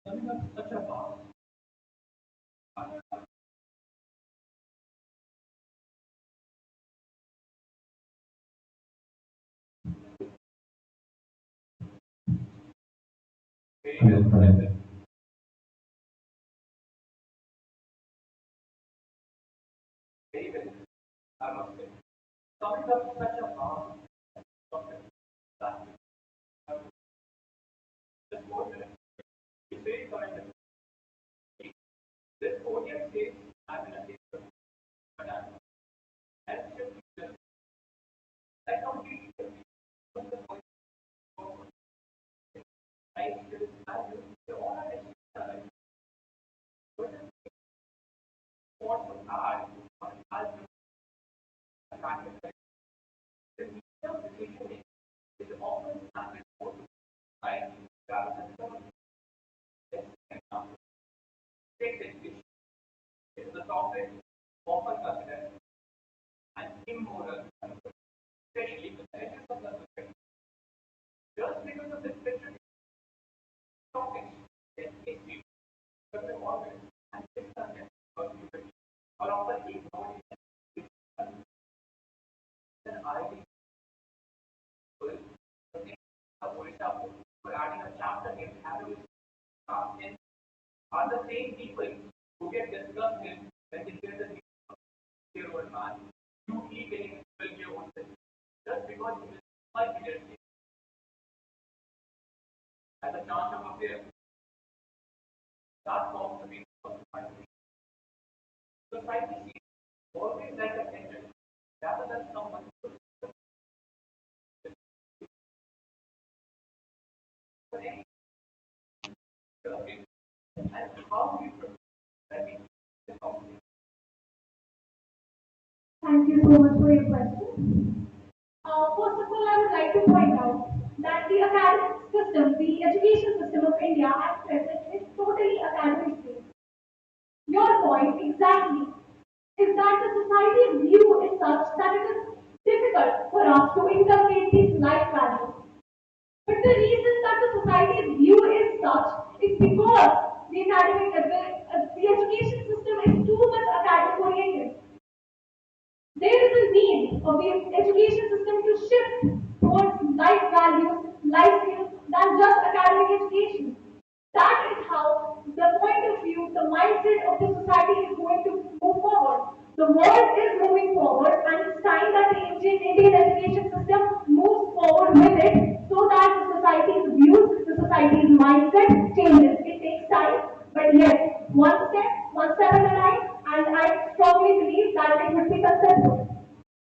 Coming up such a power. very well presented. Very well, I must say. Coming up to such a vast topic that this podium is very commendable. This podium says I'm in a teacher, but I'm simply just I completely agree with the point forward. I still value the honor and time. Whether what to add or add a packet, the medium decision making is often handled more by rather than someone. Let's example. Sex education is the topic often considered an immoral, especially with the edges of the subject. Just because of this specific topic, there is history, but the organ and this subject of human are often ignored in an ideal people for example, for adding a chapter named Happiness in are the same people who get disgusted when they hear the news of a year-old man brutally killing a 12-year-old sister just because he was like leadership as a chance of affair. That forms the basis of society. Society sees always like a agent rather than someone who is for any and how do you protect that means the company. Thank you so much for your question. First of all, I would like to point out that the academic system, the education system of India at present is totally academic based. Your point exactly is that the society's view is such that it is difficult for us to inculcate these life values. But the reason that the society's view is such is because the education system is too much academic oriented. There is a need of the education system to shift towards life values, life skills than just academic education. That is how the point of view, the mindset of the society is going to move forward. The world is moving forward, and it's time that the Indian education system moves forward with it so that the society's views, the society's mindset changes. It takes time, but yes, one step at a time, and I strongly believe that it would be successful.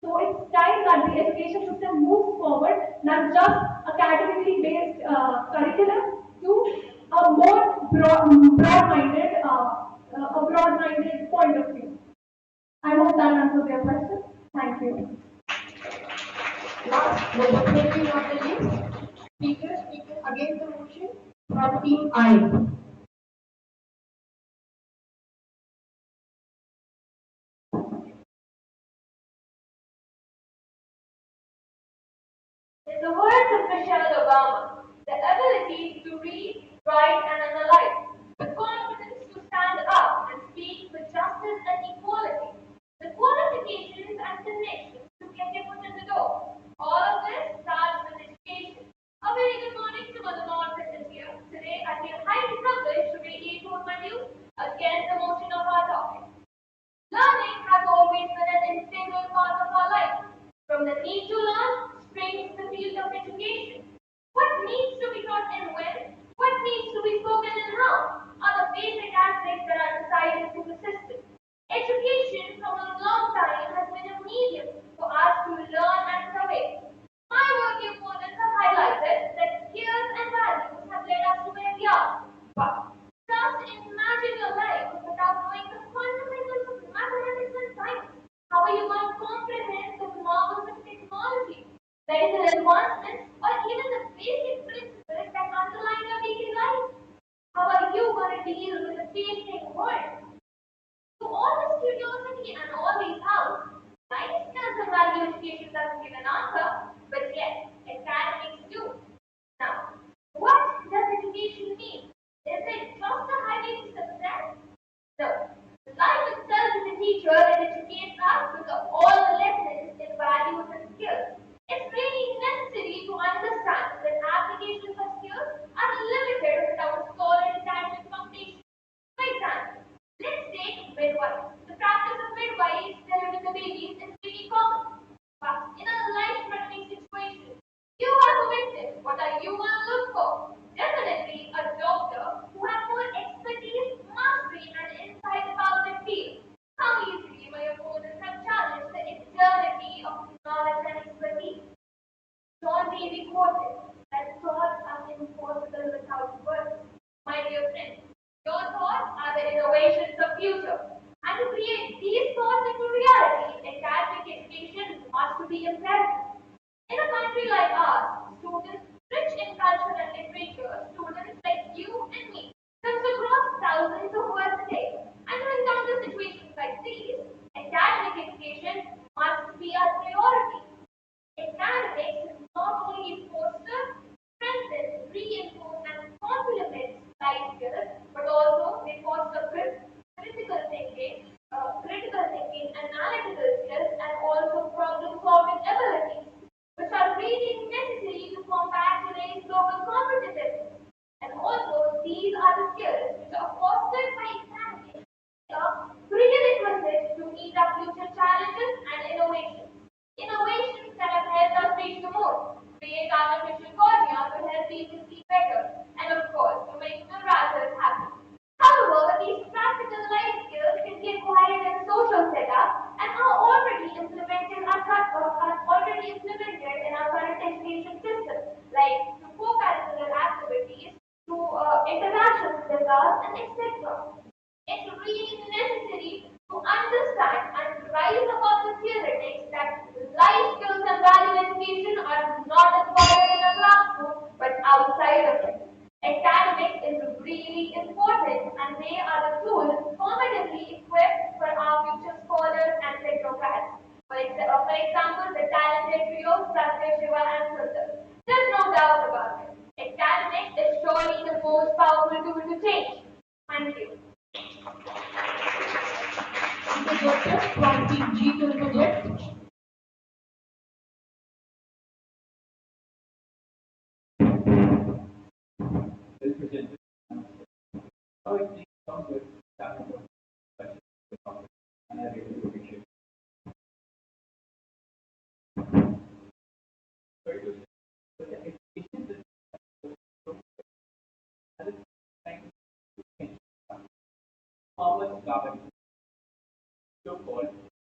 So it's time that the education system moves forward, not just academically based curriculum, to a more broad-minded point of view. I hope that answers your question. Thank you. Last but definitely not the least, speaker speaking against the motion from team I. In the words of Michelle Obama, the ability to read, write, and analyze, the confidence to stand up and speak with justice and equality, the qualifications and connections to get your foot in the door. All of this starts with education. A very good morning to Mother Lord present here. Today, I feel highly privileged to radiate towards my views against the motion of our topic. Learning has always been an integral part of our life. From the need to learn springs the field of education. What needs to be taught and when, what needs to be spoken and how, are the basic aspects that are decided through the system. Education from a long time has been a medium for us to learn and survey. My working opponents have highlighted that skills and values have led us to where we are. But just imagine your life without knowing the fundamentals of mathematics and science. How are you going to comprehend the marvels of technology, medical advancements, or even the basic principles that underline your daily life? How are you going to deal with the changing world? To all this curiosity and all these hows, science skills and value education doesn't give an answer, but yes, academics do. Now, what does education mean? Is it just a highway to success? No. Life itself is a teacher and educates us with all the lessons in values and skills. It's really necessary to understand that applications of skills are limited without aspirations of future. And to create these thoughts into reality, academic education must be imperative. In a country like ours, students rich in culture and literature, students like you and me, comes across thousands of words a day. And to encounter situations like these, academic education must be a priority. Academics not only foster, strengthen, reinforce, and complement life skills, but also they foster critical thinking, analytical skills, and also problem-solving abilities, which are really necessary to combat today's global competitiveness. And also, these are the skills which are fostered by academics, a prerequisite to meet our future challenges and innovations. Innovations that have helped us reach the moon, create artificial cornea to help people see better, and of course, to make the razzers happy. However, these practical life skills can be acquired in a social setup and are already implemented in our current education system, like through co-curricular activities, through interactions with others, and etc. It's really necessary to understand and rise above the theoretics that life skills and value education are not acquired in a classroom but outside of it. Academics is really important and they are the tools formatively equipped for our future scholars and technocrats. For example, the talented trio Satya, Shiva and Sundar. There's no doubt about it. Academics is surely the most powerful tool to change. Thank you. Projector from Team G to project. Well presented. Now it takes some good starting point and I really appreciate it. Very good. So the education system has its time to change. Thomas Garvin, so called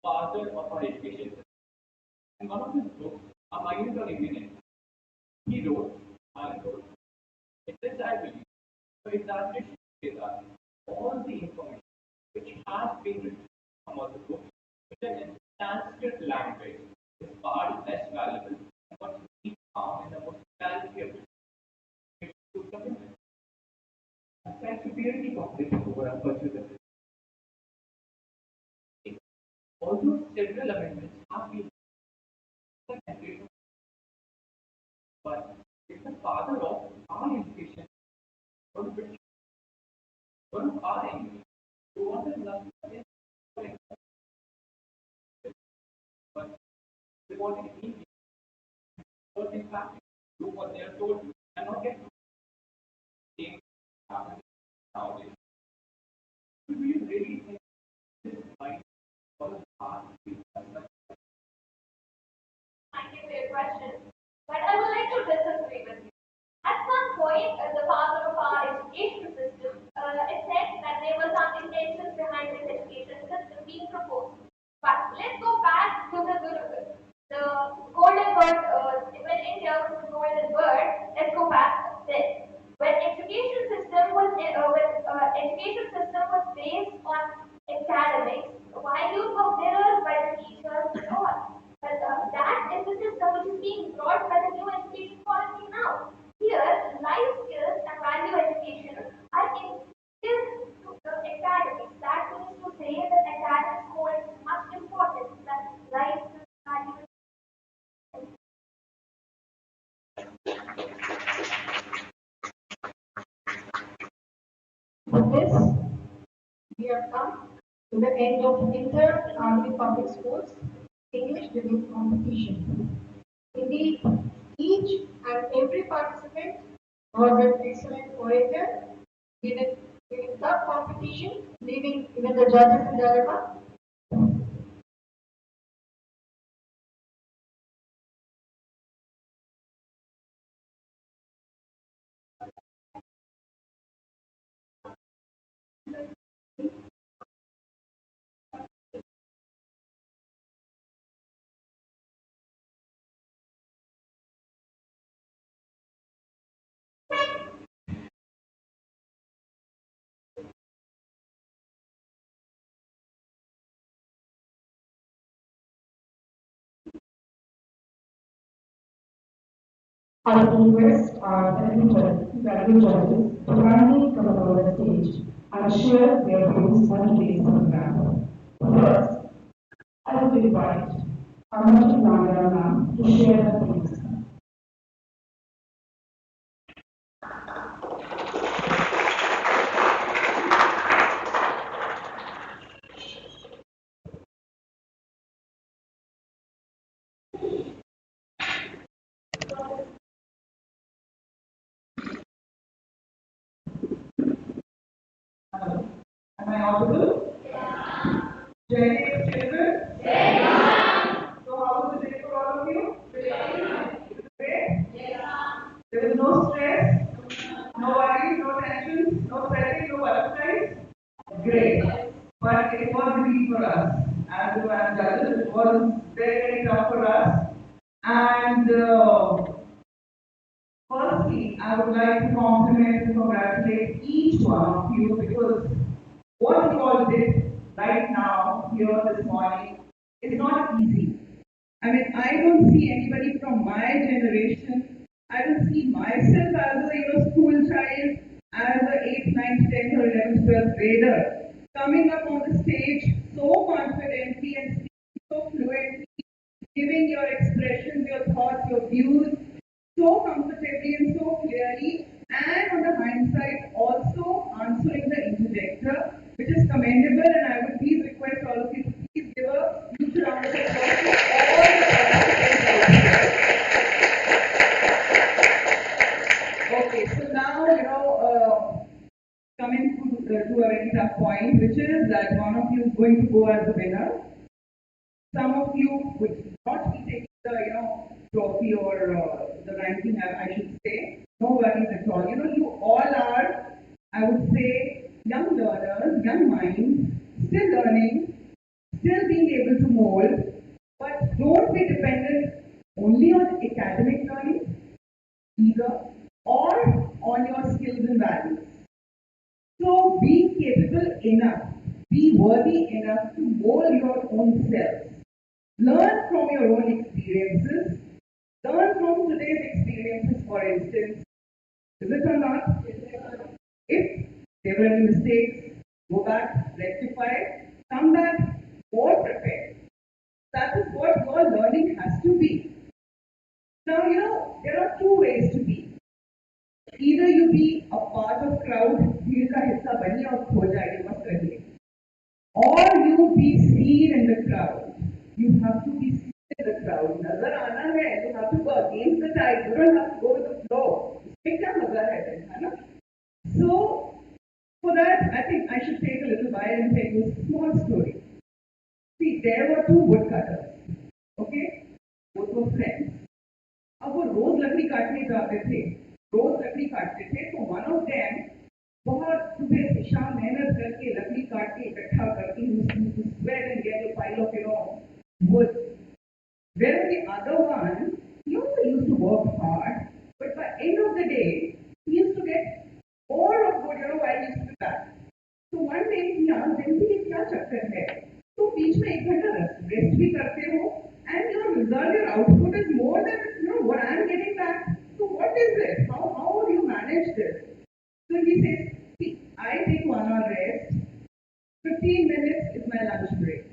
father of our education system. In one of his books, A Minute on Indian Education, he wrote, I wrote, it says, I believe, for examination is that all the information which has been written from all the books which are in Sanskrit language is far less valuable than what we found in the most fancy of it. A self-superiority complex over a pursuit of it. Although several amendments have been made, but it's the father of our education, one of which one of our enemies who wanted nothing against but they wanted easy, what in fact do what they are told to and not get things happen nowadays. Do we really think this might follow the path we have such Thank you for your question. But I would like to disagree with you. At some point, the father of our education system, it said that there were some intentions behind this education system being proposed. But let's go back to the golden bird, when India was the golden bird, let's go back then. When education system was based on academics, values were mirrored by the teachers and all. But that is the system which is being brought by the new education policy now. Here, life skills and value education are instilled to the academics. That means to say that academics hold much importance than life skills, value. With this, we have come to the end of Inter Army Public Schools English debate competition. Indeed, each and every participant was an excellent orator, winning the competition, leaving even the judges in dilemma. I request our valued judges to kindly come over the stage and share their views on today's program. First, I would invite Amati Nagara ma'am to share her views. Hello. Am I audible? Jenny, children? So how was the day for all of you? Great? There was no stress, no worries, no tensions, no sweating, no butterflies? Great. But it was easy for us. As the judges, it was very, very tough for us. And firstly, I would like to compliment and congratulate each one of you because what you all did right now here this morning is not easy. I mean, I don't see anybody from my generation. I don't see myself as a school child, as a 8th, 9th, 10th, or 11th, 12th grader, coming up on the stage so confidently and speaking so fluently, giving your expressions, your thoughts, your views so comfortably and so clearly, and on the hindsight also answering the interjector, which is commendable. And I would please request all of you to please give a huge round of applause to all the participants out here. Okay, so now coming to a very tough point, which is that one of you is going to go as the winner. Some of you would not be taking the trophy or the ranking, I should say. No worries at all. You all are, I would say, young learners, young minds, still learning, still being able to mold, but don't be dependent only on academic learning either or on your skills and values. So be capable enough, be worthy enough to mold your own self. Learn from your own experiences. Learn from today's experiences, for instance. Is it or not? If there were any mistakes, go back, rectify, come back more prepared. That is what your learning has to be. Now, there are two ways to be. Either you be a part of crowd, भीड़ का हिस्सा बनिए और खो जाइए, मत रहिए. Or you be seen in the crowd. You have to be seen in the crowd. नजर आना है, you have to go against the tide. You don't have to go with the flow. इसमें क्या मजा है ना? So, for that, I think I should take a little while and tell you a small story. See, there were two woodcutters. Okay? Both were friends. अब वो रोज लकड़ी काटने जाते थे. रोज लकड़ी काटते थे, तो one of them बहुत सुबह से शाम मेहनत करके लकड़ी काट के इकट्ठा करके used to sweat and get a pile of wood. Whereas the other one, he also used to work hard, but by end of the day, he used to get more of wood, while he used to be back. So one day he asked them, "ये क्या चक्कर है? तो बीच में 1 घंटा rest भी करते हो, and your result, your output is more than what I am getting back. So what is it? How would you manage this?" So he says, "See, I take 1 hour rest. 15 minutes is my lunch break.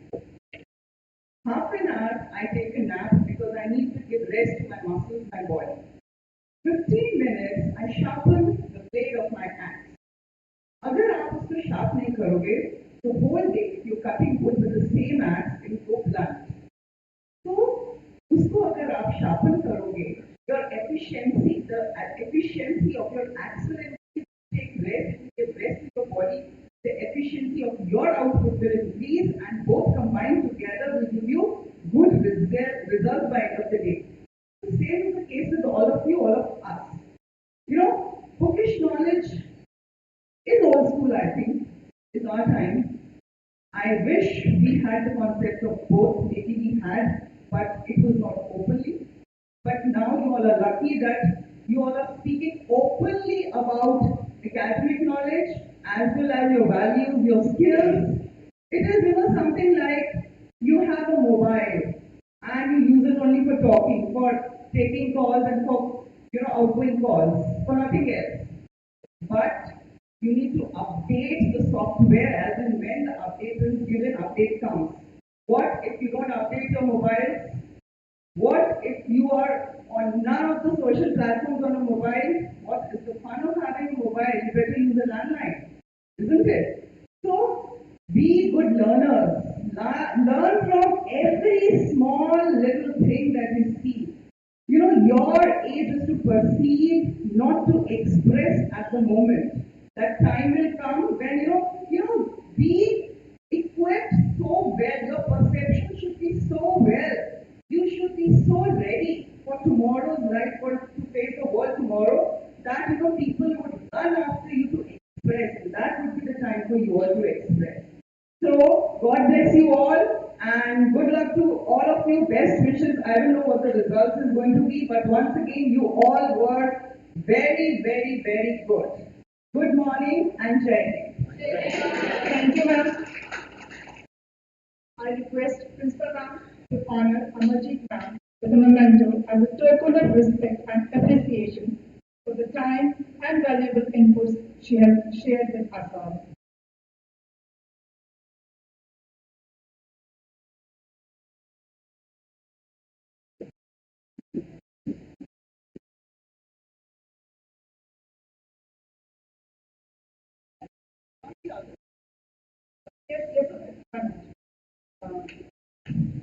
Half an hour I take a nap because I need to give rest to my muscles, my body. 15 minutes I sharpen the blade of my axe. अगर आप उसको sharp नहीं करोगे, the whole day you're cutting wood with the same axe, it will go blunt. So उसको अगर आप sharpen करोगे, your efficiency, the efficiency of your axe will increase. Take rest, give rest to your body. The efficiency of your output will increase, and both combined together will give you good results by end of the day. The same is the case with all of you, all of us. Bookish knowledge is old school, I think. It's our time. I wish we had the concept of both. Maybe we had, but it was not openly. But now you all are lucky that you all are speaking openly about academic knowledge as well as your values, your skills. It is something like you have a mobile and you use it only for talking, for taking calls and for outgoing calls for nothing else. But you need to update the software as and when the update is given, update comes. What if you don't update your mobile? What if you are on none of the social platforms on a mobile? What is the fun of having a mobile? You better use a landline, isn't it? So be good learners. Learn from every small little thing that you see. Your age is to perceive, not to express at the moment. That time will come when be equipped so well. Your perception should be so well. You should be so ready for tomorrow's life, for to face the world tomorrow, that people would run after you to express. And that would be the time for you all to express. So, God bless you all and good luck to all of you. Best wishes. I don't know what the results is going to be, but once again, you all were very, very, very good. Good morning and Jai Hind. Thank you, ma'am. I request Principal Ma'am to honor Amarjeet Ma'am with a memento as a token of respect and appreciation for the time and valuable inputs she has shared with us all.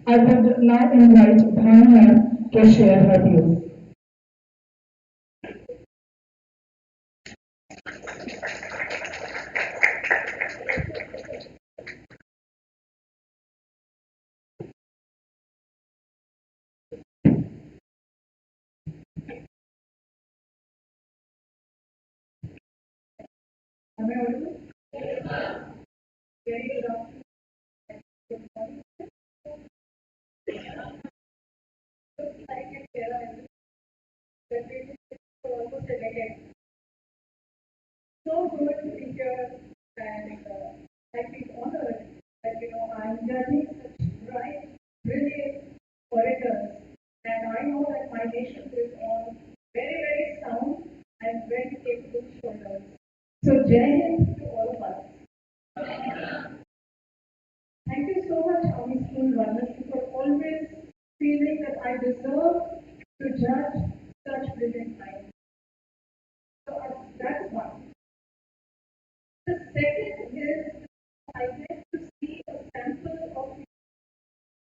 I would now invite Bhanu Ma'am to share her views. Am I audible? Very good afternoon. Like it, Kara, that we for almost a decade. So good to be here, and I feel honored that I'm judging such bright, brilliant orators, and I know that my nation is on very, very sound and very capable shoulders. So, Jai Hind to all of us. Thank you so much, Army School Varnasi, for always feeling that I deserve to judge such brilliant minds. So that's one. The second is I get to see a sample of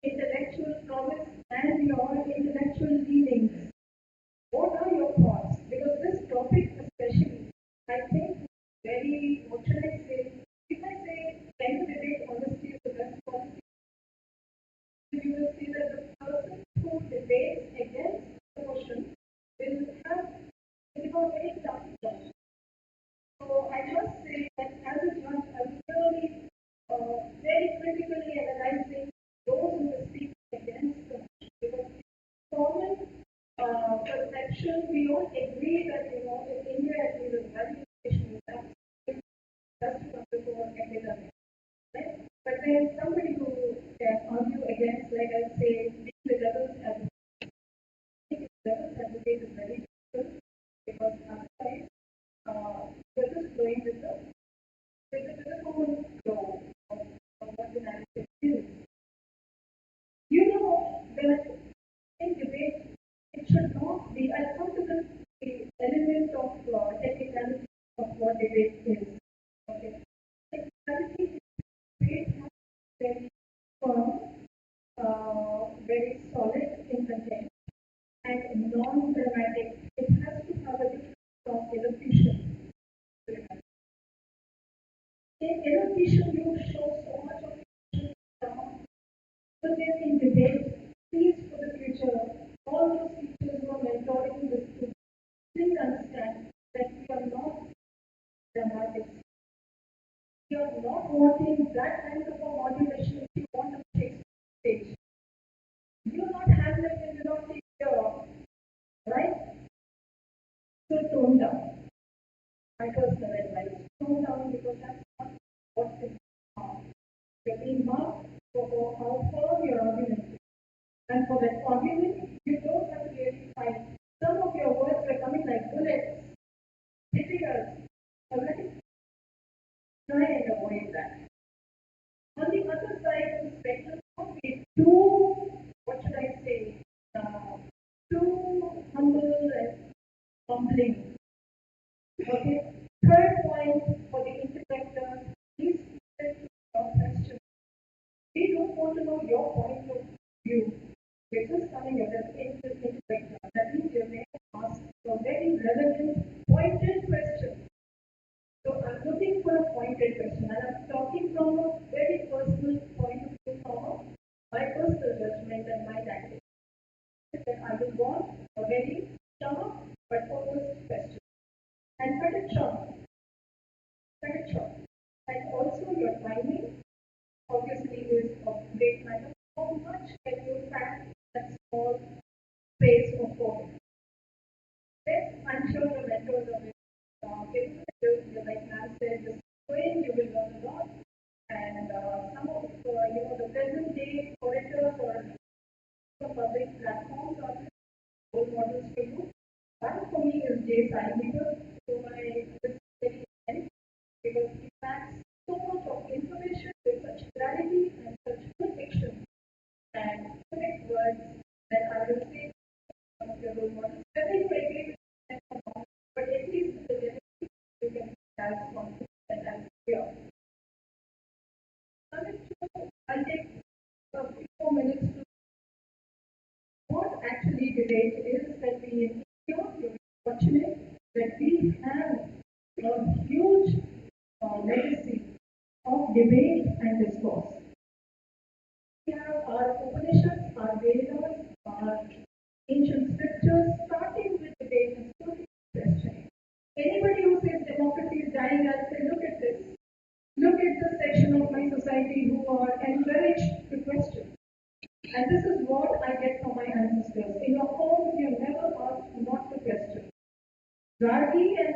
intellectual prowess and your intellectual leanings. What are your thoughts? Because this topic especially, I think, very, what should I say? If I say, can you debate honesty is the best policy? You will see that the person who debates against the question will have very tough judge. So I must say that as a judge, I was really very critically analyzing those who were speaking against the motion, because common perception, we all agree that in India at least the value education is that just to come before academic. Right? But then somebody who can argue against, like I say, being the devil's advocate. I think devil's advocate is very difficult because otherwise we're just going with the common flow of what the narrative is. That in debate, it should not be, I'll come to the element of technicality of what debate is. Okay. Technicality is debate has very firm, very solid in content, and non-dramatic. It has to have a difference from elocution. In elocution, you show so much of emotion, but then in debate, please for the future, all those teachers who are mentoring the students, please understand that we are not dramatic. We are not wanting that kind of a modulation if you want to take stage. You are not Hamlet and you not take care, right? So tone down. My personal advice, tone down because that's not what is marked. You're being marked for how firm your argument is. And for that argument, you don't have to really fight. Some of your words were coming and avoid that. On the other side of the spectrum, don't be too, what should I say, too humble and humbling. Okay. Third point for the interpreter, please listen to your question. We don't want to know your point of view. We're just coming as an interpreter. That means you may ask a very relevant, pointed question. So I'm looking for a pointed question, and I'm talking from a very personal point of view, from my personal judgment and my tactics. That I will want a very sharp but focused question. And cut it short. Cut it short. And also your timing obviously is of great matter. How much can you pack that small space of 4 minutes? Yes, I'm sure the mentors are capable. Like Ma'am said, just going, you will learn a lot. And some of the present day orators or some public platforms are role models for you. One for me is Jay Saimeter, whom I very help because he packs so much of information with such clarity and such conviction and correct words that I will say one of your role models. Whether you agree with them or not, but at least the level you can have confidence and as clear. I'll take a few more minutes to what actually debate is that we in India, we're fortunate that we have a huge legacy of debate and discourse. We have our Upanishads, our Vedas, our ancient scriptures, starting with debate and slowly questioning. Anybody who says democracy is dying, I'll say, look at this. Look at the section of my society who are encouraged to question. And this is what I get from my ancestors. In your homes, you're never asked not to question. Gargi and,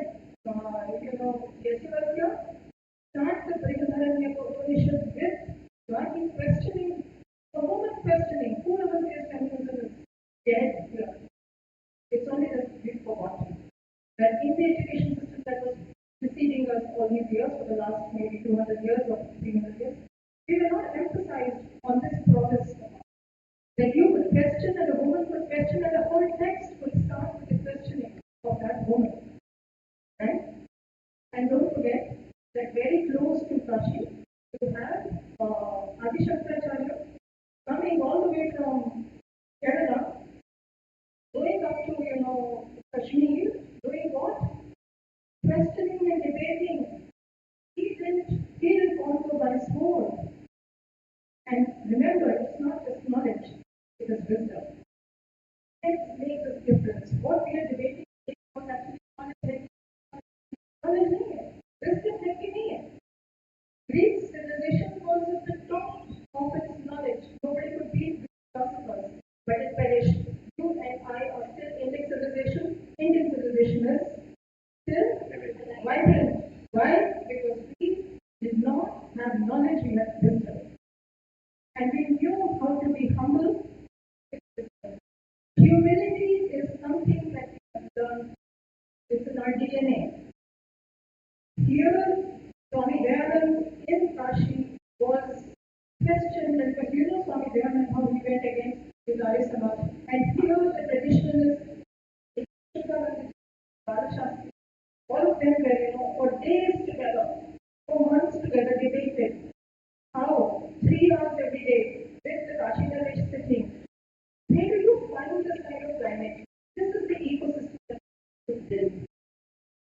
Yeshivasya start the Brihadaranya Upanishad with Gargi questioning, a woman questioning, whoever says feminism is dead here. It's only that we've forgotten. That in the education system that was preceding us all these years, for the last maybe 200 years or 300 years, we were not emphasized on this promise that you could question and a woman could question and the whole text would start with the questioning of that woman. Right? And don't forget that very close to Kashi, you have Adi Shankaracharya coming all the way from Kerala, going up to, Kashmir, doing what? Questioning and debating. He didn't also by sword. And remember, it's not just knowledge, it is wisdom. Let's make a difference. What we are debating is not actually knowledge. Knowledge नहीं है, wisdom है कि नहीं है. Greek civilization was at the top of its knowledge. Nobody could beat Greek philosophers, but it perished. You and I are still Indian civilization. Indian civilization is still vibrant. Why? Because we did not have knowledge, we had wisdom. And we knew how to be humble. Humility is something that we have learned. It's in our DNA. Here, Swami Dayanand in Kashi was questioned, and Swami Dayanand, how he went against the Arya Samaj. And here, the traditionalists, all of them were, for days together, for months together, debated. How? 3 hours every day with the Kashi Dalish sitting. Where do you find this kind of climate? This is the ecosystem that we build.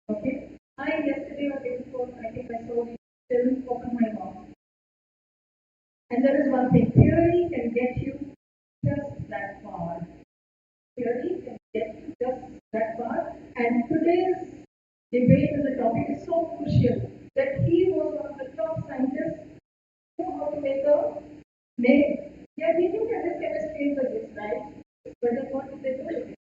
Okay? I yesterday or day before, I think I saw the film Open My Mouth. And there is one thing, theory can get you just that far. Theory can get you just that far. And today's debate on the topic is so crucial that he was one of the top scientists how to make a name. Yeah, we knew that this chemistry is this, right? But then what did they do with it?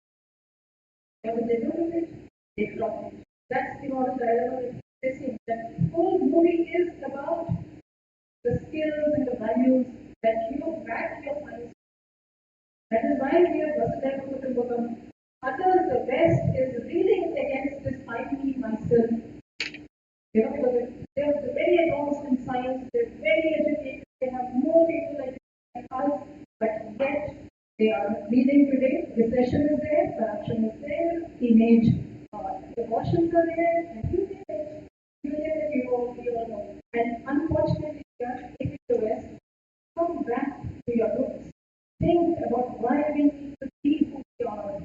What did they do with it? They dropped it. That's the moral dilemma that we're facing. That whole movie is about the skills and the values that you back your minds. That is why we are Vasudhaiva Kutumbakam. Others, the best is reading against this I, me, myself. Because they're very advanced they are leading today. Recession is there, corruption is there, teenage abortions are there, and you name it. You name it, you all know. And unfortunately, we are taking the West. Come back to your roots. Think about why we need to be who we are.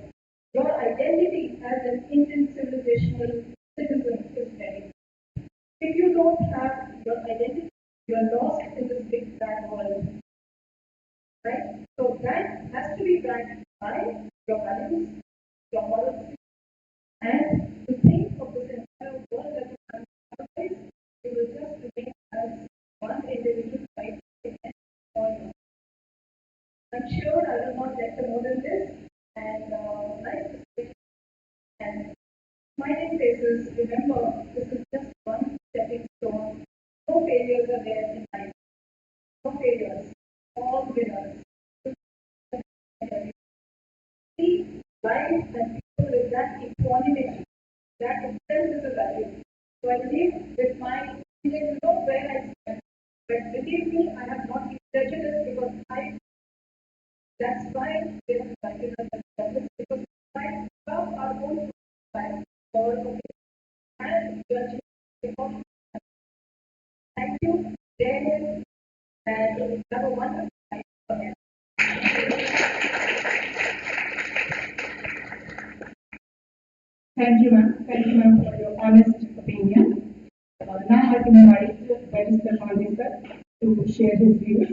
Your identity as an Indian civilizational citizen is very. If you don't have your identity, you're lost in this big bad world. Right? So that has to be backed by your values, your morals, and to think of this entire world that you have nowadays, you will just remain as one individual right on. I'm sure I will not lecture more than this, and nice to speak. And smiling faces, remember, this is just one stepping stone. No failures are there in life. No failures. All winners. See life and people with that equanimity. That itself is a value. So I believe with my, you know where I stand. But believe me, I have not been prejudiced because that's why we have invited us as judges, because I love our own life or and we are just thank you, David, and have a wonderful night again. Thank you, ma'am. Thank you, ma'am, for your honest opinion. Now I can invite Barrister Publice to share his views.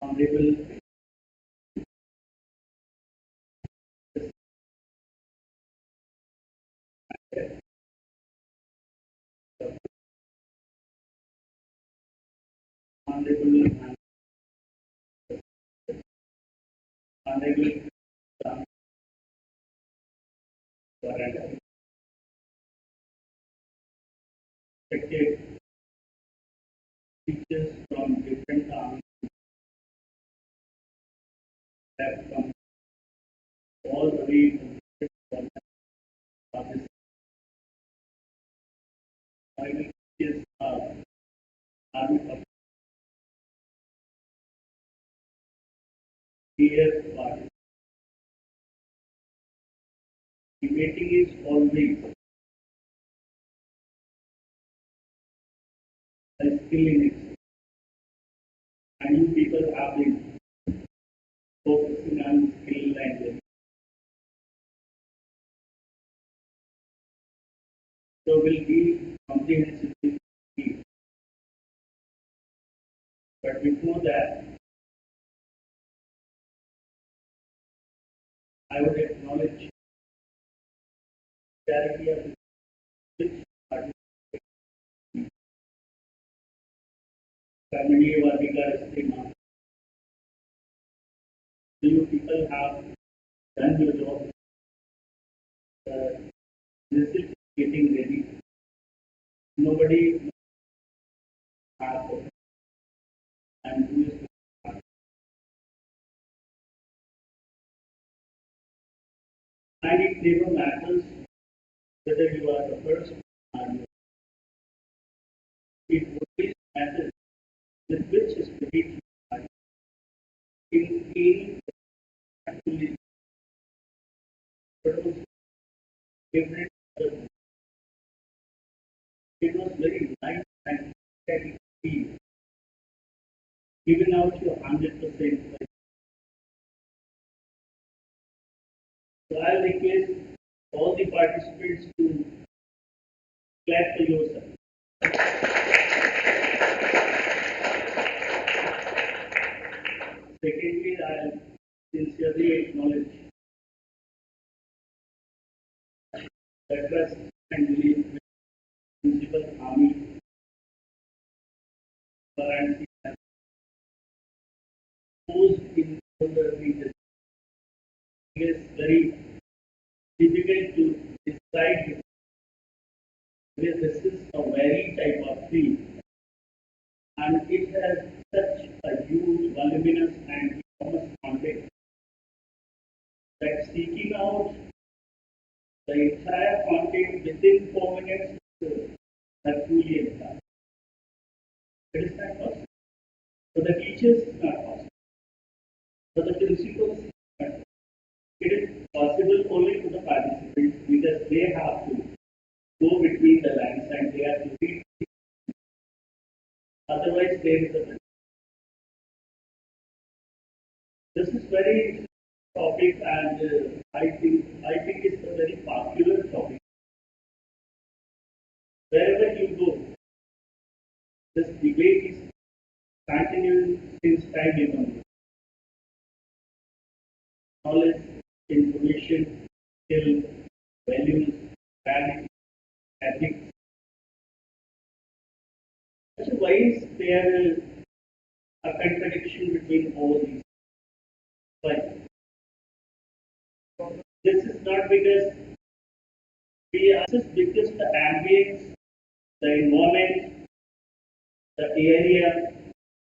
Honorable Honorable Honorable Varnasi, respected teachers from different arms have come all the way from different corners of this teachers army of dear party. Debating is always a skill in it, and you people have been focusing on skill language. So will be comprehensively key. But before that, I would acknowledge charity of which participate. Family Varnika Istima. So you people have done your job. This is getting ready. Nobody has it. And who is and it never matters whether you are the first or not. It always matters with which spirit you are in any actually purpose different. It was very nice and steady feel, giving out your 100%. So I'll request all the participants to clap for yourself. Secondly, I'll sincerely acknowledge the trust and belief in Municipal Army Varnasi has posed in the region. It is very difficult to decide because this is a very type of field and it has such a huge, voluminous and enormous context that seeking out the entire content within 4 minutes is Herculean task. It is not possible. For the teachers, it's not possible. For the principals, it's not possible. It is possible only to the participants because they have to go between the lines and they have to read. Otherwise, there is a. This is very topic, and I think it's a very popular topic. Wherever you go, this debate is continuing since time immemorial. Knowledge, information, skill, values, values, ethics. So why is there a contradiction between all these? Why? This is not because we are just because the ambience, the environment, the area,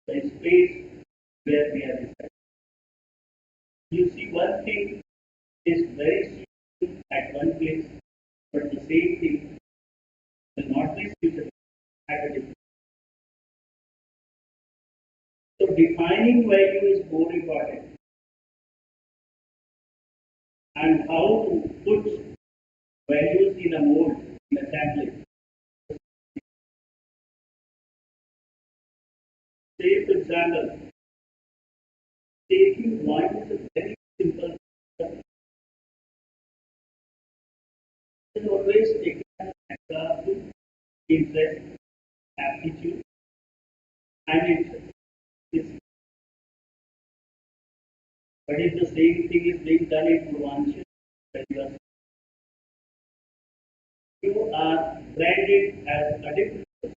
the space where we are residing. You see, one thing is very suitable at one place, but the same thing will not be suitable at a different. So defining value is more important, and how to put values in a mold, in a template. Say, for example, taking one is a very simple step. It always taken as example, interest, aptitude, and interest. But if the same thing is being done in Purvanchal, you are branded as a different person.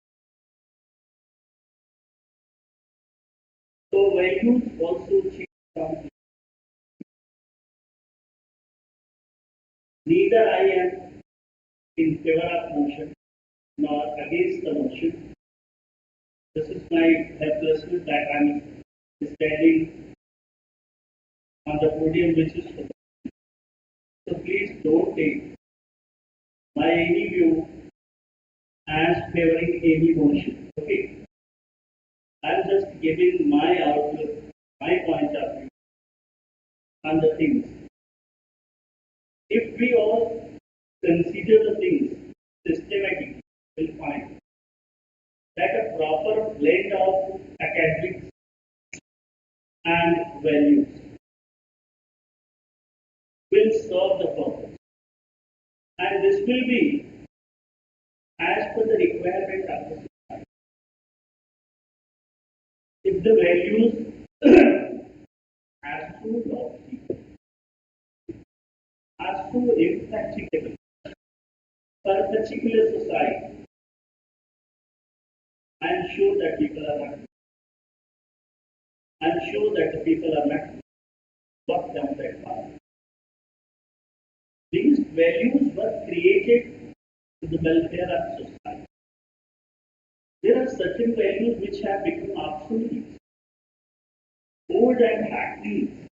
So values also change from. Neither I am in favor of motion nor against the motion. This is my helplessness that I am standing on the podium which is for. So please don't take my any view as favoring any motion. Okay. I'm just giving my outlook, my point of view on the things. If we all consider the things systematically, we'll find that a proper blend of academics and values will serve the purpose. And this will be as per the requirement of the society. If the values are so lofty, are so impracticable for a particular society, I am sure that people are not. I am sure that the people are not walked down that path. These values were created to the welfare of society. There are certain values which have become obsolete, old and hackneyed.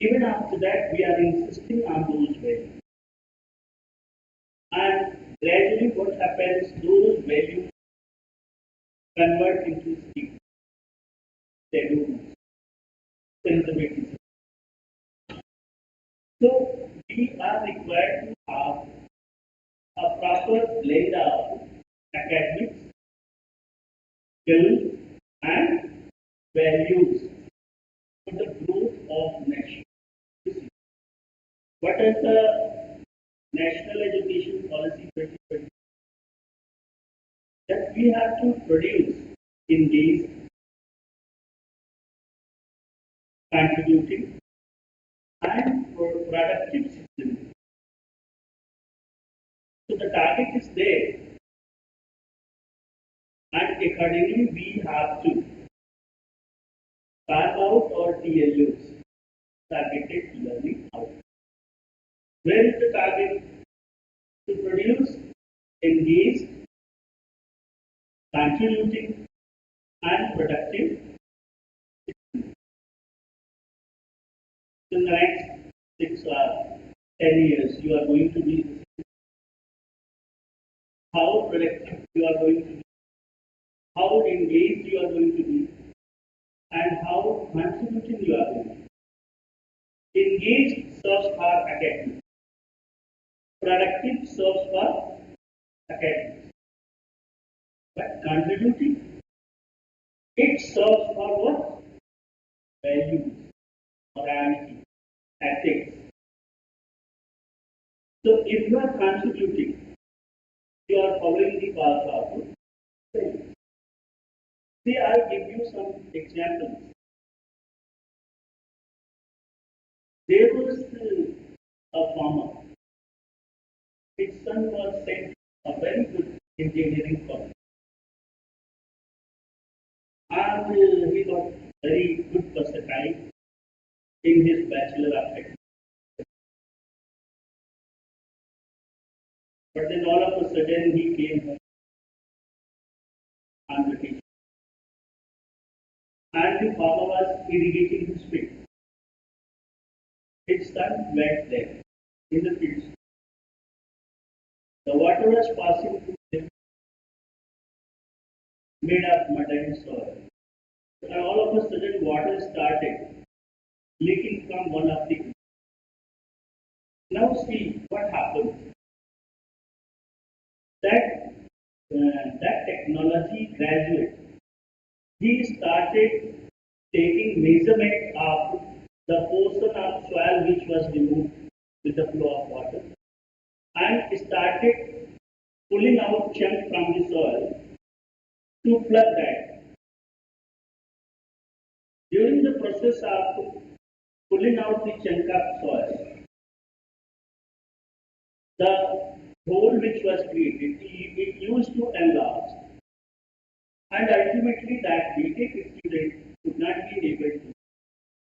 Even after that, we are insisting on those values. And gradually, what happens, those values convert into stigma, taboos, conservatism. So, we are required to have a proper blend of academics, skills, and values for the growth of nation. What is the National Education Policy 2020? That we have to produce in these contributing and productive systems. So the target is there, and accordingly we have to carve out our TLUs. targeted learning outcome. Where is the target? To produce engaged, contributing, and productive in the next 6 or 10 years. You are going to be how productive you are going to be, how engaged you are going to be, and how contributing you are going to be. Engaged serves for academics. Productive serves for academics. But contributing, it serves for what? Values, morality, ethics. So if you are contributing, you are following the path of values. See, I'll give you some examples. There was a farmer. His son was sent a very good engineering college. And he got very good percentile in his bachelor of technology. But then all of a sudden he came home on vacation. And the farmer was irrigating his field. His son went there in the fields. The water was passing through him, made of mud and soil. And all of a sudden water started leaking from one of the. Now see what happened. That technology graduate, he started taking measurement of the portion of soil which was removed with the flow of water and started pulling out chunk from the soil to plug that. During the process of pulling out the chunk of soil, the hole which was created, it used to enlarge, and ultimately that BTech student could not be able to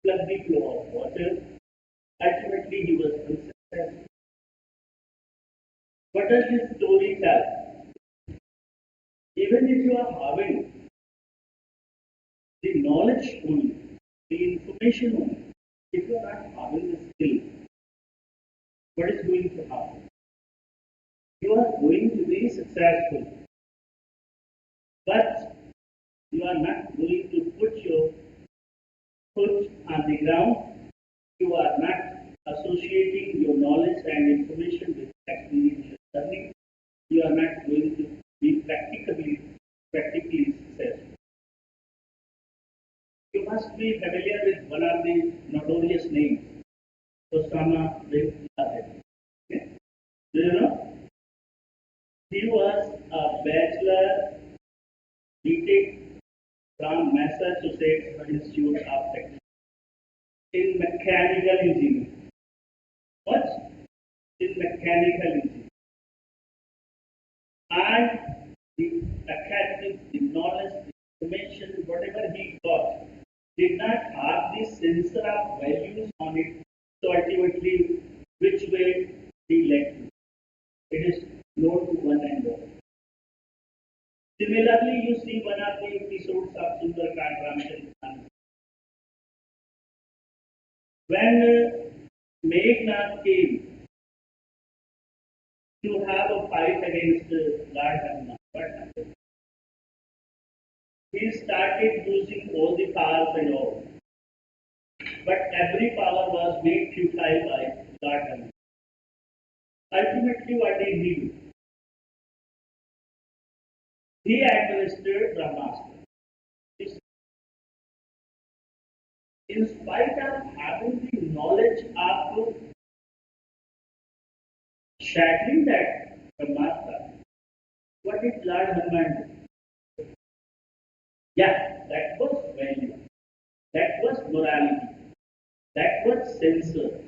plug the flow of water. Ultimately, he was unsuccessful. What does this story tell? Even if you are having the knowledge only, the information only, if you are not having the skill, what is going to happen? You are going to be successful, but you are not going to put your foot on the ground. You are not associating your knowledge and information with experiential learning. You are not going to be practically successful. You must be familiar with one of the notorious names, Osama bin Laden. Okay? Do you know? He was a bachelor BTech from Massachusetts Institute of Technology in mechanical engineering. What? In mechanical engineering. And the academics, the knowledge, the information, whatever he got, did not have the sensor of values on it. So ultimately, which way he led to? It is known to one and all. Similarly, you see one of the episodes of Sundarkand Ramcharan. When Meghnad came to have a fight against Lord Hanuman, what happened? He started using all the powers and all. But every power was made futile by Lord Hanuman. Ultimately, what did he do? He administered Brahmastra. In spite of having the knowledge of shattering that Brahmastra, what did Lord Hanuman do? Yeah, that was value. That was morality. That was censor.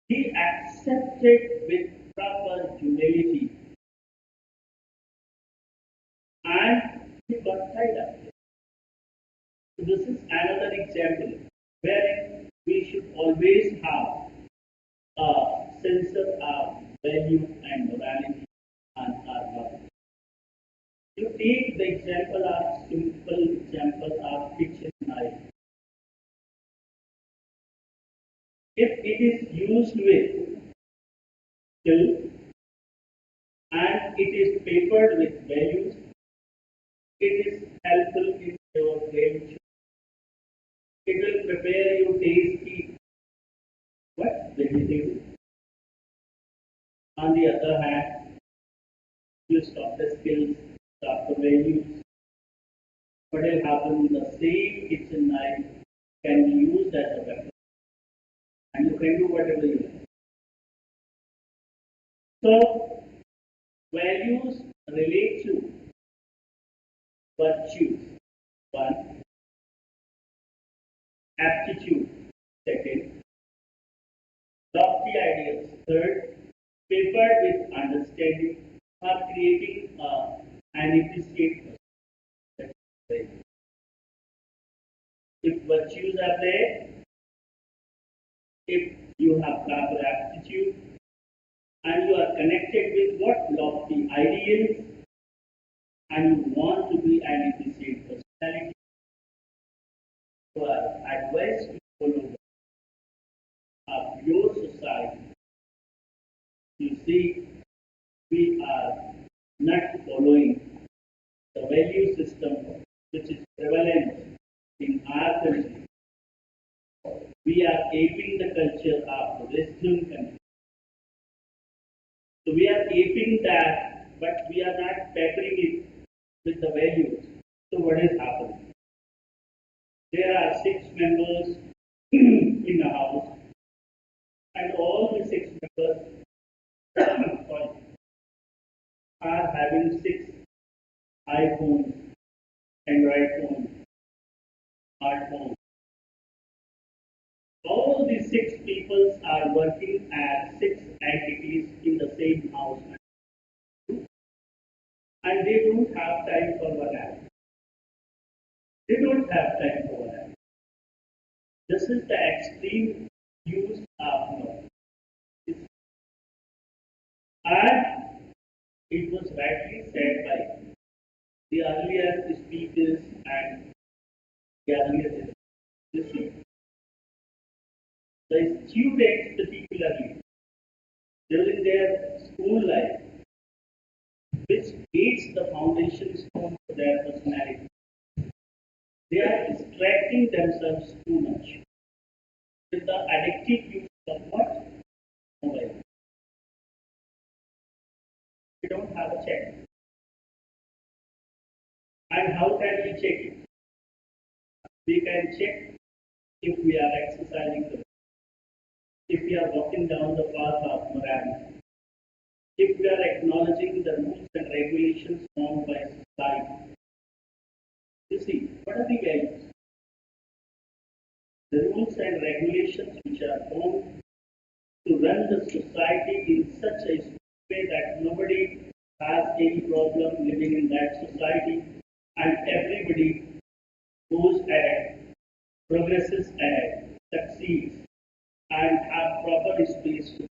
He accepted with proper humility and he got tied up. So this is another example wherein we should always have a sense of value and morality and our life. You take the example of simple example of kitchen knife. If it is used with skill and it is papered with values, it is helpful in your game. It will prepare you tasty what vegetable. On the other hand, you stop the skills, stop the values. What will happen? The same kitchen knife can be used as a weapon, and you can do whatever you want. So, values relate to virtues. One, aptitude. Second, lofty ideas. Third, papered with understanding or creating an efficient person. If virtues are there, if you have proper aptitude, and you are connected with what lofty ideals, and you want to be an efficient personality, you are advised to follow of your society. You see, we are not following the value system which is prevalent in our country. We are aping the culture of the Western country. So we are aping that, but we are not peppering it with the values. So what is happening? There are 6 members in the house, and all the 6 members are having 6 iPhones, Android phones, smartphones. All these 6 people are working as 6 entities in the same house, and they don't have time for one app. They don't have time for one app. This is the extreme use of noise. And it was rightly said by the earlier speakers and the earlier listeners. The students, particularly during their school life, which creates the foundation stone for their personality, they are distracting themselves too much with the addictive use of what? Mobile. We don't have a check. And how can we check it? We can check if we are exercising, if we are walking down the path of morality, if we are acknowledging the rules and regulations formed by society. You see, what are the values? The rules and regulations which are formed to run the society in such a way that nobody has any problem living in that society and everybody goes ahead, progresses ahead, succeeds, and have proper space to.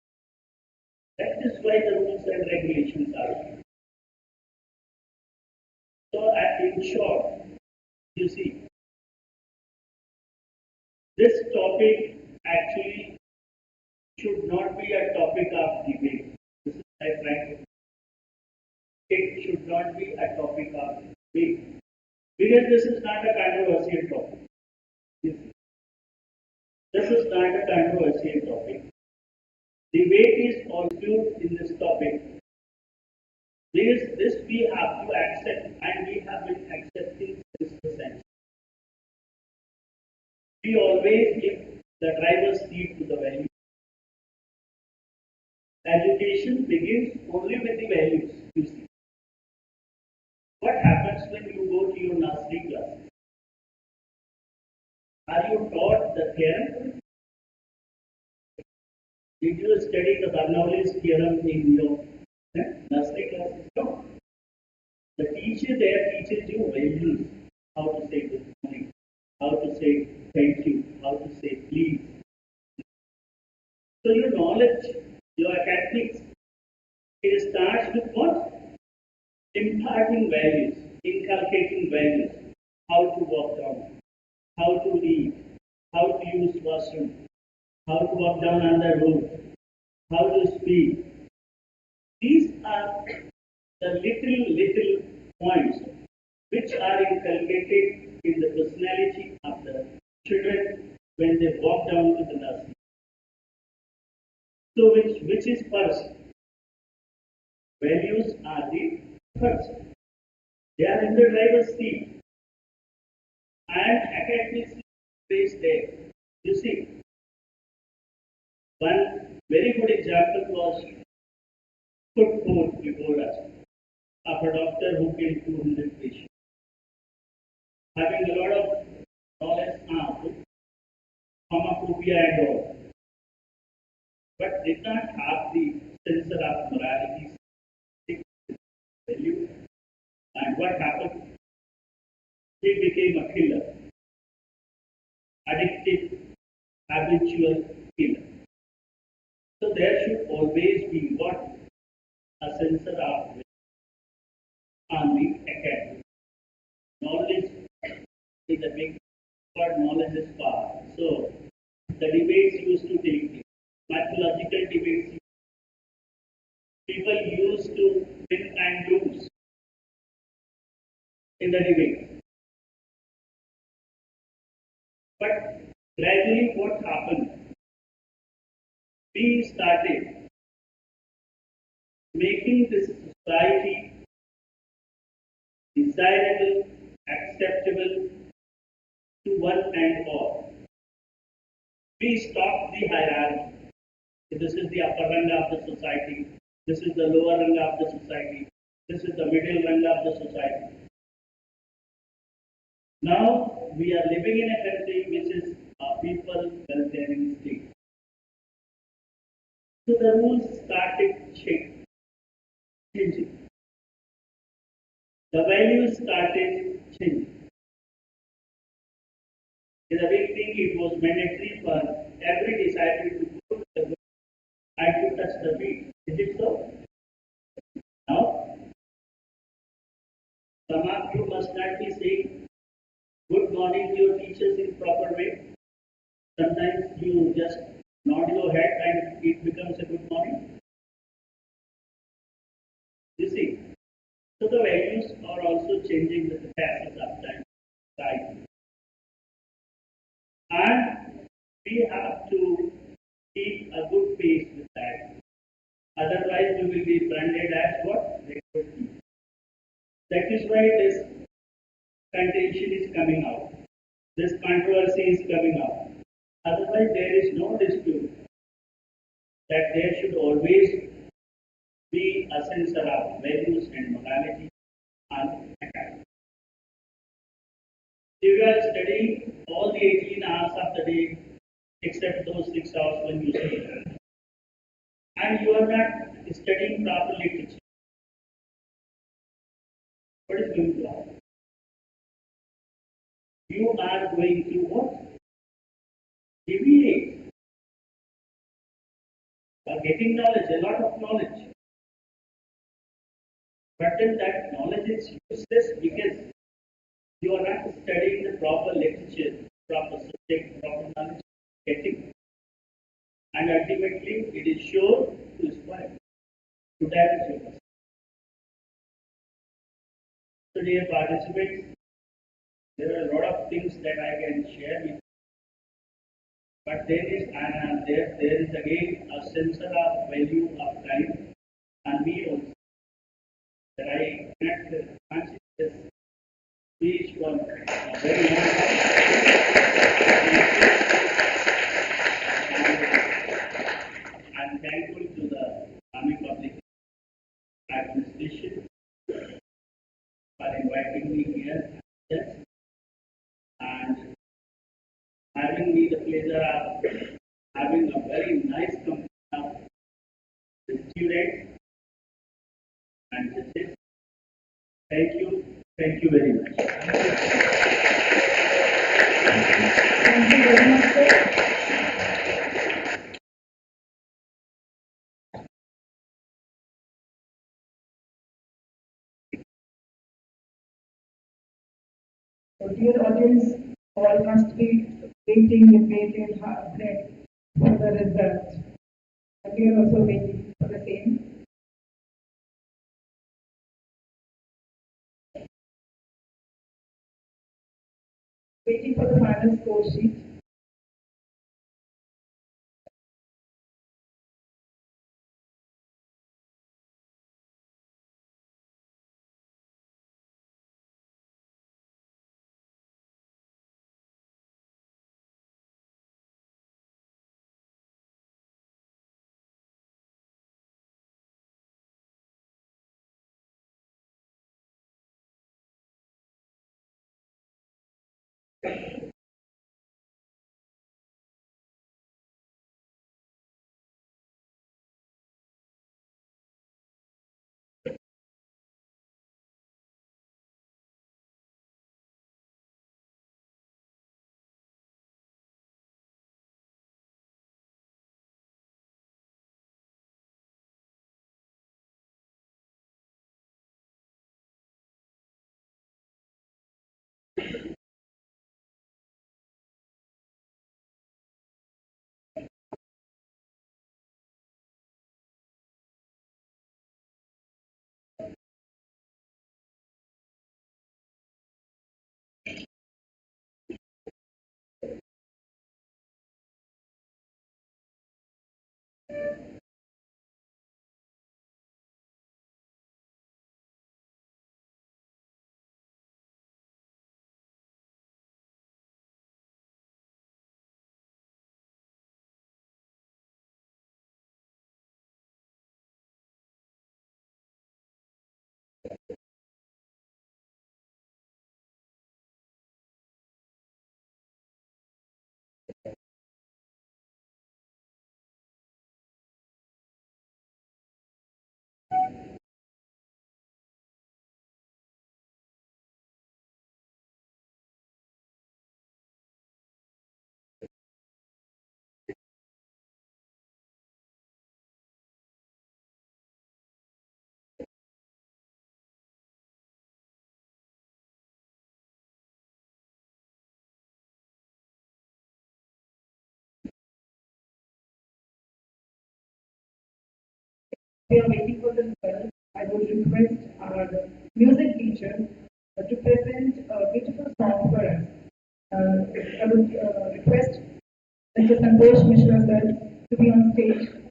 That is why the rules and regulations are there. So, in short, you see, this topic actually should not be a topic of debate. This is my frank. It should not be a topic of debate because this is not a controversial topic. This is not a controversial topic. Debate is also in this topic. This we have to accept, and we have been accepting since the century. We always give the driver's seat to the value. Education begins only with the values, you see. What happens when you go to your nursery classes? Are you taught the theorem? Did you study the Bernoulli's theorem in your nursery classes? No. The teacher there teaches you values, how to say good morning, how to say thank you, how to say please, So your knowledge, your academics, it starts with what? Imparting values, inculcating values, how to walk down, how to eat, how to use washroom, how to walk down on the road, how to speak. These are the little points which are inculcated in the personality of the children when they walk down to the nursery. So which is first? Values are the first. They are in the driver's seat. And academics is there. You see, one very good example was put forth before us of a doctor who killed 200 patients. Having a lot of knowledge on pharmacopoeia and all, but did not have the sense of morality, value, and what happened? He became a killer, addictive, habitual killer. So there should always be what? A sensor of on the academic. Knowledge is a big word, knowledge is power. So the debates used to take place. Mythological debates. People used to win and lose in the debate. But gradually what happened? We started making this society desirable, acceptable to one and all. We stopped the hierarchy. This is the upper rung of the society. This is the lower rung of the society. This is the middle rung of the society. Now we are living in a country which is a people welfaring state. So the rules started changing. The values started changing. In the beginning, it was mandatory for every disciple to put the book and to touch the feet. Is it so? Now, some of you must not be saying good morning to your teachers in proper way. Sometimes you just nod your head and it becomes a good morning. You see, so the values are also changing with the passage of time. Right? And we have to keep a good pace with that. Otherwise, we will be branded as what? That is why this contention is coming out. This controversy is coming out. Otherwise, there is no dispute that there should always be a sense of values and morality on academic. If you are studying all the 18 hours of the day, except those 6 hours when you sleep, and you are not studying proper literature, what is going to happen? You are going to what? Deviate. You are getting knowledge, a lot of knowledge. But then that knowledge is useless because you are not studying the proper literature, proper subject, proper knowledge, getting. And ultimately, it is sure to spoil, to damage your person. So, dear participants, there are a lot of things that I can share with you. But there is again a sense of value of time, and we also that I cannot answer this speech for a very long time. I'm thankful to the Army Public Administration for inviting me here. Yes. And having me the pleasure of having a very nice company of the students and judges. Thank you very much. Thank you very much, sir. dear audience, all must be waiting with bated breath for the result. And we are also waiting for the same. Waiting for the final score sheet. We are waiting for the result. I would request our music teacher to present a beautiful song for us. I would request Mr. Santosh Mishra sir to be on stage.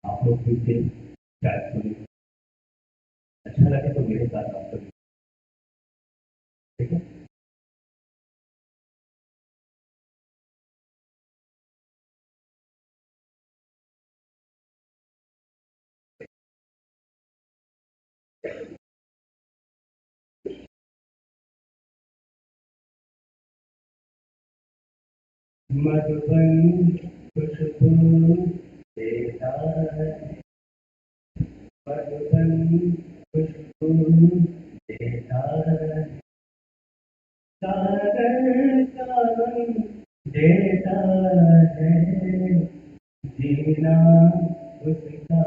आप लोग भी थे अच्छा लगे तो मेरे साथ आप करें ठीक है मधुबन खुशबू देता है मधुबन खुशबू देता है सागर सावन देता है जीना उसका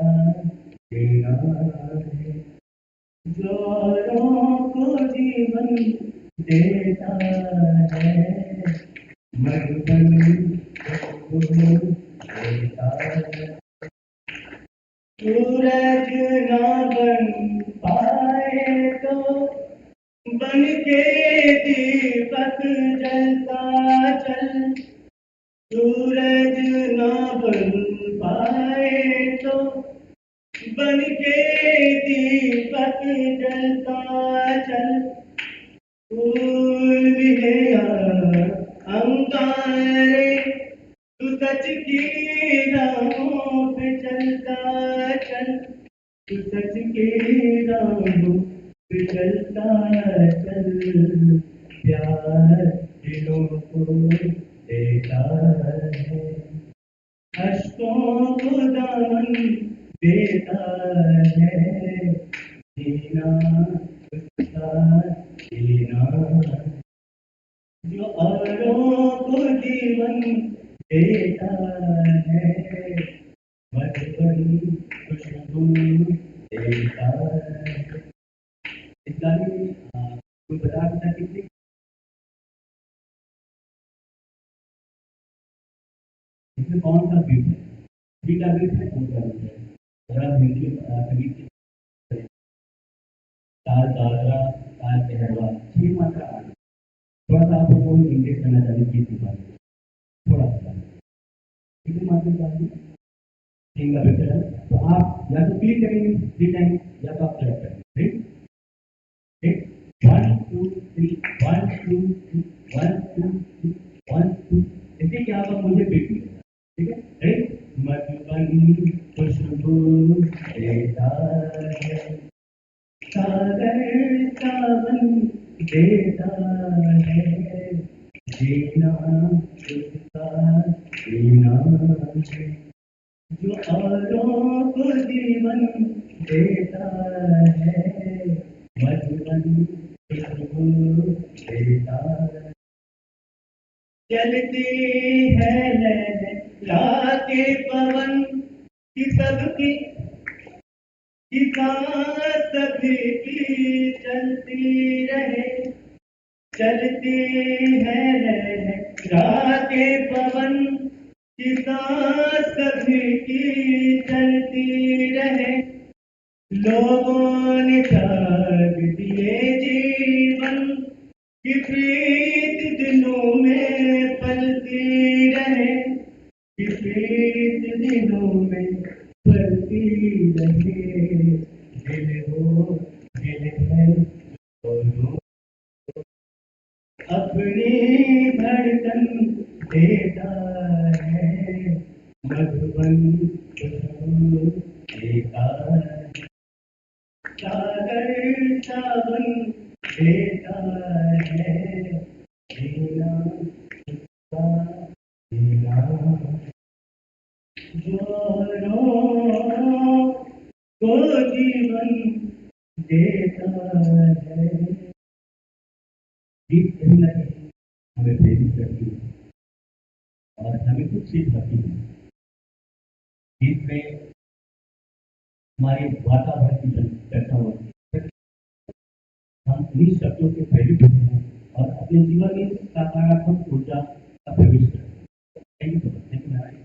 जीना है जोरों को जीवन देता है मधुबन खुशबू देता है सूरज न बन पाए तो बन के दीपक जलता चल सूरज न बन पाए तो बन के दीपक जलता चल फूल भी है अंगारे तू सच की राहों पे चलता चल तू सच की राहों पे चलता चल प्यार दिलों को देता है अश्कों को दामन देता है, जीना उसका जीना, जो औरों को जीवन देता है, मधुबन खुशबू देता है। इस गाने में कोई बता सकता कितने इसमें कौन सा बीट है? बी का बीट है, कौन सा बीट है? अगर आप हिंदी संगीत की ताल दादरा ताल कहरवा 6 मात्रा आ गई। थोड़ा सा आप लोगों को इंडिकेट करना चाहिए गीत के बारे में, थोड़ा सा कितनी मात्रा चाहिए 3 का बीट है। तो आप या तो क्लिक करेंगे 3 टाइम या तो आप क्लैप करेंगे। ठीक ठीक, 1 2 3 1 2 3 1 2 3 1 2, इससे क्या होगा मुझे बीट मिलेगा। ठीक है, रेडी? मधुबन खुशबू देता है, सागर सावन देता है, जीना उसका जीना है, जो औरों को जीवन देता है, मधुबन खुशबू देता है। चलती है लहरा के पवन की सबकी की सांस सभी की चलती रहे, चलती है लहरा के पवन की सांस सभी की चलती रहे, लोगों ने त्याग दिए जीवन की प्रीत दिलों में पलती रहे, कि प्रीत दिलों में पलती रहे, दिल हो दिल है दोनों, अपनी धड़कन देता है, मधुबन खुशबू देता है, सागर सावन देता है, जीना उसका जीना, जोरों को जीवन देता है। गीत कहीं ना कहीं हमें प्रेरित करती है और हमें कुछ सिखाती है। गीत में हमारे वातावरण की चर्चा होती है, हम इन्हीं शब्दों के प्रेरित होते हैं और अपने जीवन में सकारात्मक ऊर्जा का प्रवेश करते हैं। Thank you, thank you Maharaj.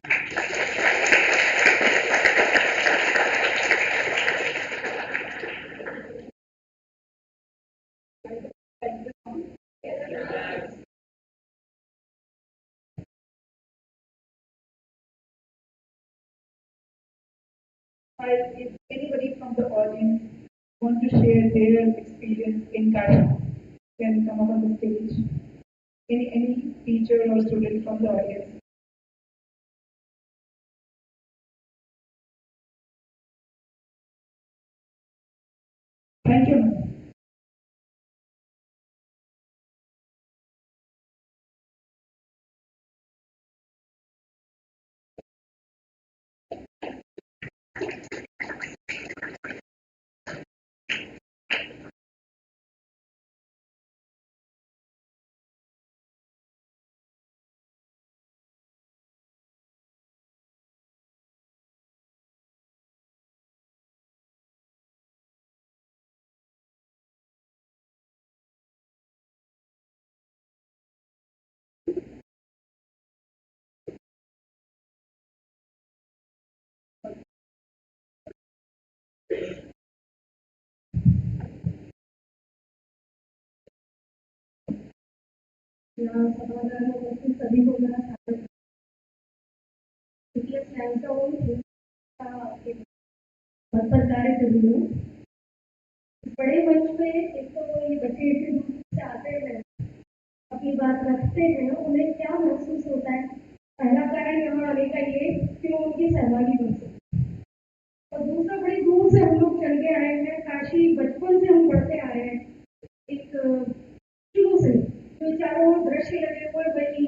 If anybody from the audience want to share their experience in Kashi, can come up on the stage. Any teacher or student from the audience. Thank you, ma'am. यहाँ सभागार में उपस्थित सभी को मेरा स्वागत है। पिछले स्लैंसों के पद पर कार्य कर रही हूँ। बड़े मंच पे एक तो ये बच्चे इतने दूर से आते हैं, अपनी बात रखते हैं, उन्हें क्या महसूस होता है? पहला कारण यहाँ आने का ये कि वो उनकी सहभागी बन सके, और दूसरा बड़ी दूर से हम लोग चल के आए हैं। काशी बचपन से हम पढ़ते आए हैं, एक शुरू से जो चारों दृश्य लगे हुए, वही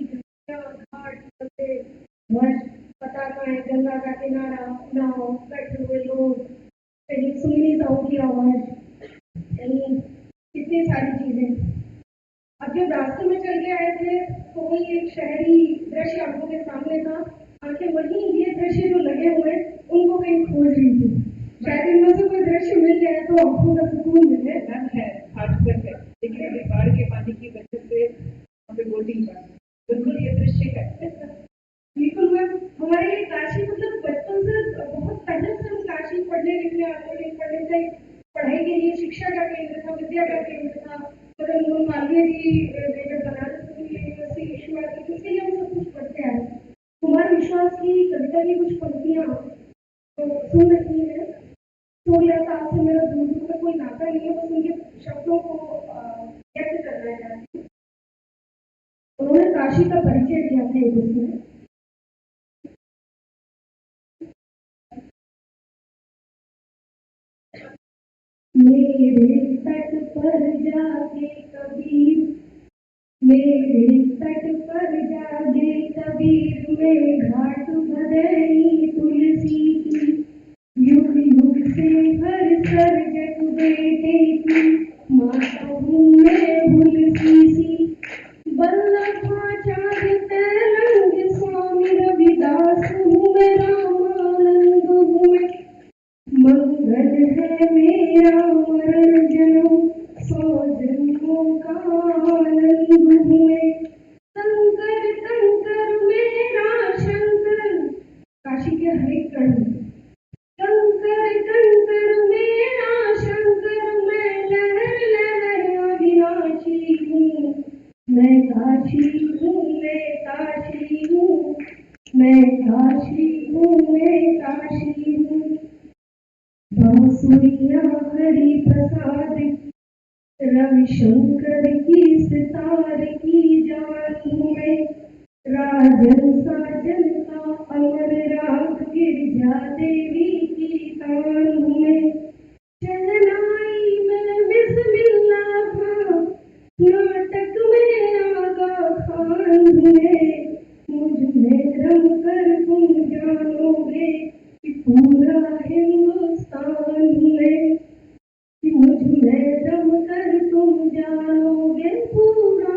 घाट ध्वज पताकाएं, बैठे हुए लोग, कहीं सुन नहीं पाओ की आवाज, कहीं कितनी सारी चीजें। अब जब रास्ते में चल के आए थे तो वही एक शहरी दृश्य आंखों के सामने था। आंखें वही ये दृश्य जो लगे हुए उनको कहीं खोज रही थी। शायद इनमें से कोई दृश्य मिल जाए तो आंखों का सुकून मिले। मन है, हाथ तक है, लेकिन अभी बाढ़ के पानी की वजह से हमें बोटिंग बंद। बिल्कुल ये दृश्य है। बिल्कुल मैम, हमारे लिए काशी मतलब बचपन से बहुत पहले से हम काशी पढ़ने लिखने आते थे। पढ़ने से पढ़ाई के लिए शिक्षा का केंद्र था, विद्या का केंद्र था। मदन मोहन मालवीय जी ने जब बनारस यूनिवर्सिटी इशू की थी, उसके लिए हम सब कुछ पढ़ते आए। कुमार विश्वास की कविता की कुछ पंक्तियां तो सुन रही है। सूर्या साहब से मेरा दूर दूर का कोई नाता नहीं है, बस उनके शब्दों को व्यक्त करना चाहती हूँ। उन्होंने काशी का परिचय दिया था एक उसमें। मेरे तट पर जाके कबीर, मेरे तट पर जागे कबीर, में घाट भदई तुलसी की, युग युग से हर सर जग बेटे की, माता हूँ मैं तुलसी सी, बल्लभाचार्य तैलंग स्वामी रविदास हूँ मैं, रामानंद हूँ मैं, मंगल है मेरा मरण जन्म, 100 जन्मों का आनंद हुए, शंकर शंकर मेरा शंकर, काशी के हर एक कण में शंकर शंकर मेरा शंकर, मैं लहर लहर अविनाशी हूँ, मैं काशी हूँ, मैं काशी हूँ, मैं काशी हूँ, मैं काशी हूँ। बांसुरिया हरि प्रसाद, रविशंकर की सितार की जान हूँ मैं, राजन साजन का अमर राग, गिरिजा देवी की तान हूँ मैं, शहनाई में बिस्मिल्लाह खां, नाटक में आगा खान हूँ मैं, मुझ में रम कर तुम जानोगे कि पूरा हिंदुस्तान में, कि मुझ में रम कर तुम जानोगे पूरा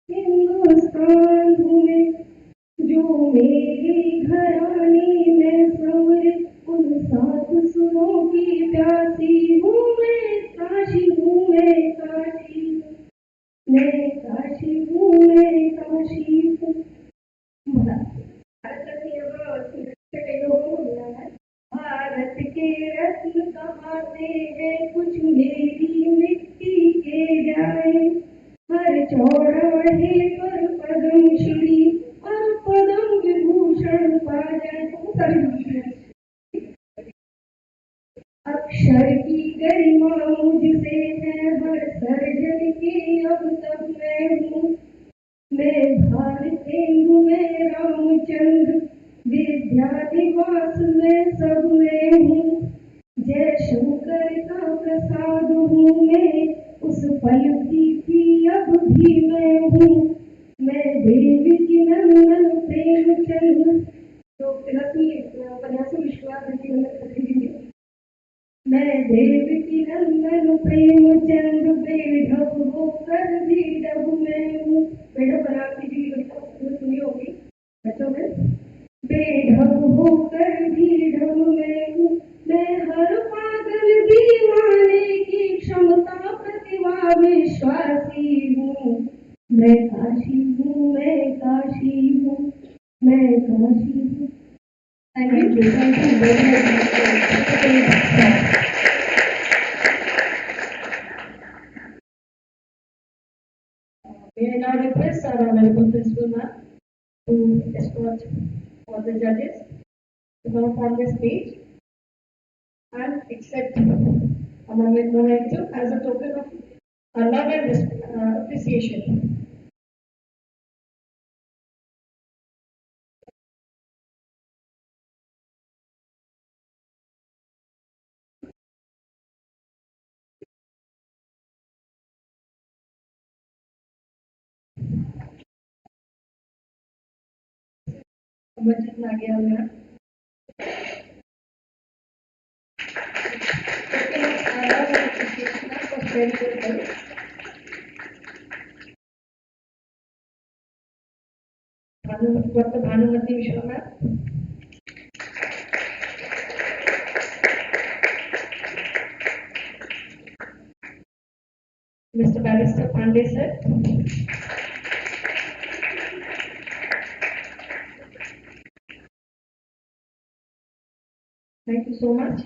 हिंदुस्तान में, जो मेरी घरानी में सवरे उन 7 सुरों की प्यासी हूँ मैं, काशी हूँ मैं, काशी हूँ मैं, काशी हूँ मैं, काशी हूँ। भारत के रत्न कहाँ से है, कुछ मेरी मिट्टी के जाए, हर चौराहे पर पद्म श्री और पद्म विभूषण पा जाए। अक्षर की गरिमा मुझसे है, हर सर्जन के अब तक मैं हूँ, मैं भारतेंदु में रामचंद्र, विद्या निवास में सब मैं हूँ, जय शंकर का प्रसाद हूँ मैं, उस पल की अब भी मैं हूँ, मैं देव की नंदन प्रेमचंद्र, तो पन्यासी विश्वास मैं देव की नंदन प्रेमचंद्र, बेढब होकर भी डब मैं हूँ। बेढब बनारसी जी की कविता सुनी होगी बच्चों में। बेढब होकर भी ढब मैं हूँ, मैं हर पागल दीवाने की क्षमता प्रतिभा विश्वासी हूँ, मैं काशी हूँ, मैं काशी हूँ, मैं काशी हूँ। Thank you very much. May I now request our Honorable Principal Ma'am to escort all the judges to come up on the stage and accept a memento as a token of our love and appreciation. Budget आ गया मेरा sharing your help. Dr. Bhanumati Vishwa ma'am. Mr. Barrister Pandey sir. Thank you so much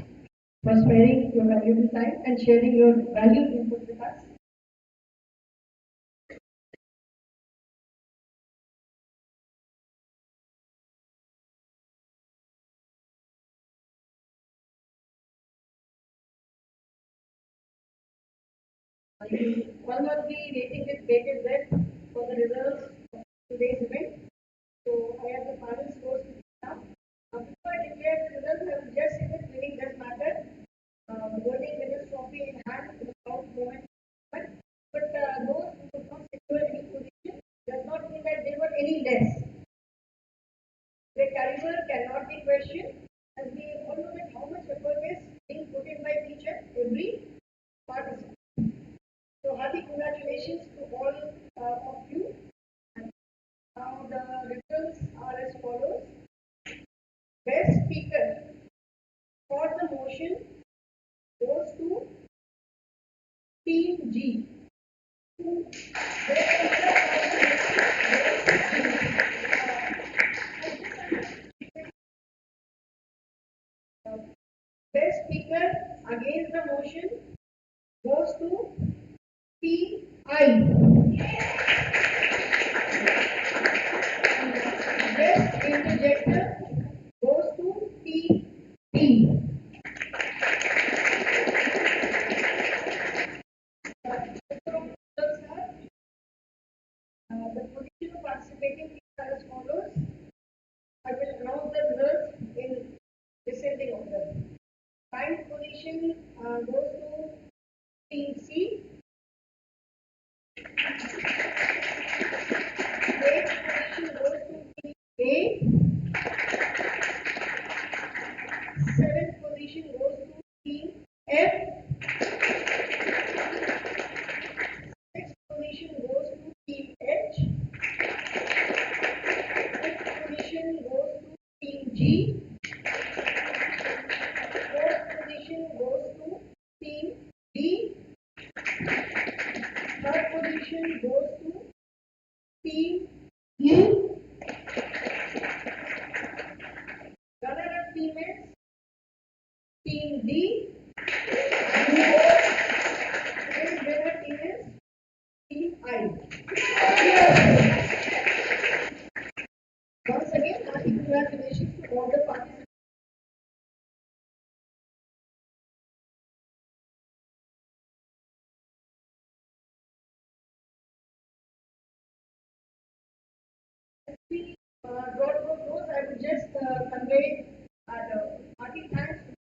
for sparing your valuable time and sharing your valuable input with us. One was the rating with bated breath for the results of today's event. So I have the final scores now. Before I declare the results, I will just say that winning does matter. Holding winners trophy in hand is a proud moment. But those who could not secure any position does not mean that they were any less. Their caliber cannot be questioned, as we all know that how much effort is being put in by each and every participant. So happy congratulations to all of you. And now the results are as follows. Best speaker for the motion goes to Team G. Best speaker against the motion goes to P.I. Best interjector goes to P.T. The position of participating teams are as follows. I will announce the results in descending order. Ninth position goes to Team C. Eighth position goes to Team A. Seventh position goes to Team F. Sixth position goes to Team H. Fifth position goes to Team G. Fourth position goes to Team D. Third position goes to Team U. Runner-up teammates, Team D. And winner team is Team I. Once again, happy congratulations to all the participants. Broad goes, I would just convey hearty thanks to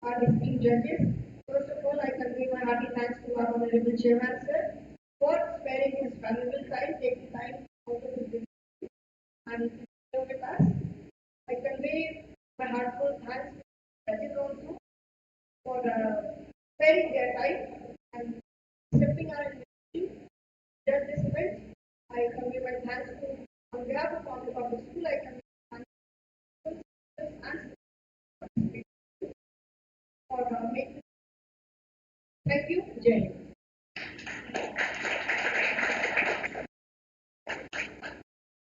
our esteemed judges. First of all, I convey my hearty thanks to our Honorable Chairman, sir, for sparing his valuable time, taking time out of his busy and here with us. I convey my heartfelt thanks to the judges also for sparing their time and accepting our invitation to judge this event. I convey my thanks to, on behalf of all the public school, I convey my thanks and for making. Thank you, Jay.